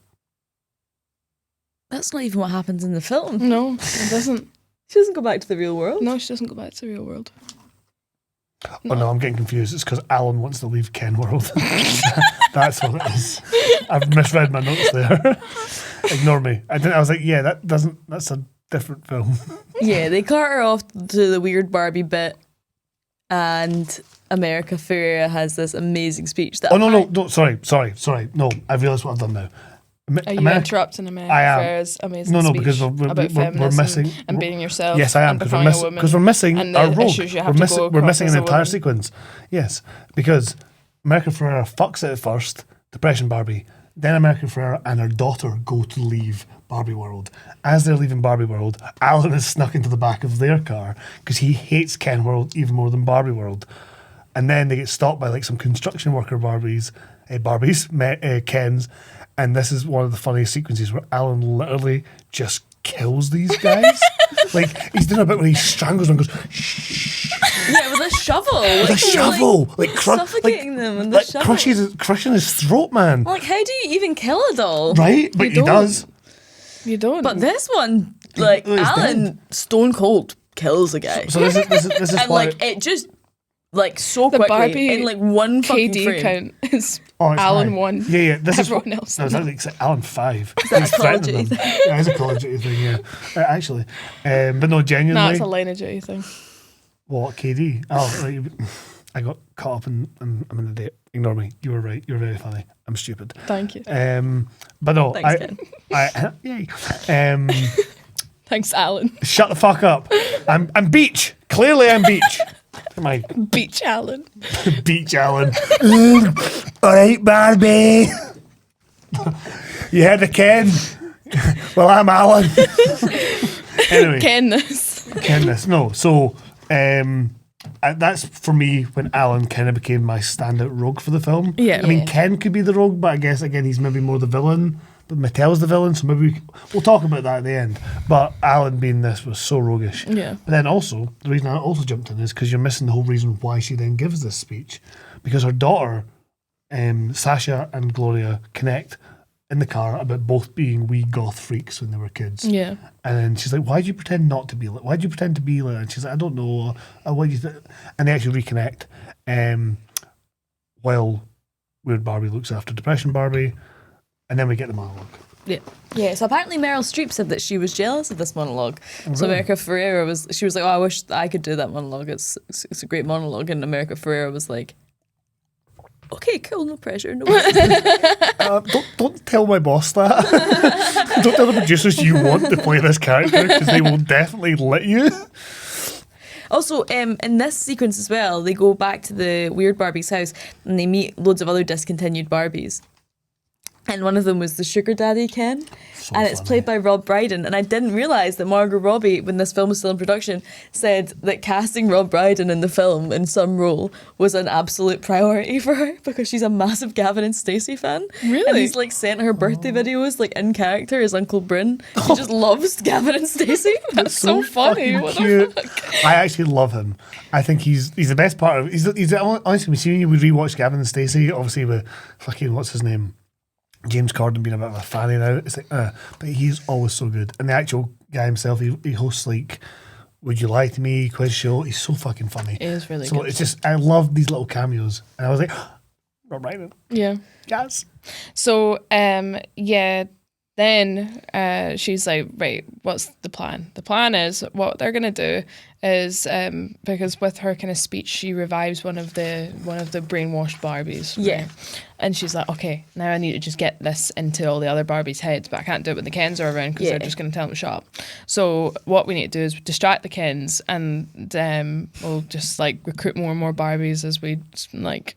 That's not even what happens in the film. No, it doesn't. She doesn't go back to the real world. No, she doesn't go back to the real world. Oh no, I'm getting confused. It's because Alan wants to leave Ken World. That's what it is. I've misread my notes there. Ignore me. I was like, yeah, that's a different film. Yeah, they cart her off to the weird Barbie bit, and America Ferrera has this amazing speech. That No, sorry. No, I've realised what I've done now. Are you interrupting America I am. Ferrera's amazing No, speech because about feminism we're missing and being yourself? Yes, I am, and becoming a woman because we're missing and the our rogue. issues you have to go We're across missing as an a entire woman. sequence. Yes, because America Ferrera fucks it at first, Depression Barbie. Then America Ferrera and her daughter go to leave Barbie World. As they're leaving Barbie World, Alan is snuck into the back of their car because he hates Ken World even more than Barbie World. And then they get stopped by like some construction worker Kens. And this is one of the funniest sequences where Alan literally just kills these guys. Like, he's doing a bit where he strangles them and goes, shh. Yeah, with a shovel. With a shovel. Suffocating them with the shovel. Crushing his throat, man. Like, how do you even kill a doll? Right? But he does. You don't. But this one, like, He's Alan, dead. stone cold, kills a guy. So this is and, why... like, it just, like, so The quickly, Barbie in, like, one fucking KD frame. count is it's Alan high. 1. Yeah. Everyone else. No, it's actually Alan 5. that He's a Call of threatening Duty them. Yeah, it's a Call of Duty thing, yeah. Actually. But no, genuinely... No, it's a Line of Duty thing. What, KD? Oh, right. I got caught up in I'm in the date. Ignore me. You were right. You're very funny. I'm stupid. Thank you. But no, Thanks, yay. Thanks, Alan. Shut the fuck up. I'm Beach. Clearly, I'm Beach. My Beach Alan. Beach Alan. All right, Barbie. You had a Ken. Well, I'm Alan. Anyway, Ken this. Ken this. No, so that's for me when Alan kind of became my standout rogue for the film. Yeah. I mean, Yeah. Ken could be the rogue, but I guess again he's maybe more the villain. But Mattel's the villain, so maybe we'll talk about that at the end. But Alan being this was so roguish. Yeah. But then also, the reason I also jumped in is because you're missing the whole reason why she then gives this speech. Because her daughter, Sasha and Gloria, connect in the car about both being wee goth freaks when they were kids. Yeah. And then she's like, why do you pretend not to be like, why do you pretend to be like that? And she's like, I don't know. What do you And they actually reconnect while Weird Barbie looks after Depression Barbie. And then we get the monologue. Yeah, so apparently Meryl Streep said that she was jealous of this monologue. So really? America Ferrera was like, oh, I wish I could do that monologue. It's a great monologue. And America Ferrera was like, okay, cool, no pressure, no pressure. Don't tell my boss that. Don't tell the producers you want to play this character because they will definitely let you. Also, in this sequence as well, they go back to the weird Barbie's house and they meet loads of other discontinued Barbies. And one of them was the sugar daddy Ken, and it's played by Rob Brydon. And I didn't realise that Margot Robbie, when this film was still in production, said that casting Rob Brydon in the film in some role was an absolute priority for her because she's a massive Gavin and Stacey fan. Really? And he's like sent her birthday videos like in character as Uncle Bryn. She just loves Gavin and Stacey. That's so funny. fucking What cute. the fuck? I actually love him. I think he's the best part of. He's honestly, we see when we rewatch Gavin and Stacey, obviously with fucking what's his name. James Corden being a bit of a fanny now. It's like, but he's always so good. And the actual guy himself, he hosts like Would You Lie to Me quiz show. He's so fucking funny. It is really so good. it's just I love these little cameos, and I was like, Rob Brydon, Yeah. yes. So, yeah, then she's like, right, what's the plan? The plan is what they're gonna do is because with her kind of speech, she revives one of the brainwashed Barbies. Yeah. Right? And she's like, okay, now I need to just get this into all the other Barbies' heads, but I can't do it when the Kens are around because they're just going to tell them to shut up. So what we need to do is distract the Kens, and we'll just like recruit more and more Barbies as we like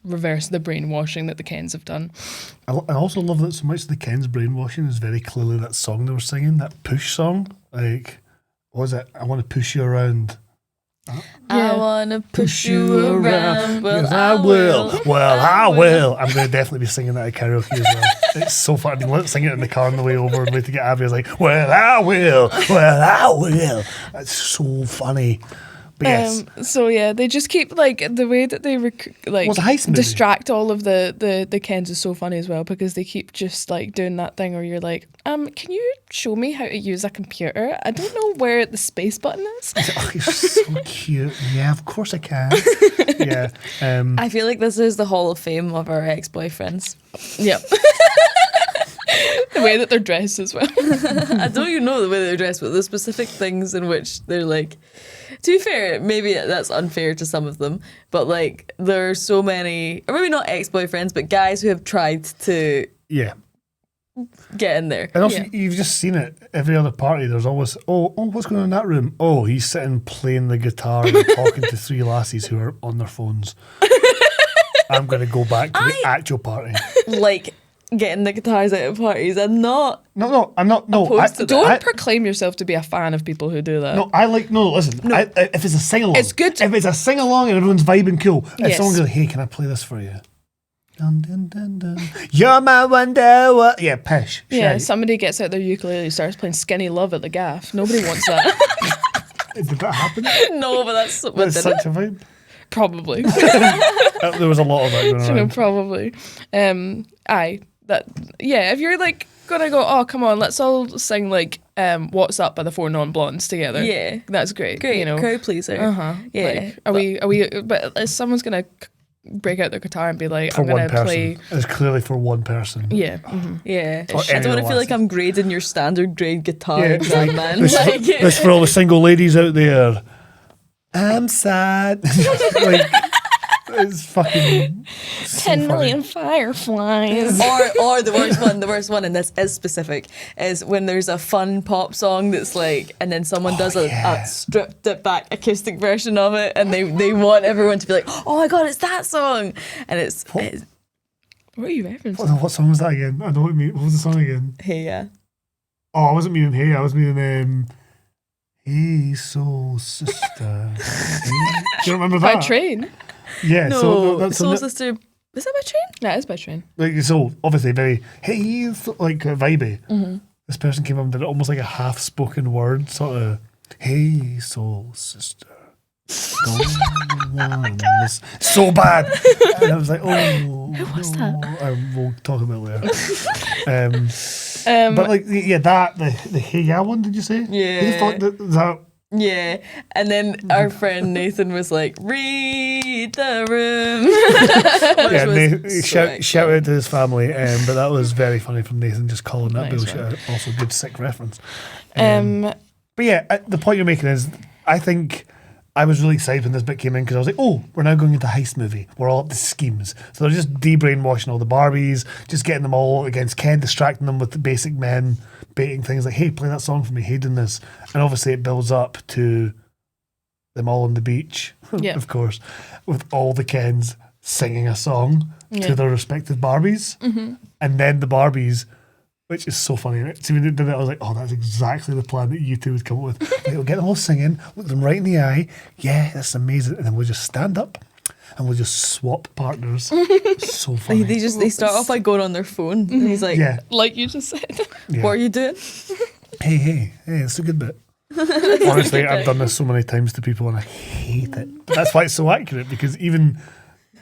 reverse the brainwashing that the Kens have done. I also love that so much of the Ken's brainwashing is very clearly that song they were singing, that push song. Like, what was it? I want to push you around. I wanna push you around. Well, Yes, I will. Well, I will. I'm going to definitely be singing that at karaoke as well. It's so fun. I've been singing it in the car on the way over and wait to get Abby. I was like, well, I will. Well, I will. That's so funny. But yes. So yeah, they just keep like the way that they Well, it's a heist movie. distract all of the Kens is so funny as well, because they keep just like doing that thing where you're like, can you show me how to use a computer? I don't know where the space button is. Oh, you're so cute. Yeah, of course I can. Yeah. I feel like this is the Hall of Fame of our ex-boyfriends. Yep. The way that they're dressed as well. I don't even know the way they're dressed, but the specific things in which they're like, to be fair, maybe that's unfair to some of them, but like there are so many, or maybe not ex-boyfriends, but guys who have tried to Yeah. get in there. And also, Yeah. you've just seen it. Every other party, there's always, oh, what's going on in that room? Oh, he's sitting playing the guitar and talking to three lassies who are on their phones. I'm going to go back to the actual party. Like getting the guitars out of parties. I'm not. No, I'm not. No, Opposed to that. Don't proclaim yourself to be a fan of people who do that. No, listen. If it's a sing along, It's good to- if it's a sing along and everyone's vibing cool, if Yes. someone goes, hey, can I play this for you? Dun, dun, dun, dun. You're my wonder. What? Yeah, pish. Yeah, shite. somebody gets out their ukulele, starts playing Skinny Love at the gaff. Nobody wants that. Did that happen? No, but that's what That's did such it. a vibe. Probably. There was a lot of that going You know, around. probably. If you're like gonna go, oh come on, let's all sing like "What's Up" by the Four Non-Blondes together. Yeah. That's great. Great, you know. crowd pleaser. Yeah. Like, are we? But if someone's gonna break out their guitar and be like, For I'm one gonna person. play. It's clearly for one person. Yeah. Mhm. Yeah. Or I any don't want to feel like lasses. I'm grading your standard grade guitar Yeah, exam, man. This, Like, this for all the single ladies out there. I'm sad. Like, it's fucking so 10 funny. million fireflies. or the worst one, and this is specific, is when there's a fun pop song that's like, and then someone does a stripped it back acoustic version of it, and they want everyone to be like, oh my god, it's that song, and it's What are you referencing? What song was that again? I know what you mean. What was the song again? hey, yeah. Oh, I wasn't meaning Hey. I was meaning Hey Soul Sister. Do you remember that? By Train. Yeah. No, So that's Soul Sister. Is that by Train? That is by Train. like so obviously very hey like vibey. Mm-hmm. This person came up and did it almost like a half spoken word sort of hey Soul Sister. Don't want this. So bad. And I was like, oh, who was that? We'll talk about it later. But like, yeah, the hey yeah one, did you say? Yeah. You thought that Yeah, and then our friend Nathan was like, "Read the room." yeah, was so shout out to his family. But that was very funny from Nathan just calling that Nice bullshit one. out. Also, good sick reference. Um, But yeah, the point you're making is, I think I was really excited when this bit came in because I was like, oh, we're now going into heist movie. We're all up to schemes. So they're just de-brainwashing all the Barbies, just getting them all against Ken, distracting them with the basic men, baiting things like, hey, play that song for me, hey, doing this. And obviously it builds up to them all on the beach, Yeah. of course, with all the Kens singing a song to their respective Barbies. Mm-hmm. And then the Barbies, which is so funny, right? So when they did it, I was like, oh, that's exactly the plan that you two would come up with. Like, we'll get them all singing, look them right in the eye. Yeah, that's amazing. And then we'll just stand up and we'll just swap partners. So funny. They start off by going on their phone, and he's like, yeah, like you just said. yeah. "What are you doing?" Hey, it's a good bit. Honestly, I've done this so many times to people and I hate it. But that's why it's so accurate, because even,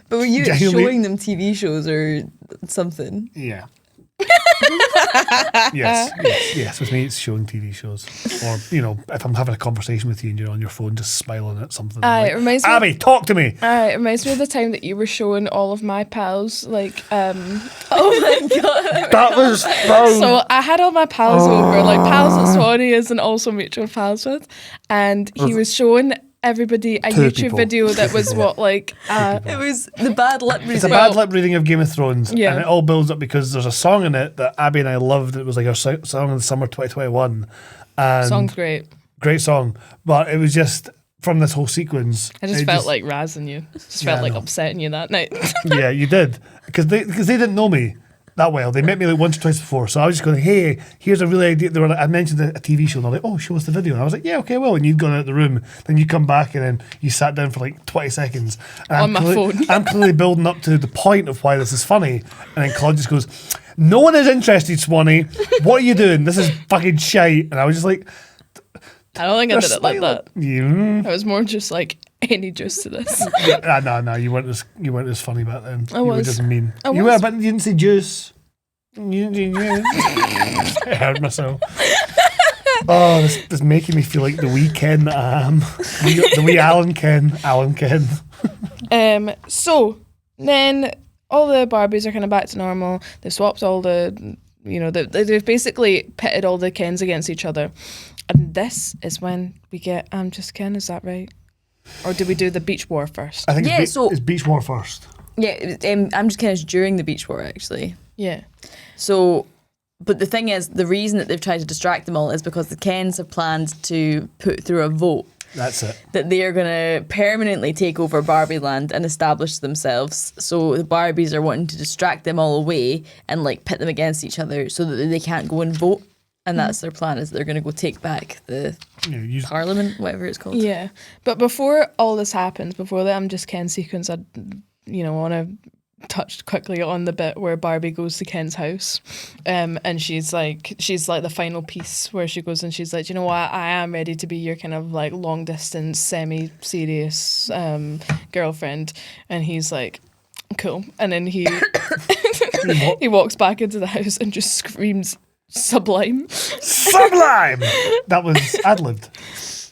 But were you Genuinely- showing them TV shows or something? yeah. Yes. With me, it's showing TV shows, or if I'm having a conversation with you and you're on your phone, just smiling at something. It reminds me. Abby, talk to me. It reminds me of the time that you were showing all of my pals, Oh my god. That was fun. So I had all my pals over, like pals that Swanny is and also mutual pals with, and he was showing everybody a Two YouTube people. video that was It was the bad lip It's a reading. bad lip reading of Game of Thrones, Yeah. and it all builds up because there's a song in it that Abby and I loved. It was like our song of the summer 2021, and song's great. great song. But it was just from this whole sequence. I just it felt like razzing you. Just felt I like know. upsetting you that night. yeah, you did because they didn't know me that well. They met me like once or twice before, so I was just going, "Hey, here's a really idea." They were like, I mentioned a TV show, and they're like, "Oh, show us the video." And I was like, "Yeah, okay, well." And you'd gone out the room, then you come back, and then you sat down for like 20 seconds and On my phone. I'm clearly building up to the point of why this is funny, and then Claude just goes, "No one is interested, Swanny. What are you doing? This is fucking shite." And I was just like, I don't think I did it like that. "You." I was more just like any juice to this. No, you weren't as funny back then. I You were was. just mean. I You was. were, but you didn't say juice. I heard myself. Oh, this is making me feel like the wee Ken that I am. The wee Alan Ken. So then all the Barbies are kind of back to normal. They've swapped all the, they've basically pitted all the Kens against each other. And this is when we get I'm Just Ken, is that right? Or did we do the beach war first? I think Yeah, so- it's Beach War first. Yeah, I'm just kind of during the beach war actually. Yeah. So, but the thing is, the reason that they've tried to distract them all is because the Kens have planned to put through a vote That's it. that they are going to permanently take over Barbie-land and establish themselves. So the Barbies are wanting to distract them all away and like pit them against each other so that they can't go and vote. And that's their plan, is they're going to go take back the parliament, whatever it's called. Yeah. But before all this happens, before the I'm Just Ken sequence, I want to touch quickly on the bit where Barbie goes to Ken's house, and she's like the final piece where she goes and she's like, you know what, I am ready to be your kind of like long distance, semi-serious girlfriend. And he's like, cool. And then he walks back into the house and just screams, "Sublime." Sublime! That was ad-libbed.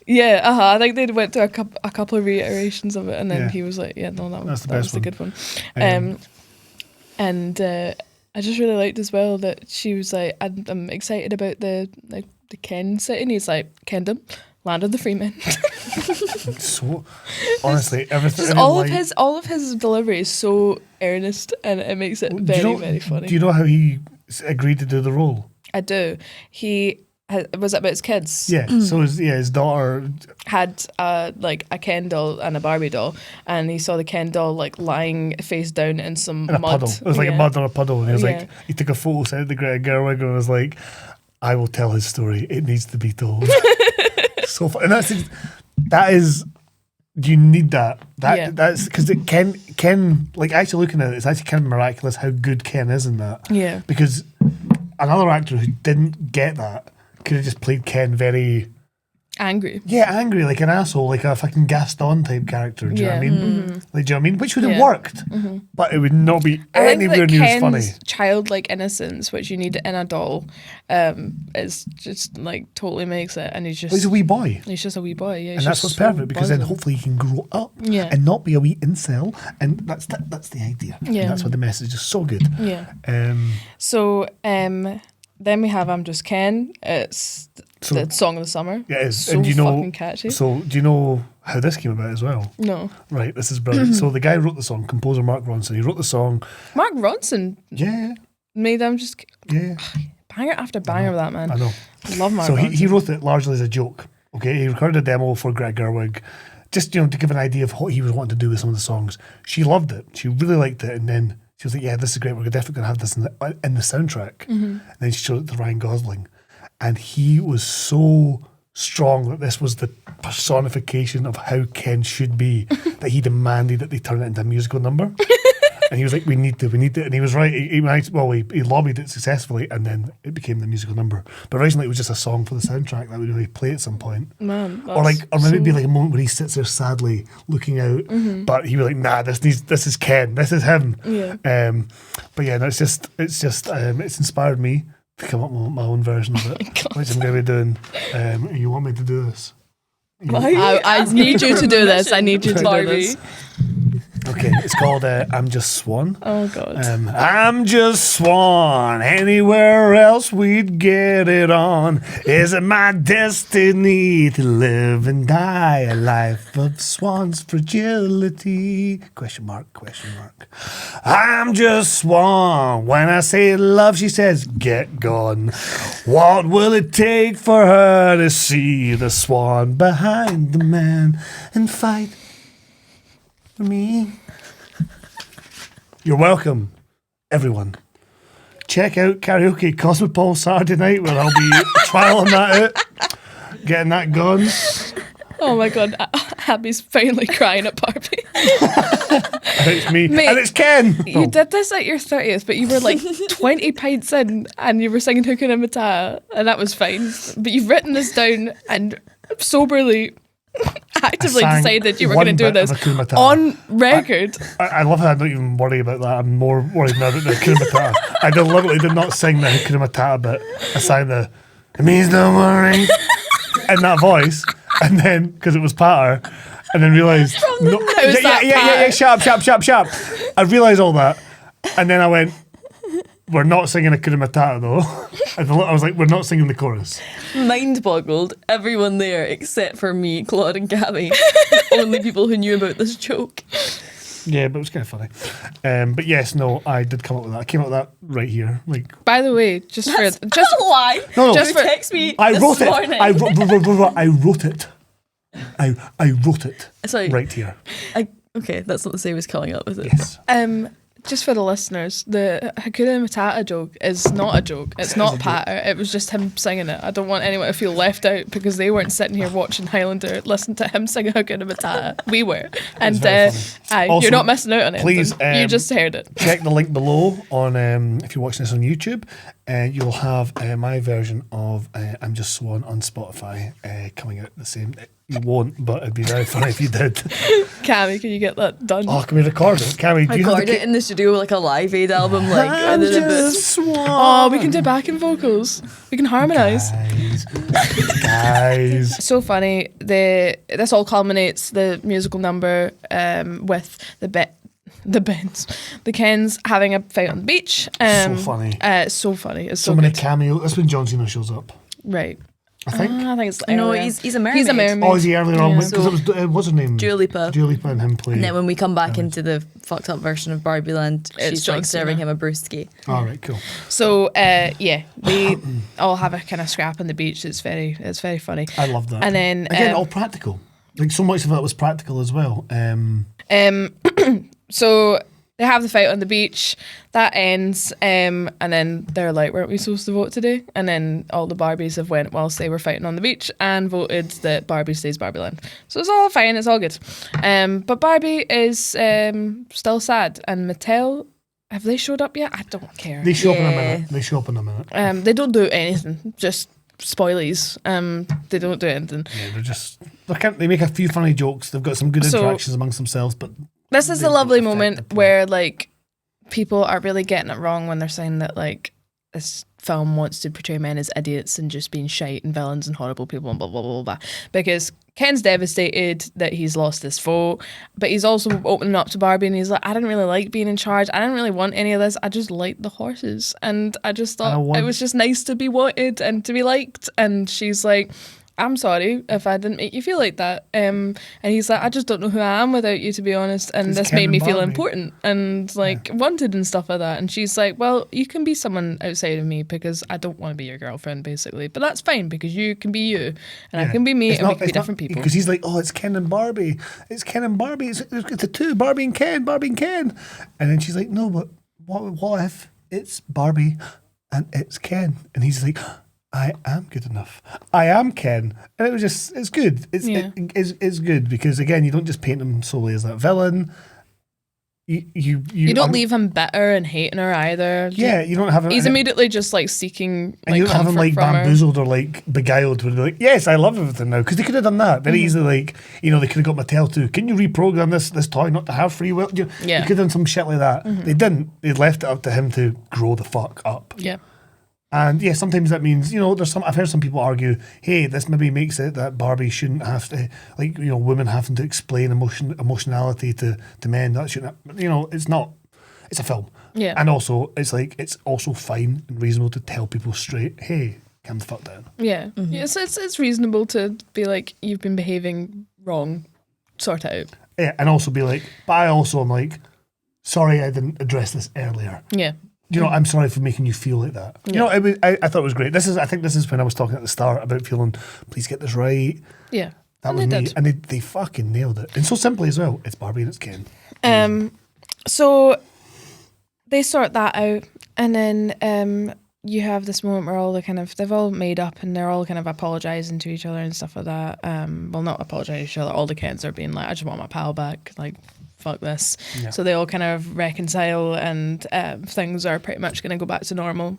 Yeah, I think they went to a couple of reiterations of it, and then Yeah. he was like, "Yeah, no, that That's the was best the one. good one." And I just really liked as well that she was like, "I'm excited about the Ken sitting." He's like, "Kendom, land of the free men." So, honestly, everything. Just all of his delivery is so earnest, and it makes it very funny. Do you know how he agreed to do the role? I do. He was it about his kids. Yeah. So his daughter. Had like a Ken doll and a Barbie doll, and he saw the Ken doll like lying face down in some In a mud. puddle. It was like a Yeah. mud or a puddle. And he was Yeah. like, he took a photo, sent it to Greta Gerwig, and was like, "I will tell his story. It needs to be told." So fun. And that is, you need that. Yeah. That's because Ken, like actually looking at it, it's actually kind of miraculous how good Ken is in that. Yeah. Because another actor who didn't get that could have just played Ken very. Angry. Yeah, angry, like an asshole, like a fucking Gaston type character. Do you know what I Yeah. mean? Like, do you know what I mean? Which would have Yeah. worked, but it would not be I think anywhere that near as Ken's funny. childlike innocence, which you need in a doll, is just like totally makes it, and He's a wee boy, he's just a wee boy. Yeah, and that's what's perfect because then hopefully he can grow up Yeah. and not be a wee incel, and that's the idea. Yeah. And that's why the message is so good. Yeah. Um, So then we have I'm Just Ken. It's the song of the summer. yeah, it is. So and do you know? fucking catchy. So do you know how this came about as well? No, Right, this is brilliant. So the guy who wrote the song, composer Mark Ronson. He wrote the song. Mark Ronson Yeah, made I'm Just yeah. banger after banger with that man. I know. Love Mark So Ronson. he wrote it largely as a joke. Okay, he recorded a demo for Greta Gerwig, just to give an idea of what he was wanting to do with some of the songs. She loved it. She really liked it, and then she was like, "Yeah, this is great. We're definitely going to have this in the soundtrack." And then she showed it to Ryan Gosling, and he was so strong that this was the personification of how Ken should be that he demanded that they turn it into a musical number. And he was like, we need to. And he was right. He lobbied it successfully, and then it became the musical number. But originally it was just a song for the soundtrack that would really play at some point. Man, Or maybe it'd be like a moment where he sits there sadly looking out, but he was like, "Nah, this is Ken, this is him." Yeah. But yeah, no, it's inspired me to come up with my own version of it, which I'm going to be doing. You want me to do this? I need you to do this. I need you to do Barbie. this. Okay, it's called I'm Just Swan. Oh, God. I'm just Swan. Anywhere else we'd get it on. Is it my destiny to live and die a life of swan's fragility? Question mark, question mark. I'm just Swan. When I say love, she says, get gone. What will it take for her to see the swan behind the man and fight for me? You're welcome, everyone. Check out Karaoke Cosmopol Saturday night where I'll be trialing that out, getting that gone. Oh my God, Abby's finally crying at Barbie. And it's me. Mate, and it's Ken. You did this at your 30th, but you were like 20 pints in and you were singing Hakuna Matata, and that was fine. But you've written this down and soberly, actively decided you were going to do this on record. I love how I don't even worry about that. I'm more worried now about the Hakuna Matata. I deliberately did not sing the Hakuna Matata bit. I sang the "It means no worry" in that voice, and then because it was Patter, and then realised no, yeah, shut up. I realised all that, and then I went, we're not singing Hakuna Matata though. I was like, we're not singing the chorus. Mind boggled. Everyone there except for me, Claude and Abby. Only people who knew about this joke. Yeah, but it was kind of funny. But yes, no, I did come up with that. I came up with that right here. Like, By the way, just Not a lie. No, just for- Text me. I this wrote it. morning. I wrote it. I wrote it. Sorry. Right here. Okay, that's not the same as coming up with it. Yes. just for the listeners, the Hakuna Matata joke is not a joke. It's not Patter. It was just him singing it. I don't want anyone to feel left out because they weren't sitting here watching Highlander listen to him sing Hakuna Matata. We were. And Also, you're not missing out on it. please, you just heard it. Check the link below on if you're watching this on YouTube. You'll have my version of I'm Just Swan on Spotify coming out the same. You won't, but it'd be very funny if you did. Cammy, can you get that done? Oh, can we record it? Cammy, do you have Record it in the studio like a Live Aid album, like I'm and then a bit. Just Swan. Oh, we can do backing vocals. We can harmonise. Guys. So funny. This all culminates the musical number with the Kens having a fight on the beach. So funny. It's so funny. It's So so many good. cameos. That's when John Cena shows up. Right. I think. I think it's No, earlier. he's a mermaid. He's a mermaid. Oh, is he earlier on? Yeah. Because it was what's her name? Dua Lipa. Dua Lipa and him playing. And then when we come back into the fucked up version of Barbie-land, It's she's John like serving Cena. him a brewski. All right, cool. So yeah, we all have a kind of scrap on the beach. It's very funny. I love that. And then Again, all practical. Like so much of it was practical as well. So they have the fight on the beach. That ends, and then they're like, "Weren't we supposed to vote today?" And then all the Barbies have went whilst they were fighting on the beach and voted that Barbie stays Barbie-land. So it's all fine, it's all good. But Barbie is still sad, and Mattel, have they showed up yet? I don't care. They show up in a Yeah. minute. They show up in a minute. They don't do anything. Just spoilies. They don't do anything. Yeah, they make a few funny jokes. They've got some good So- interactions amongst themselves, but This is They a lovely don't affect moment the plot. where like people are really getting it wrong when they're saying that like this film wants to portray men as idiots and just being shite and villains and horrible people and blah blah blah blah. Because Ken's devastated that he's lost this vote, but he's also opening up to Barbie and he's like, I didn't really like being in charge. I didn't really want any of this. I just liked the horses, and I just thought it was just nice to be wanted and to be liked. And she's like, I'm sorry if I didn't make you feel like that. And he's like, I just don't know who I am without you, to be honest. And It's this Ken made me and feel Barbie. important and like wanted and stuff like that. And she's like, well, you can be someone outside of me because I don't want to be your girlfriend, basically. But that's fine because you can be you and I can be me, It's and we not- can be it's not- different people. Because he's like, oh, it's Ken and Barbie. It's Ken and Barbie. It's the two, Barbie and Ken, Barbie and Ken. And then she's like, no, but what if it's Barbie and it's Ken? And he's like, I am good enough. I am Ken. And it was just, it's good. It's good because, again, you don't just paint him solely as that villain. You don't leave him bitter and hating her either. Yeah, you don't have him. He's immediately just like seeking And like you don't have him comfort like from her. bamboozled or like beguiled where they're like, yes, I love everything now. Because they could have done that very easily. Like, they could have got Mattel to, can you reprogram this toy not to have free will? You could have done some shit like that. They didn't. They left it up to him to grow the fuck up. Yeah. And yeah, sometimes that means, I've heard some people argue, hey, this maybe makes it that Barbie shouldn't have to, women having to explain emotionality to men. That shouldn't, it's not, it's a film. Yeah. And also, it's also fine and reasonable to tell people straight, hey, calm the fuck down. Yeah. Yeah, so it's reasonable to be like, you've been behaving wrong, sort it out. Yeah, and also be like, but I also am like, sorry I didn't address this earlier. Yeah. I'm sorry for making you feel like that. Yeah. I thought it was great. I think this is when I was talking at the start about feeling, please get this right. Yeah. That And was they me. did. And they fucking nailed it. And so simply as well, it's Barbie and it's Ken. So they sort that out, and then you have this moment where all they've all made up and they're all kind of apologising to each other and stuff like that. Well, not apologising to each other. All the Kens are being like, I just want my pal back. Like, fuck this. Yeah. So they all kind of reconcile, and things are pretty much going to go back to normal.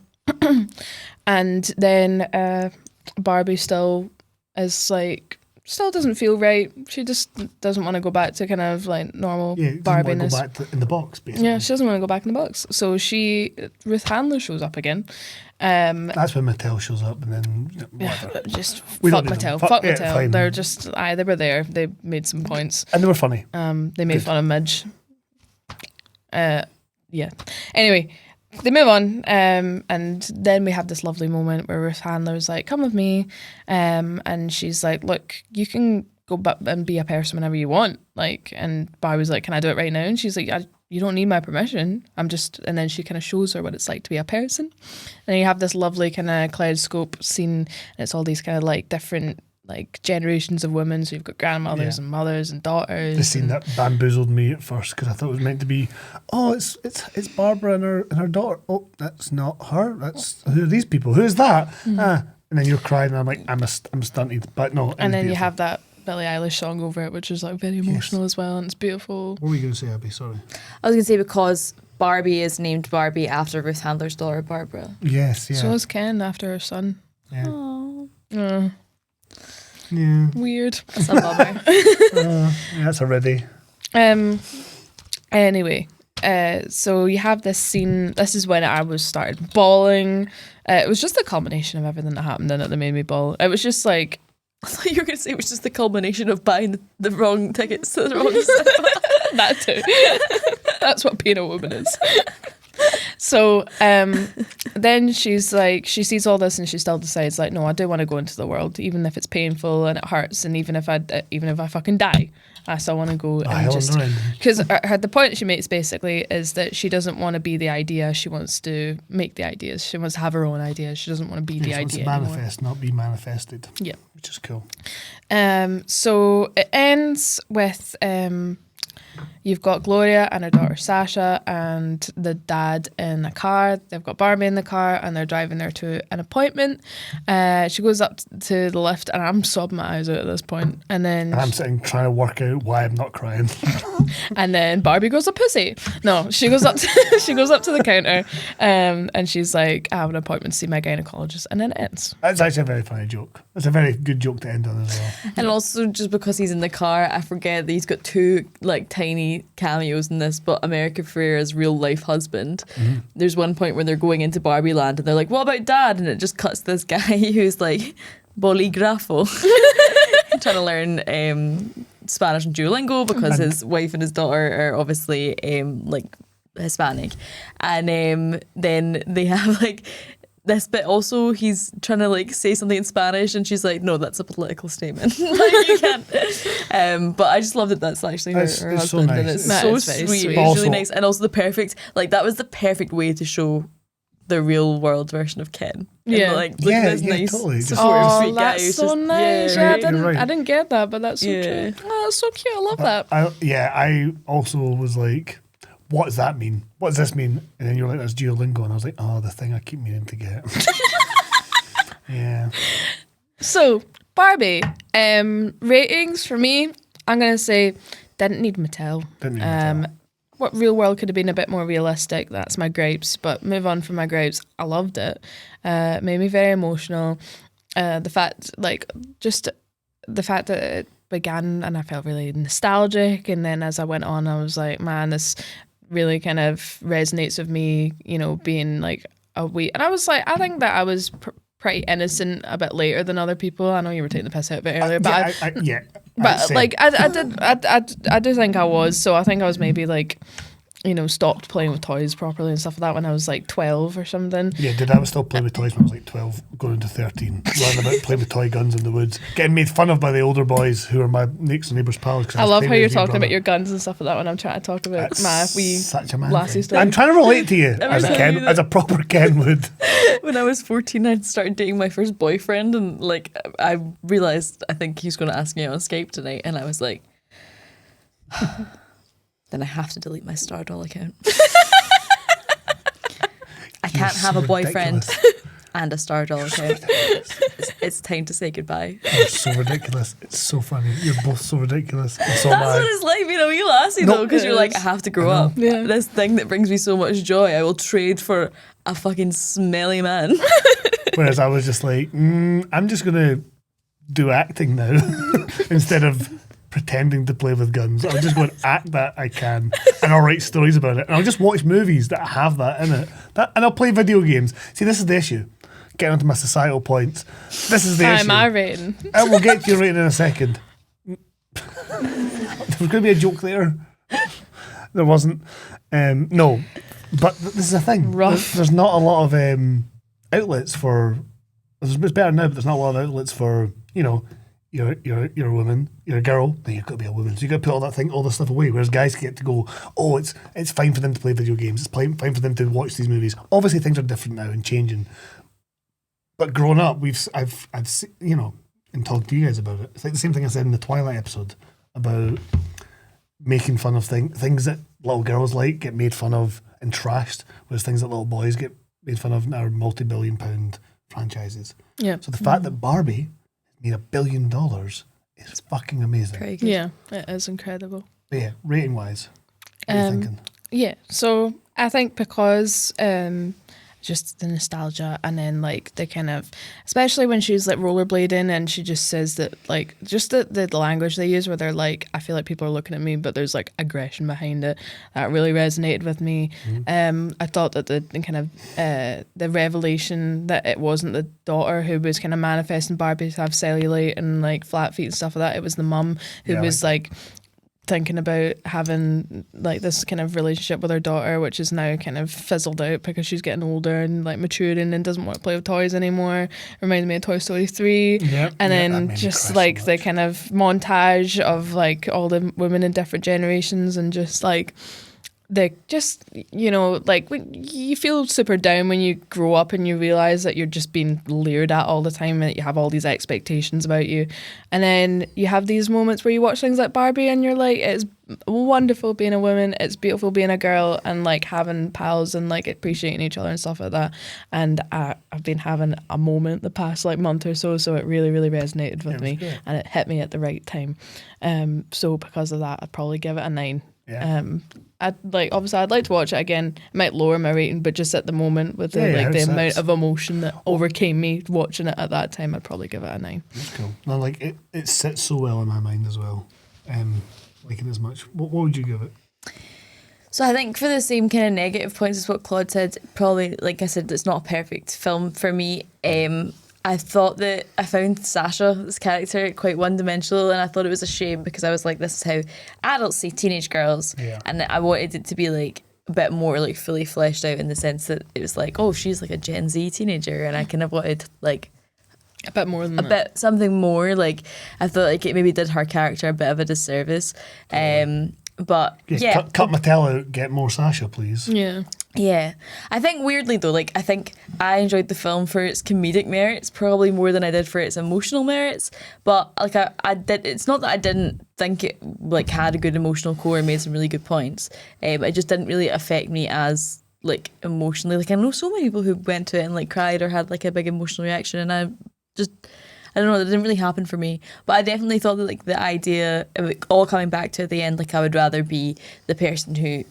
And then Barbie still is like, still doesn't feel right. She just doesn't want to go back to kind of like normal Barbie Barbiness. go back in the box, basically. Yeah, she doesn't want to go back in the box. So Ruth Handler shows up again. That's when Mattel shows up, and then whatever. Just We fuck don't need them. Mattel. Fuck Yeah, Mattel. fine. They're just, they were there. They made some points. And they were funny. They made Good. fun of Midge. Yeah. Anyway, they move on, and then we have this lovely moment where Ruth Handler's like, come with me, and she's like, look, you can go back and be a person whenever you want, like, and Barbie's like, can I do it right now? And she's like, you don't need my permission, and then she kind of shows her what it's like to be a person, and you have this lovely kind of kaleidoscope scene, and it's all these kind of like different like generations of women. So you've got grandmothers and mothers and daughters. The scene that bamboozled me at first because I thought it was meant to be, it's Barbara and her daughter. Oh, that's not her. Who are these people? Who is that? And then you're crying, and I'm like, I'm stunted, but no. And then you beautiful. have that Billie Eilish song over it, which is like very emotional as well, and it's beautiful. What were you going to say, Abby? Sorry. I was going to say because Barbie is named Barbie after Ruth Handler's daughter, Barbara. Yes, yeah. So is Ken after her son. yeah. Oh, Yeah. Weird. that's a bummer. That's already. Anyway, so you have this scene. This is when I started bawling. It was just a combination of everything that happened in it that made me bawl. It was just like, I thought you were going to say it was just the culmination of buying the wrong tickets to the wrong cinema. that too. That's what being a woman is. So then she's like, she sees all this and she still decides like, no, I do want to go into the world, even if it's painful and it hurts, and even if I fucking die, I still want to go and just, because the point she makes basically is that she doesn't want to be the idea, she wants to make the ideas, she wants to have her own ideas, she doesn't want to be the idea to manifest, not be manifested. Yeah, which is cool. So it ends with you've got Gloria and her daughter Sasha and the dad in a car. They've got Barbie in the car and they're driving there to an appointment. She goes up to the lift and I'm sobbing my eyes out at this point. And then I'm sitting trying to work out why I'm not crying. and then Barbie goes a pussy. No, she goes up to, she goes up to the counter and she's like, I have an appointment to see my gynecologist, and then it ends. That's actually a very funny joke. It's a very good joke to end on as well. And also, just because he's in the car, I forget that he's got two like tiny cameos in this, but America Ferrera's real life husband. Mm-hmm. There's one point where they're going into Barbie-land and they're like, what about dad? And it just cuts to this guy who's like, boligrafo, trying to learn Spanish and Duolingo because his wife and his daughter are obviously like Hispanic. And then they have like this bit also, he's trying to like say something in Spanish and she's like, no, that's a political statement. Like, you can't. But I just love that that's actually her It's so husband. nice. And it's That so is very sweet. sweet. It's Also- really nice. And also the perfect, like that was the perfect way to show the real world version of Ken. Yeah. And, like, look at this nice, totally. Just- supportive, Oh, sweet guy. that's who's so just, nice. Yeah, Yeah, right? You're right. I didn't get that, but that's so Yeah. cute. Oh, that's so cute. I love that. I also was like, what does that mean? What does this mean? And then you're like, that's Duolingo. And I was like, oh, the thing I keep meaning to get. Yeah. So, Barbie, ratings for me, I'm going to say didn't need Mattel. Didn't need Mattel. What real world could have been a bit more realistic. That's my gripes, but move on from my gripes. I loved it. Made me very emotional. The fact that it began and I felt really nostalgic, and then as I went on, I was like, man, this really kind of resonates with me, you know, being like a wee, and I was like, I think that I was pretty innocent a bit later than other people. I know you were taking the piss out a bit earlier, but but like I do think I was. So I think I was maybe like, stopped playing with toys properly and stuff like that when I was like 12 or something. Yeah, I was still playing with toys when I was like 12, going into 13, running about playing with toy guns in the woods, getting made fun of by the older boys who are my next neighbours' pals. I love how you're talking about your guns and stuff like that when I'm trying to talk about my wee such a man lassie thing. story. I'm trying to relate to you as a proper Ken would. When I was 14, I started dating my first boyfriend, and like I realised I think he's going to ask me out on Skype tonight, and I was like, then I have to delete my Stardoll account. I can't have a boyfriend and a Stardoll account. It's time to say goodbye. You're so ridiculous. It's so funny. You're both so ridiculous. And so That's what it's like being a wee lassie, though, because you're like, I have to grow up. Yeah. This thing that brings me so much joy, I will trade for a fucking smelly man. Whereas I was just like, I'm just going to do acting now instead of pretending to play with guns. I'll just go and act that I can, and I'll write stories about it, and I'll just watch movies that have that in it, and I'll play video games. See, this is the issue. Getting onto my societal points. This is the issue. My rating. I will get to your rating in a second. There was going to be a joke there. There wasn't. No, but this is the thing. Rough. There's not a lot of outlets for. It's better now, but there's not a lot of outlets for You're a woman, you're a girl, then you've got to be a woman. So you've got to put all this stuff away. Whereas guys get to go, it's fine for them to play video games. It's fine for them to watch these movies. Obviously things are different now and changing. But growing up, I've and talked to you guys about it. It's like the same thing I said in the Twilight episode about making fun of things that little girls like get made fun of and trashed, whereas things that little boys get made fun of are multi-billion-pound franchises. Yeah. So the fact that Barbie made $1 billion is fucking amazing. Pretty good. Yeah, it is incredible. But yeah, rating wise, what are you thinking? Yeah, so I think because just the nostalgia, and then like the kind of, especially when she's like rollerblading and she just says that, like, just the language they use where they're like, I feel like people are looking at me, but there's like aggression behind it, that really resonated with me. I thought that the kind of the revelation that it wasn't the daughter who was kind of manifesting Barbie to have cellulite and like flat feet and stuff like that, it was the mum who was like thinking about having like this kind of relationship with her daughter, which is now kind of fizzled out because she's getting older and like maturing and doesn't want to play with toys anymore. Reminds me of Toy Story 3. And then just like the kind of montage of like all the women in different generations, and just like they just, like when you feel super down when you grow up and you realise that you're just being leered at all the time and that you have all these expectations about you. And then you have these moments where you watch things like Barbie and you're like, it's wonderful being a woman, it's beautiful being a girl, and like having pals and like appreciating each other and stuff like that. And I've been having a moment the past like month or so it really, really resonated with me, and it hit me at the right time. So because of that, I'd probably give it a 9. I'd like to watch it again. It might lower my rating, but just at the moment with the amount of emotion that overcame me watching it at that time, I'd probably give it a 9. That's cool. No, like it sits so well in my mind as well. Like it as much. What would you give it? So I think for the same kind of negative points as what Claude said, probably, like I said, it's not a perfect film for me. I thought that I found Sasha's character quite one-dimensional, and I thought it was a shame because I was like, this is how adults see teenage girls, and I wanted it to be like a bit more like fully fleshed out in the sense that it was like, oh, she's like a Gen Z teenager, and I kind of wanted like a bit more than a bit something more. Like I felt like it maybe did her character a bit of a disservice. But cut my tail out, get more Sasha, please. Yeah. I think weirdly though, like I think I enjoyed the film for its comedic merits probably more than I did for its emotional merits. But like I did, it's not that I didn't think it like had a good emotional core and made some really good points. It just didn't really affect me as like emotionally. Like I know so many people who went to it and like cried or had like a big emotional reaction, and I don't know, that didn't really happen for me. But I definitely thought that like the idea of it all coming back to at the end, like I would rather be the person who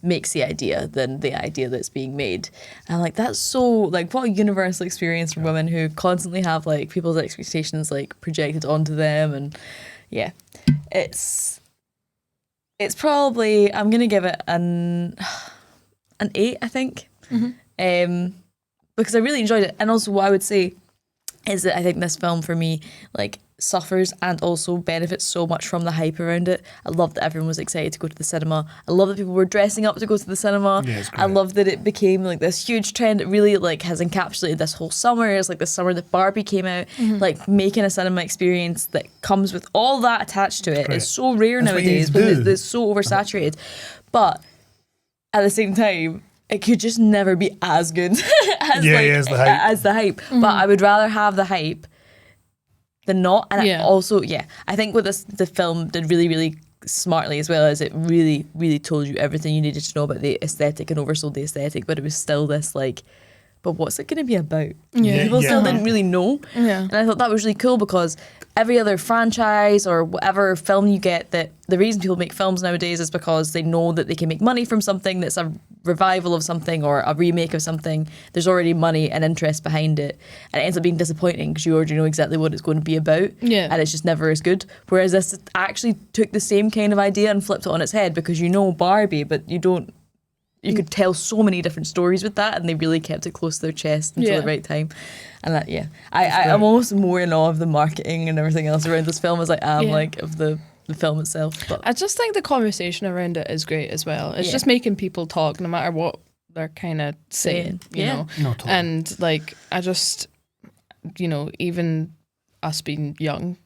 makes the idea than the idea that's being made. And like that's so like what a universal experience for women who constantly have like people's expectations like projected onto them. And yeah, it's probably, I'm gonna give it an 8, I think. because I really enjoyed it. And also what I would say is that I think this film for me like suffers and also benefits so much from the hype around it. I love that everyone was excited to go to the cinema. I love that people were dressing up to go to the cinema. Yeah, it's I great. love that it became like this huge trend. It really like has encapsulated this whole summer. It's like the summer that Barbie came out, like making a cinema experience that comes with all that attached to it. Great. It's so rare That's what you nowadays need to because do. it's so oversaturated. But at the same time, it could just never be as good as, as the hype. as the hype. But I would rather have the hype than not. And Yeah. I also, I think what the film did really, really smartly as well is it really, really told you everything you needed to know about the aesthetic and oversold the aesthetic, but it was still this like, but what's it going to be about? Yeah. People still Yeah. didn't really know. Yeah. And I thought that was really cool because every other franchise or whatever film you get, that the reason people make films nowadays is because they know that they can make money from something that's a revival of something or a remake of something. There's already money and interest behind it, and it ends up being disappointing because you already know exactly what it's going to be about. Yeah. And it's just never as good. Whereas this actually took the same kind of idea and flipped it on its head, because you know Barbie, but you don't. You could tell so many different stories with that, and they really kept it close to their chest until Yeah. the right time. And that, I'm almost more in awe of the marketing and everything else around this film as I am Yeah. like of the film itself. But I just think the conversation around it is great as well. It's Yeah. just making people talk no matter what they're kind of saying, you Yeah. know. No, totally. And like, I just, even us being young,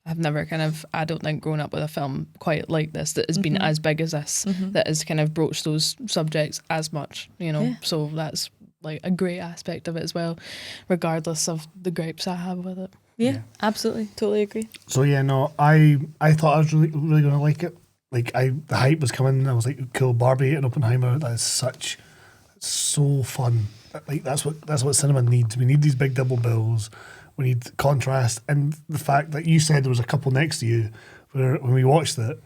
I've never I don't think grown up with a film quite like this that has been as big as this, that has kind of broached those subjects as much, Yeah. So that's like a great aspect of it as well, regardless of the gripes I have with it. yeah, absolutely, totally agree. So yeah, no, I thought I was really really going to like it. Like the hype was coming. I was like, cool, Barbie and Oppenheimer. That is so fun. Like that's what cinema needs. We need these big double bills. We need contrast, and the fact that you said there was a couple next to you, where when we watched it,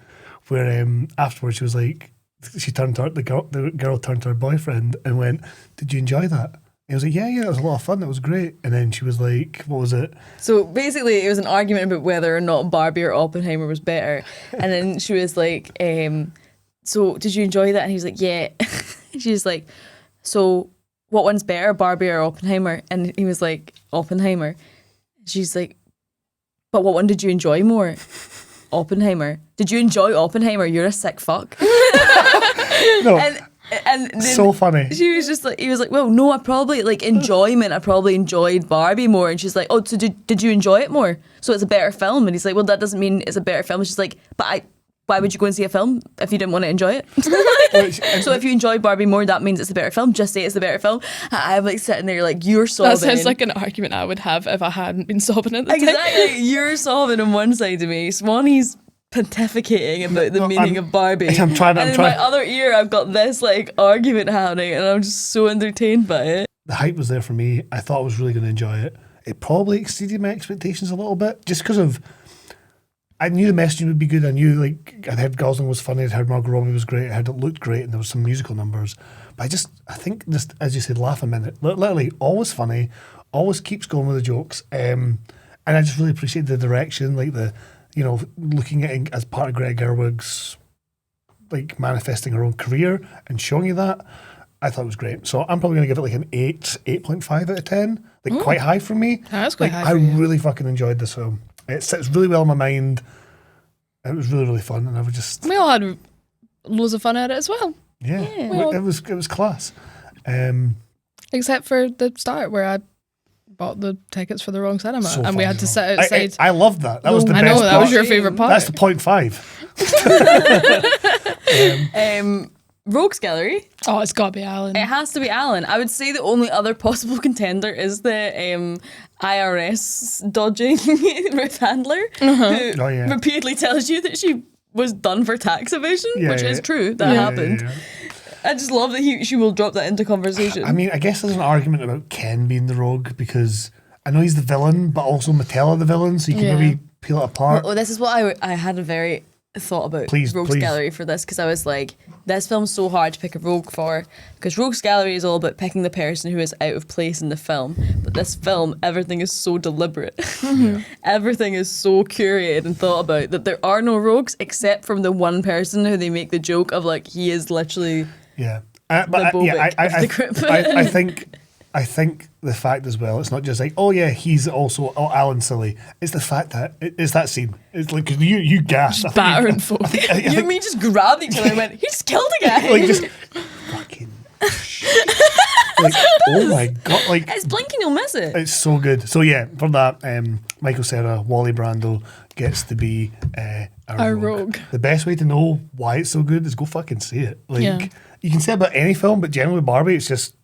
where afterwards she was like, she turned to the girl turned to her boyfriend and went, "Did you enjoy that?" And he was like, "Yeah, it was a lot of fun. It was great." And then she was like, "What was it?" So basically, it was an argument about whether or not Barbie or Oppenheimer was better. And then she was like, so did you enjoy that? And he was like, yeah. She was like, so what one's better, Barbie or Oppenheimer? And he was like, Oppenheimer. She's like, but what one did you enjoy more? Oppenheimer. Did you enjoy Oppenheimer? You're a sick fuck. No, And then so funny. she was just like, he was like, well, no, I probably like enjoyment. I probably enjoyed Barbie more. And she's like, oh, so did you enjoy it more? So it's a better film. And he's like, well, that doesn't mean it's a better film. And she's like, why would you go and see a film if you didn't want to enjoy it? So if you enjoy Barbie more, that means it's a better film. Just say it's a better film. I'm like sitting there like, you're sobbing. That sounds like an argument I would have if I hadn't been sobbing at the time. Exactly. You're sobbing on one side of me. Swanny's pontificating about the meaning of Barbie. I'm trying. And in my other ear, I've got this like argument happening, and I'm just so entertained by it. The hype was there for me. I thought I was really going to enjoy it. It probably exceeded my expectations a little bit, just because of. I knew the messaging would be good. I knew I'd heard Gosling was funny. I'd heard Margot Robbie was great. I heard it looked great, and there was some musical numbers. But I think just as you said, laugh a minute. Literally, always funny, always keeps going with the jokes. And I just really appreciate the direction, like looking at it as part of Greta Gerwig's like manifesting her own career and showing you that. I thought it was great. So I'm probably going to give it like an 8.5 out of 10. Like quite high for me. That's quite high I for you. really fucking enjoyed this film. It sits really well in my mind. It was really, really fun. And I would just, We all had loads of fun at it as well, it was class. except for the start where I bought the tickets for the wrong cinema So and we funny had to though. sit outside. I loved that. That was the I best know, that part. was your favourite part. That's the 0.5. Rogues Gallery. Oh, it's got to be Alan. It has to be Alan. I would say the only other possible contender is the IRS dodging Ruth Handler, who Oh, yeah. repeatedly tells you that she was done for tax evasion, Yeah, which yeah. is true. That happened. Yeah. I just love that she will drop that into conversation. I mean, I guess there's an argument about Ken being the rogue because I know he's the villain, but also Mattel are the villain, so you can Yeah. maybe peel it apart. Well, this is what I had a very thought about Please, Rogues please. Gallery for this, because I was like, this film's so hard to pick a rogue for, because Rogues Gallery is all about picking the person who is out of place in the film, but this film, everything is so deliberate. Everything is so curated and thought about that there are no rogues except from the one person who they make the joke of, like, he is literally Yeah. But Boba I of the group. think the fact as well. It's not just like, oh yeah, he's also Alan Silly. It's the fact that it's that scene. It's like you gasped. Just battering folk. You and me just grabbed each other and went, he just killed a guy. like just fucking. Like, oh my god! Like it's blinking, you'll miss it. it's so good. So yeah, for that, Michael Cera, Wally Brando gets to be our rogue. The best way to know why it's so good is go fucking see it. Like you can say about any film, but generally Barbie, it's just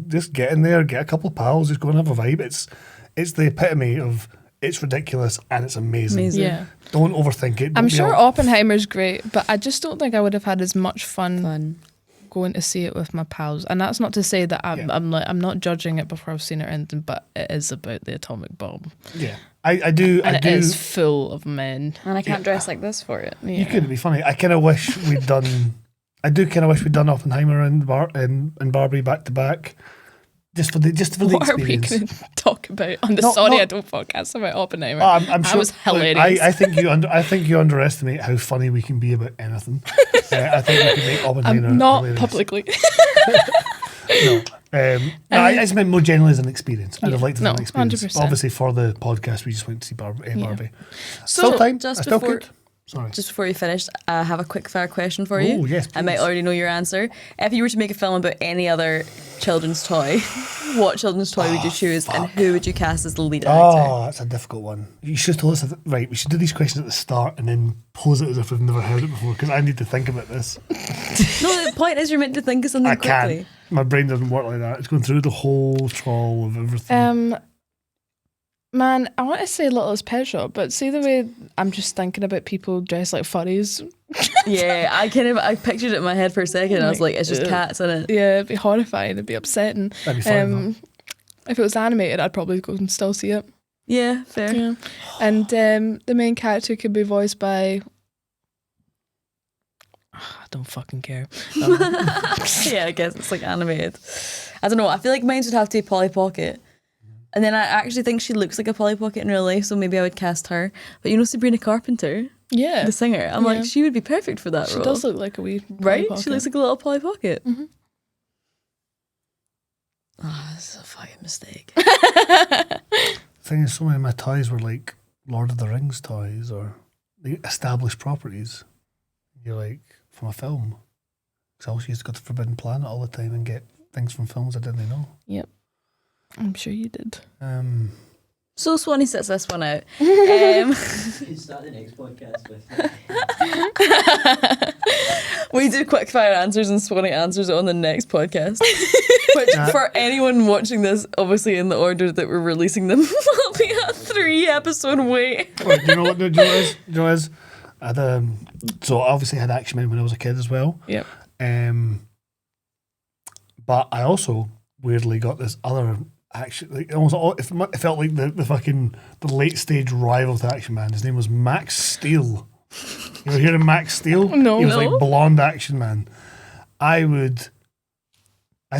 just get in there, get a couple of pals, just go and have a vibe. It's the epitome of it's ridiculous and it's amazing. Yeah. Don't overthink it. I'm sure Oppenheimer's great, but I just don't think I would have had as much fun going to see it with my pals. And that's not to say that I'm not judging it before I've seen it or anything, but it is about the atomic bomb. Yeah. I do. It is full of men. And I can't dress like this for it. You could be funny. I kind of wish we'd done. I do kind of wish we'd done Oppenheimer and Barbie back to back, just for the experience. What are we going to talk about on the I Don't podcast about Oppenheimer? I'm sure that was hilarious. Look, I think you underestimate how funny we can be about anything. I think we can make Oppenheimer not hilarious. publicly. No. I just meant more generally as an experience. I'd have liked it as an experience. 100%. Obviously, for the podcast, we just went to see Barbie. So, still time. just I still before- could. Sorry. Just before you finish, I have a quick fire question for you. Oh, yes, I might please. already know your answer. If you were to make a film about any other children's toy, what children's toy would you choose and who would you cast as the lead actor? Oh, that's a difficult one. You should have told us. Right, we should do these questions at the start and then pose it as if we've never heard it before because I need to think about this. No, the point is you're meant to think of something I quickly. can't. My brain doesn't work like that. It's going through the whole trawl of everything. Man, I want to say Littlest Pet Shop, but see the way I'm just thinking about people dressed like furries. Yeah, I pictured it in my head for a second. And I was like, it's just cats in it. Yeah, it'd be horrifying. It'd be upsetting. That'd be fun. If it was animated, I'd probably go and still see it. Yeah, fair. Yeah. And the main character could be voiced by... I don't fucking care. Yeah, I guess it's like animated. I don't know. I feel like mine would have to be Polly Pocket. And then I actually think she looks like a Polly Pocket in real life, so maybe I would cast her. But you know Sabrina Carpenter, Yeah. the singer? I'm like, she would be perfect for that She role. does look like a wee Polly right? Pocket. She looks like a little Polly Pocket. Mhm. Oh, this is a fucking mistake. The thing is, so many of my toys were like Lord of the Rings toys or like established properties. You're like, from a film. Because I also used to go to Forbidden Planet all the time and get things from films I didn't know. Yep. I'm sure you did. So Swanny sets this one out. You can start the next podcast with We do quick fire answers and Swanny answers it on the next podcast. Which for anyone watching this, obviously in the order that we're releasing them, will be a 3-episode wait. Wait, do you know what the deal is? Do you know what it is? I had, so I obviously had Action Men when I was a kid as well. Yep. But I also weirdly got this other action. Like it felt like the fucking the late stage rival to Action Man. His name was Max Steel. You ever hear of Max Steel? No. He was like blonde Action Man. I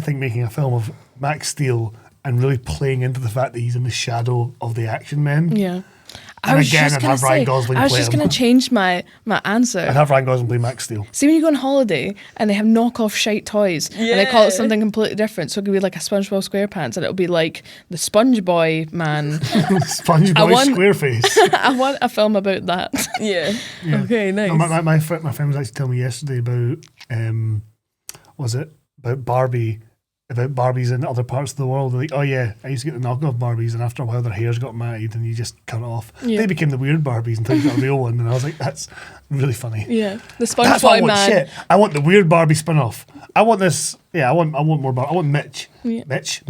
think making a film of Max Steel and really playing into the fact that he's in the shadow of the Action Men. Yeah. And again, I'd have Ryan Gosling I was play just him. going to change my answer. I'd have Ryan Gosling play Max Steel. See, when you go on holiday and they have knockoff shite toys and they call it something completely different, so it could be like a SpongeBob SquarePants and it'll be like the Sponge Boy man. SpongeBob SquareFace. I want a film about that. Yeah. Okay, nice. No, my friend was actually telling me yesterday about about Barbie, about Barbies in other parts of the world. They're like, oh yeah, I used to get the knockoff Barbies, and after a while their hairs got matted, and you just cut it off. Yeah. They became the weird Barbies until you got a real one, and I was like, that's really funny. Yeah, the That's what I Sponge Boy want. man. Shit, I want the weird Barbie spin-off. I want this. Yeah, I want more Barbie. I want Mitch. Yeah. Midge.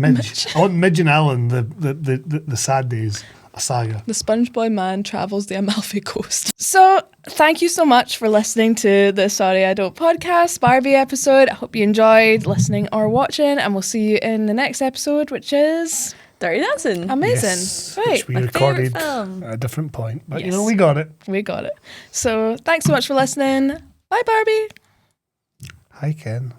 I want Midge and Alan. The sad days. A saga. The Sponge Boy man travels the Amalfi Coast. So, thank you so much for listening to the Sorry I Don't podcast Barbie episode. I hope you enjoyed listening or watching, and we'll see you in the next episode, which is Dirty Dancing. amazing. Yes, Right, which we my recorded favourite film. at a different point, but Yes. we got it. we got it. So, thanks so much for listening. Bye, Barbie. Hi, Ken.